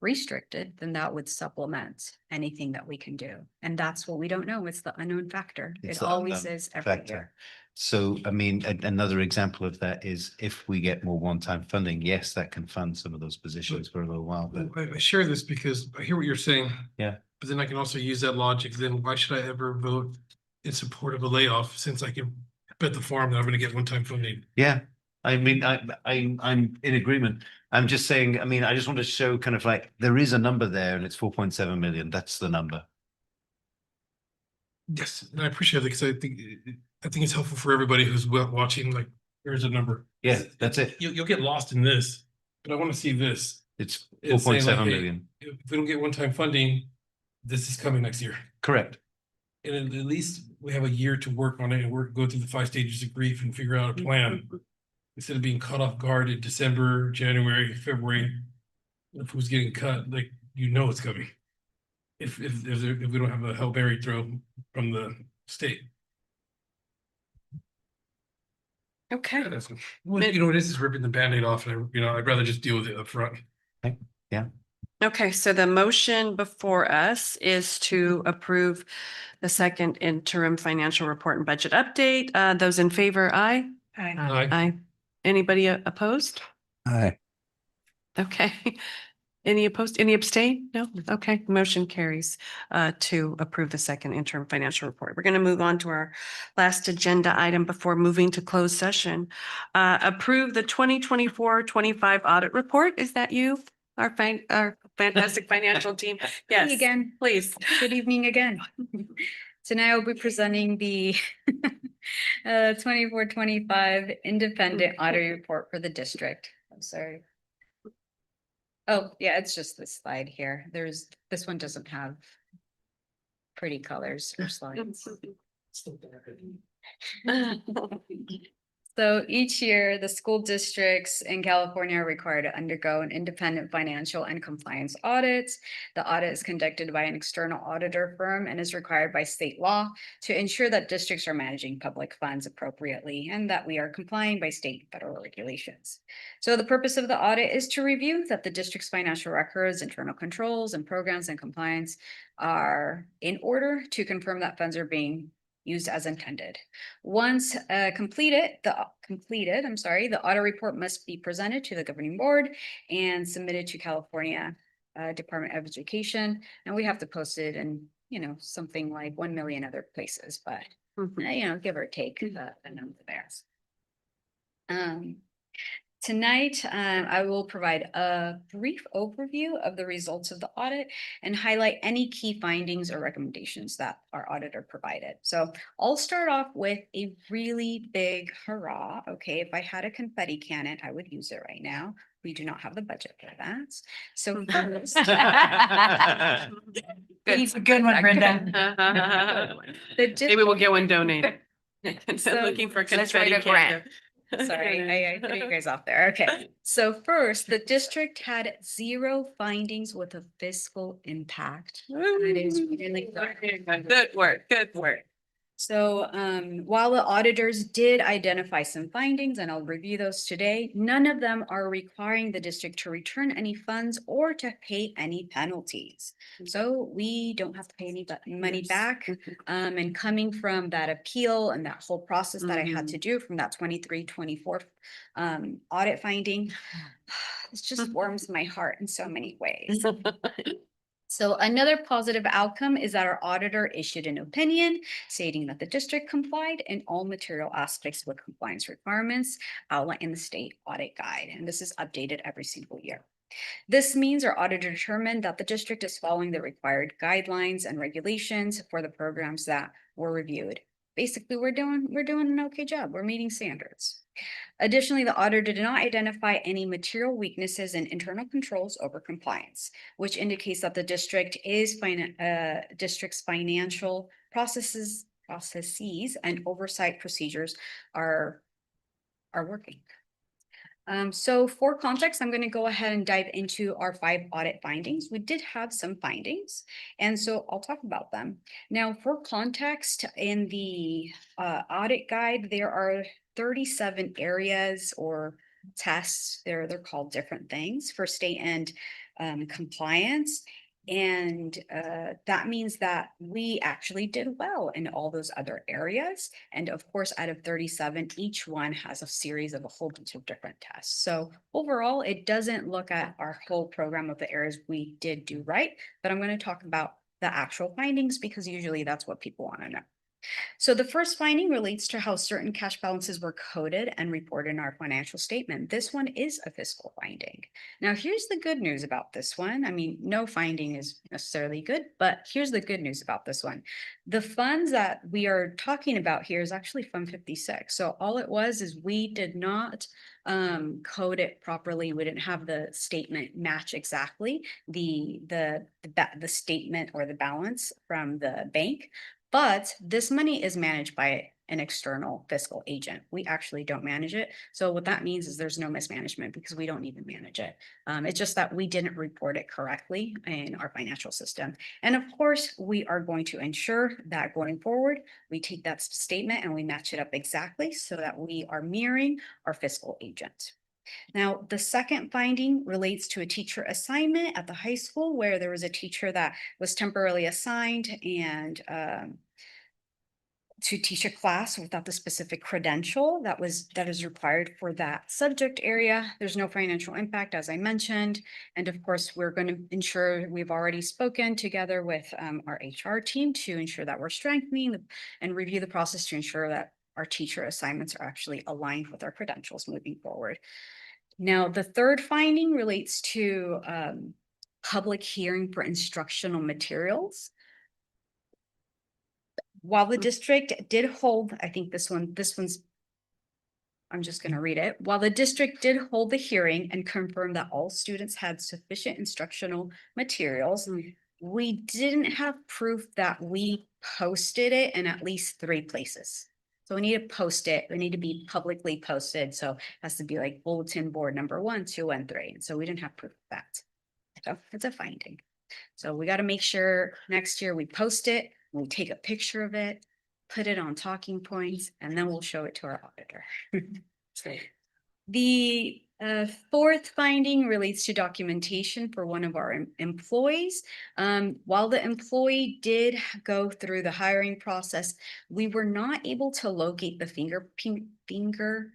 restricted, then that would supplement anything that we can do. And that's what we don't know. It's the unknown factor. It's It the always unknown is every factor. year. So, I mean, another example of that is if we get more one-time funding, yes, that can fund some of those positions for a little while, but I share this because I hear what you're saying. yeah. But then I can also use that logic. Then why should I ever vote in support of a layoff since I can bet the farm that I'm going to get one-time funding? Yeah, I mean, I'm in agreement. I'm just saying, I mean, I just want to show kind of like there is a number there and it's 4.7 million. That's the number. Yes, and I appreciate it because I think it's helpful for everybody who's watching, like, here's a number. Yeah, that's it. You'll get lost in this, but I want to see this. It's And say, like, 4.7 hey, million. if we don't get one-time funding, this is coming next year. Correct. And at least we have a year to work on it and go through the 5 stages of grief and figure out a plan. Instead of being caught off guard in December, January, February, if who's getting cut, like, it's coming. If we don't have a Hail Mary throw from the state. Okay. Well, this is ripping the Band-Aid off, and I'd rather just deal with it up front. Yeah. Okay, so the motion before us is to approve the second interim financial report and budget update. Those in favor, aye? Aye. Aye. Anybody opposed? Hi. Okay. Any opposed? Any abstain? No? Okay, motion carries to approve the second interim financial report. We're going to move on to our last agenda item before moving to closed session. Approve the 2024-25 audit report. Is that you? Our fantastic financial team? Yes. Me again. Please. Good evening again. Tonight I'll be presenting the 24-25 independent audit report for the district. I'm sorry. Oh, yeah, it's just this slide here. This one doesn't have pretty colors or slides. So each year, the school districts in California are required to undergo an independent financial and compliance audit. The audit is conducted by an external auditor firm and is required by state law to ensure that districts are managing public funds appropriately and that we are complying by state and federal regulations. So the purpose of the audit is to review that the district's financial records, internal controls, and programs and compliance are in order to confirm that funds are being used as intended. Once completed, the audit report must be presented to the governing board and submitted to California Department of Education. And we have to post it in, something like 1 million other places, but give or take the number there. Tonight, I will provide a brief overview of the results of the audit and highlight any key findings or recommendations that our auditor provided. So I'll start off with a really big hurrah. Okay, if I had a confetti cannon, I would use it right now. We do not have the budget for that. So first, It's a good one, Brenda. Maybe we'll get one donated. So, Looking for let's write confetti a grant. cannon. Sorry, I threw you guys off there. Okay. So first, the district had 0 findings with a fiscal impact. That is really good. Good work. Good work. So while the auditors did identify some findings, and I'll review those today, none of them are requiring the district to return any funds or to pay any penalties. So we don't have to pay any money back. And coming from that appeal and that whole process that I had to do from that 23-24 audit finding, it just warms my heart in so many ways. So another positive outcome is that our auditor issued an opinion stating that the district complied in all material aspects with compliance requirements outlined in the state audit guide. And this is updated every single year. This means our auditor determined that the district is following the required guidelines and regulations for the programs that were reviewed. Basically, we're doing an okay job. We're meeting standards. Additionally, the auditor did not identify any material weaknesses in internal controls over compliance, which indicates that the district's financial processes and oversight procedures are working. So for context, I'm going to go ahead and dive into our 5 audit findings. We did have some findings, and so I'll talk about them. Now, for context, in the audit guide, there are 37 areas or tests. They're called different things for state and compliance. And that means that we actually did well in all those other areas. And of course, out of 37, each one has a series of a whole bunch of different tests. So overall, it doesn't look at our whole program of the areas we did do right, but I'm going to talk about the actual findings because usually that's what people want to know. So the first finding relates to how certain cash balances were coded and reported in our financial statement. This one is a fiscal finding. Now, here's the good news about this one. I mean, no finding is necessarily good, but here's the good news about this one. The funds that we are talking about here is actually Fund 56. So all it was is we did not code it properly. We didn't have the statement match exactly the statement or the balance from the bank. But this money is managed by an external fiscal agent. We actually don't manage it. So what that means is there's no mismanagement because we don't even manage it. It's just that we didn't report it correctly in our financial system. And of course, we are going to ensure that going forward, we take that statement and we match it up exactly so that we are mirroring our fiscal agent. Now, the second finding relates to a teacher assignment at the high school where there was a teacher that was temporarily assigned and to teach a class without the specific credential that is required for that subject area. There's no financial impact, as I mentioned. And of course, we're going to ensure we've already spoken together with our HR team to ensure that we're strengthening and review the process to ensure that our teacher assignments are actually aligned with our credentials moving forward. Now, the third finding relates to public hearing for instructional materials. While the district did hold, I think this one's, I'm just going to read it. While the district did hold the hearing and confirm that all students had sufficient instructional materials, we didn't have proof that we posted it in at least 3 places. So we need to post it. We need to be publicly posted. So it has to be like bulletin board number 1, 2, and 3. So we didn't have proof of that. So it's a finding. So we got to make sure next year we post it, we take a picture of it, put it on talking points, and then we'll show it to our auditor. The fourth finding relates to documentation for one of our employees. While the employee did go through the hiring process, we were not able to locate the fingerprint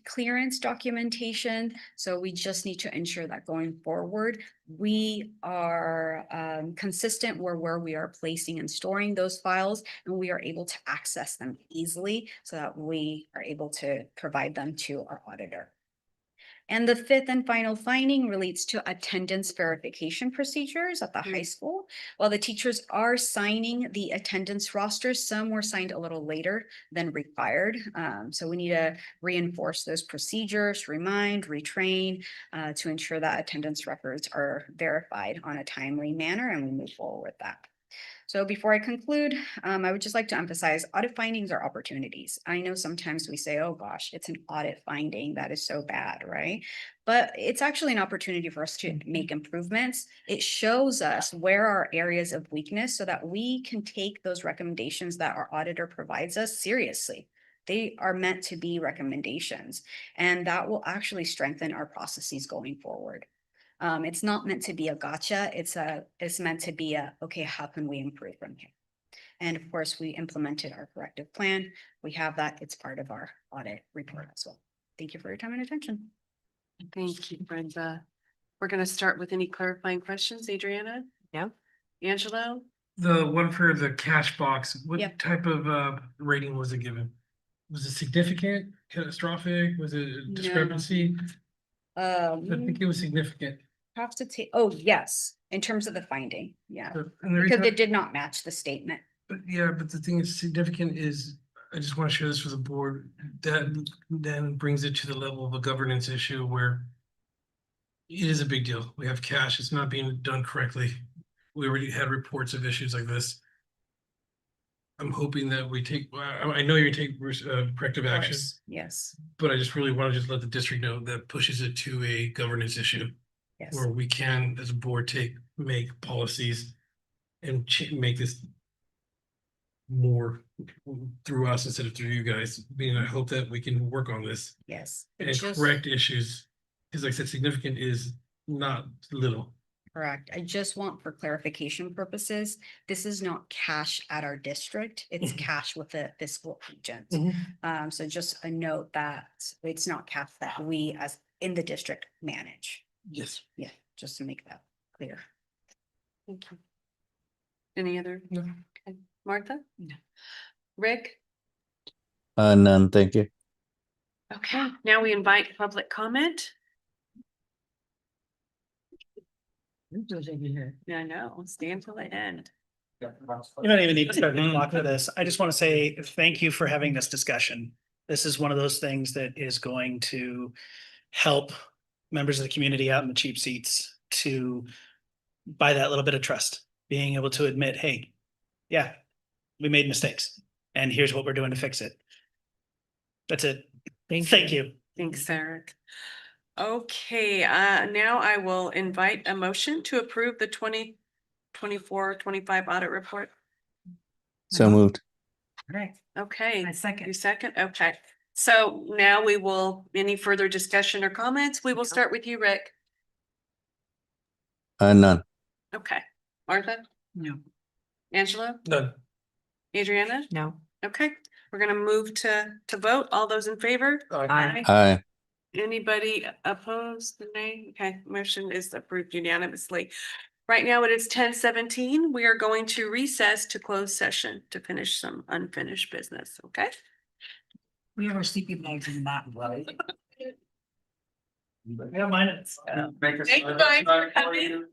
clearance documentation. So we just need to ensure that going forward, we are consistent where we are placing and storing those files, and we are able to access them easily so that we are able to provide them to our auditor. And the fifth and final finding relates to attendance verification procedures at the high school. While the teachers are signing the attendance rosters, some were signed a little later than required. So we need to reinforce those procedures, retrain to ensure that attendance records are verified on a timely manner, and we move forward with that. So before I conclude, I would just like to emphasize audit findings are opportunities. I know sometimes we say, oh gosh, it's an audit finding. That is so bad, right? But it's actually an opportunity for us to make improvements. It shows us where are areas of weakness so that we can take those recommendations that our auditor provides us seriously. They are meant to be recommendations, and that will actually strengthen our processes going forward. It's not meant to be a gotcha. It's meant to be okay, how can we improve from here? And of course, we implemented our corrective plan. We have that. It's part of our audit report as well. Thank you for your time and attention. Thank you, Brenda. We're going to start with any clarifying questions. Adriana? No. Angelo? The one for the cash box, what Yep. type of rating was it given? Was it significant, catastrophic? Was it a discrepancy? I think it was significant. Have to take, oh, yes, in terms of the finding, yeah, And the because reason, it did not match the statement. but the thing is significant is, I just want to share this with the board, that then brings it to the level of a governance issue where it is a big deal. We have cash, it's not being done correctly. We already had reports of issues like this. I'm hoping that we take, I know you're gonna take corrective Of action, course, yes, but I just really want to just let the district know that pushes it to a governance issue. yes, Where we can, as a board, make policies and make this more through us instead of through you guys. I mean, I hope that we can work on this yes. and correct issues. Because like I said, significant is not little. Correct. I just want for clarification purposes, this is not cash at our district. It's cash with a fiscal agent. So just a note that it's not cash that we as in the district manage. Yes. Yeah, just to make that clear. Thank you. Any other? No. Okay. Martha? No. Rick? None, thank you. Okay, now we invite public comment. Yeah, I know, stay until the end. You don't even need to start the clock for this. I just want to say thank you for having this discussion. This is one of those things that is going to help members of the community out in the cheap seats to buy that little bit of trust, being able to admit, hey, yeah, we made mistakes and here's what we're doing to fix it. That's it. Thank you. Thanks, Eric. Okay, now I will invite a motion to approve the 2024-25 audit report. So moved. Right. Okay. I second. You second? Okay. So now we will, any further discussion or comments? We will start with you, Rick. None. Okay. Martha? No. Angela? None. Adriana? No. Okay, we're gonna move to vote. All those in favor? Aye. Aye. Anybody opposed? Nay? Okay, motion is approved unanimously. Right now it is 10:17. We are going to recess to close session to finish some unfinished business, okay? We have our sleeping bags in that. Yeah, mine. Thank you guys for coming.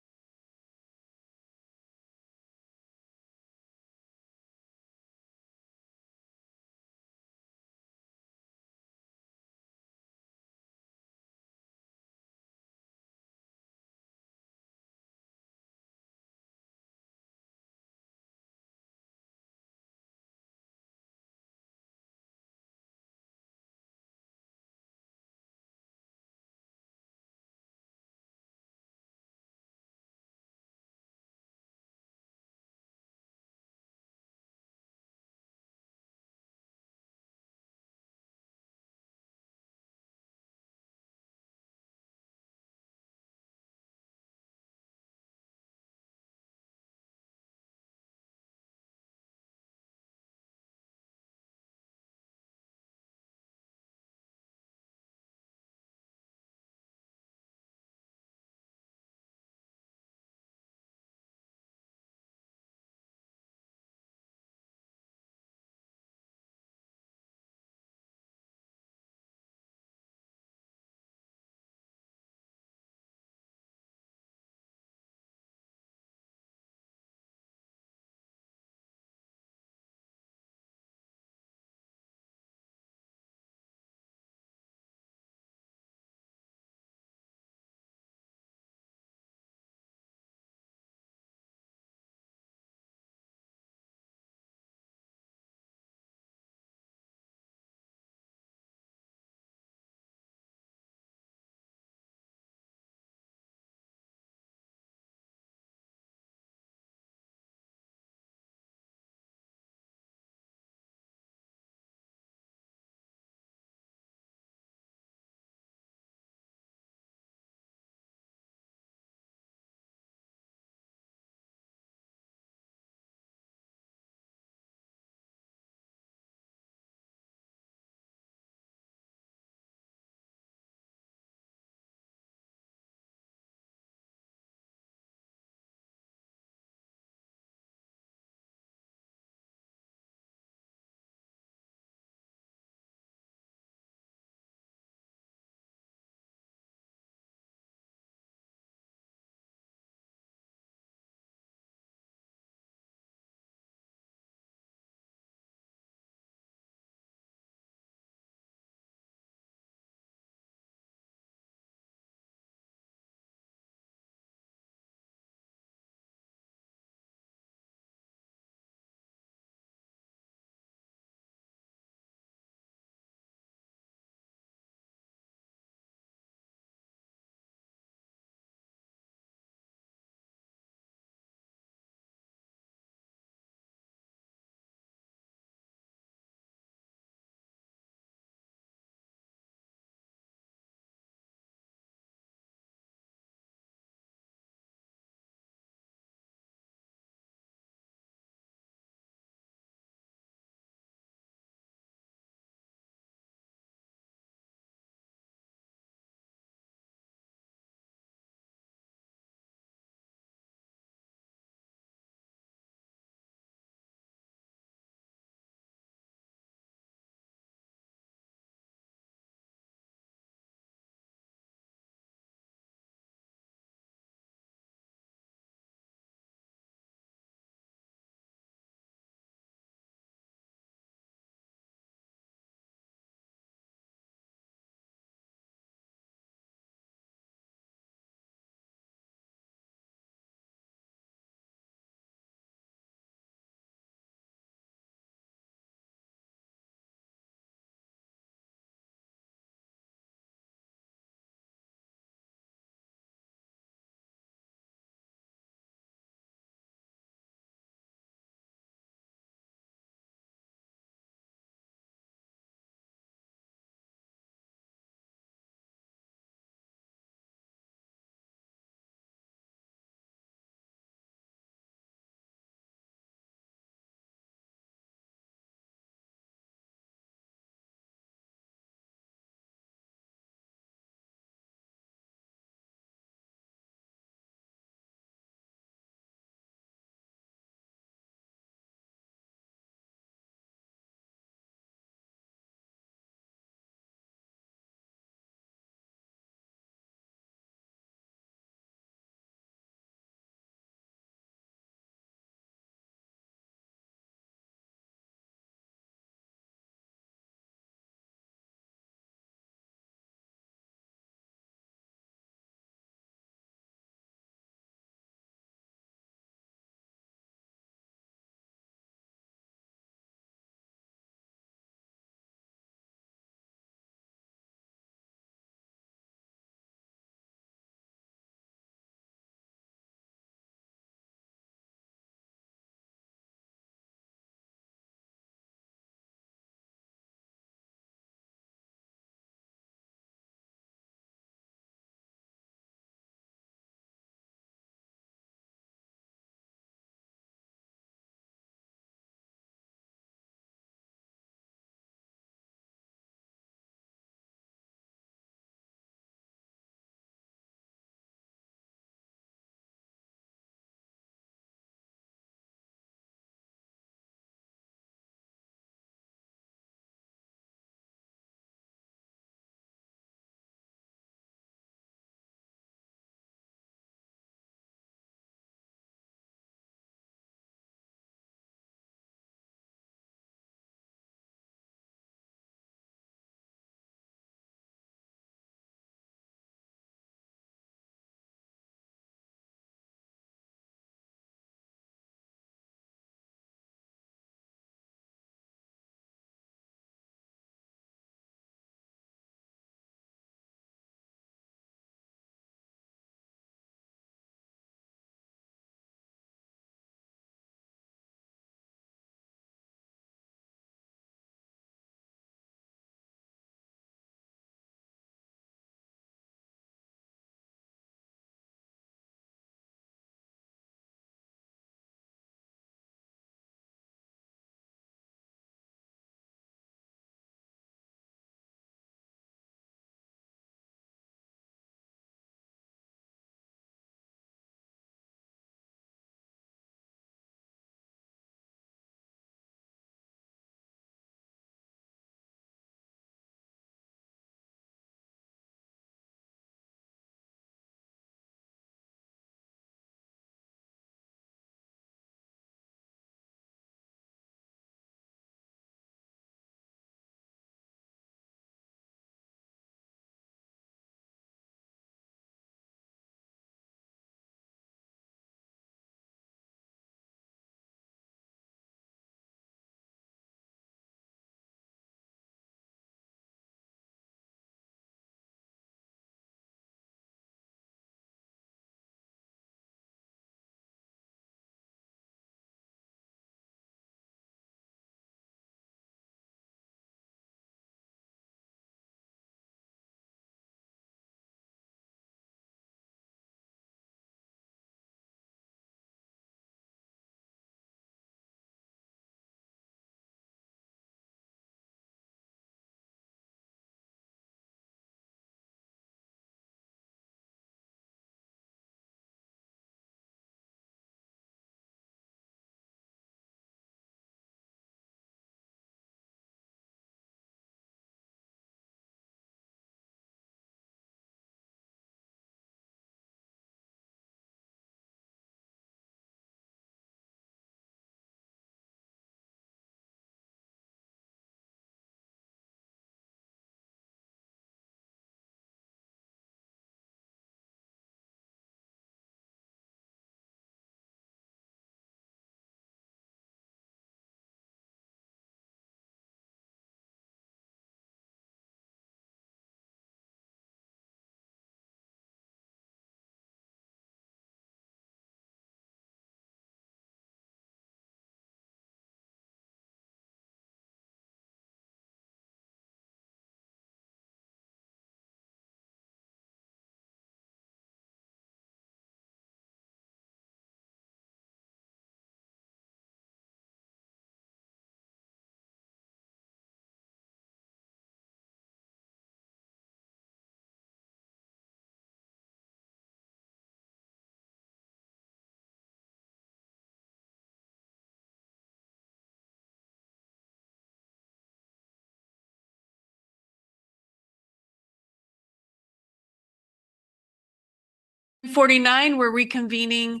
49, we're reconvening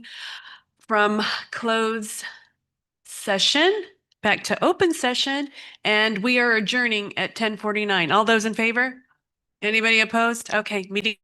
from closed session back to open session, and we are adjourning at 10:49. All those in favor? Anybody opposed? Okay, meeting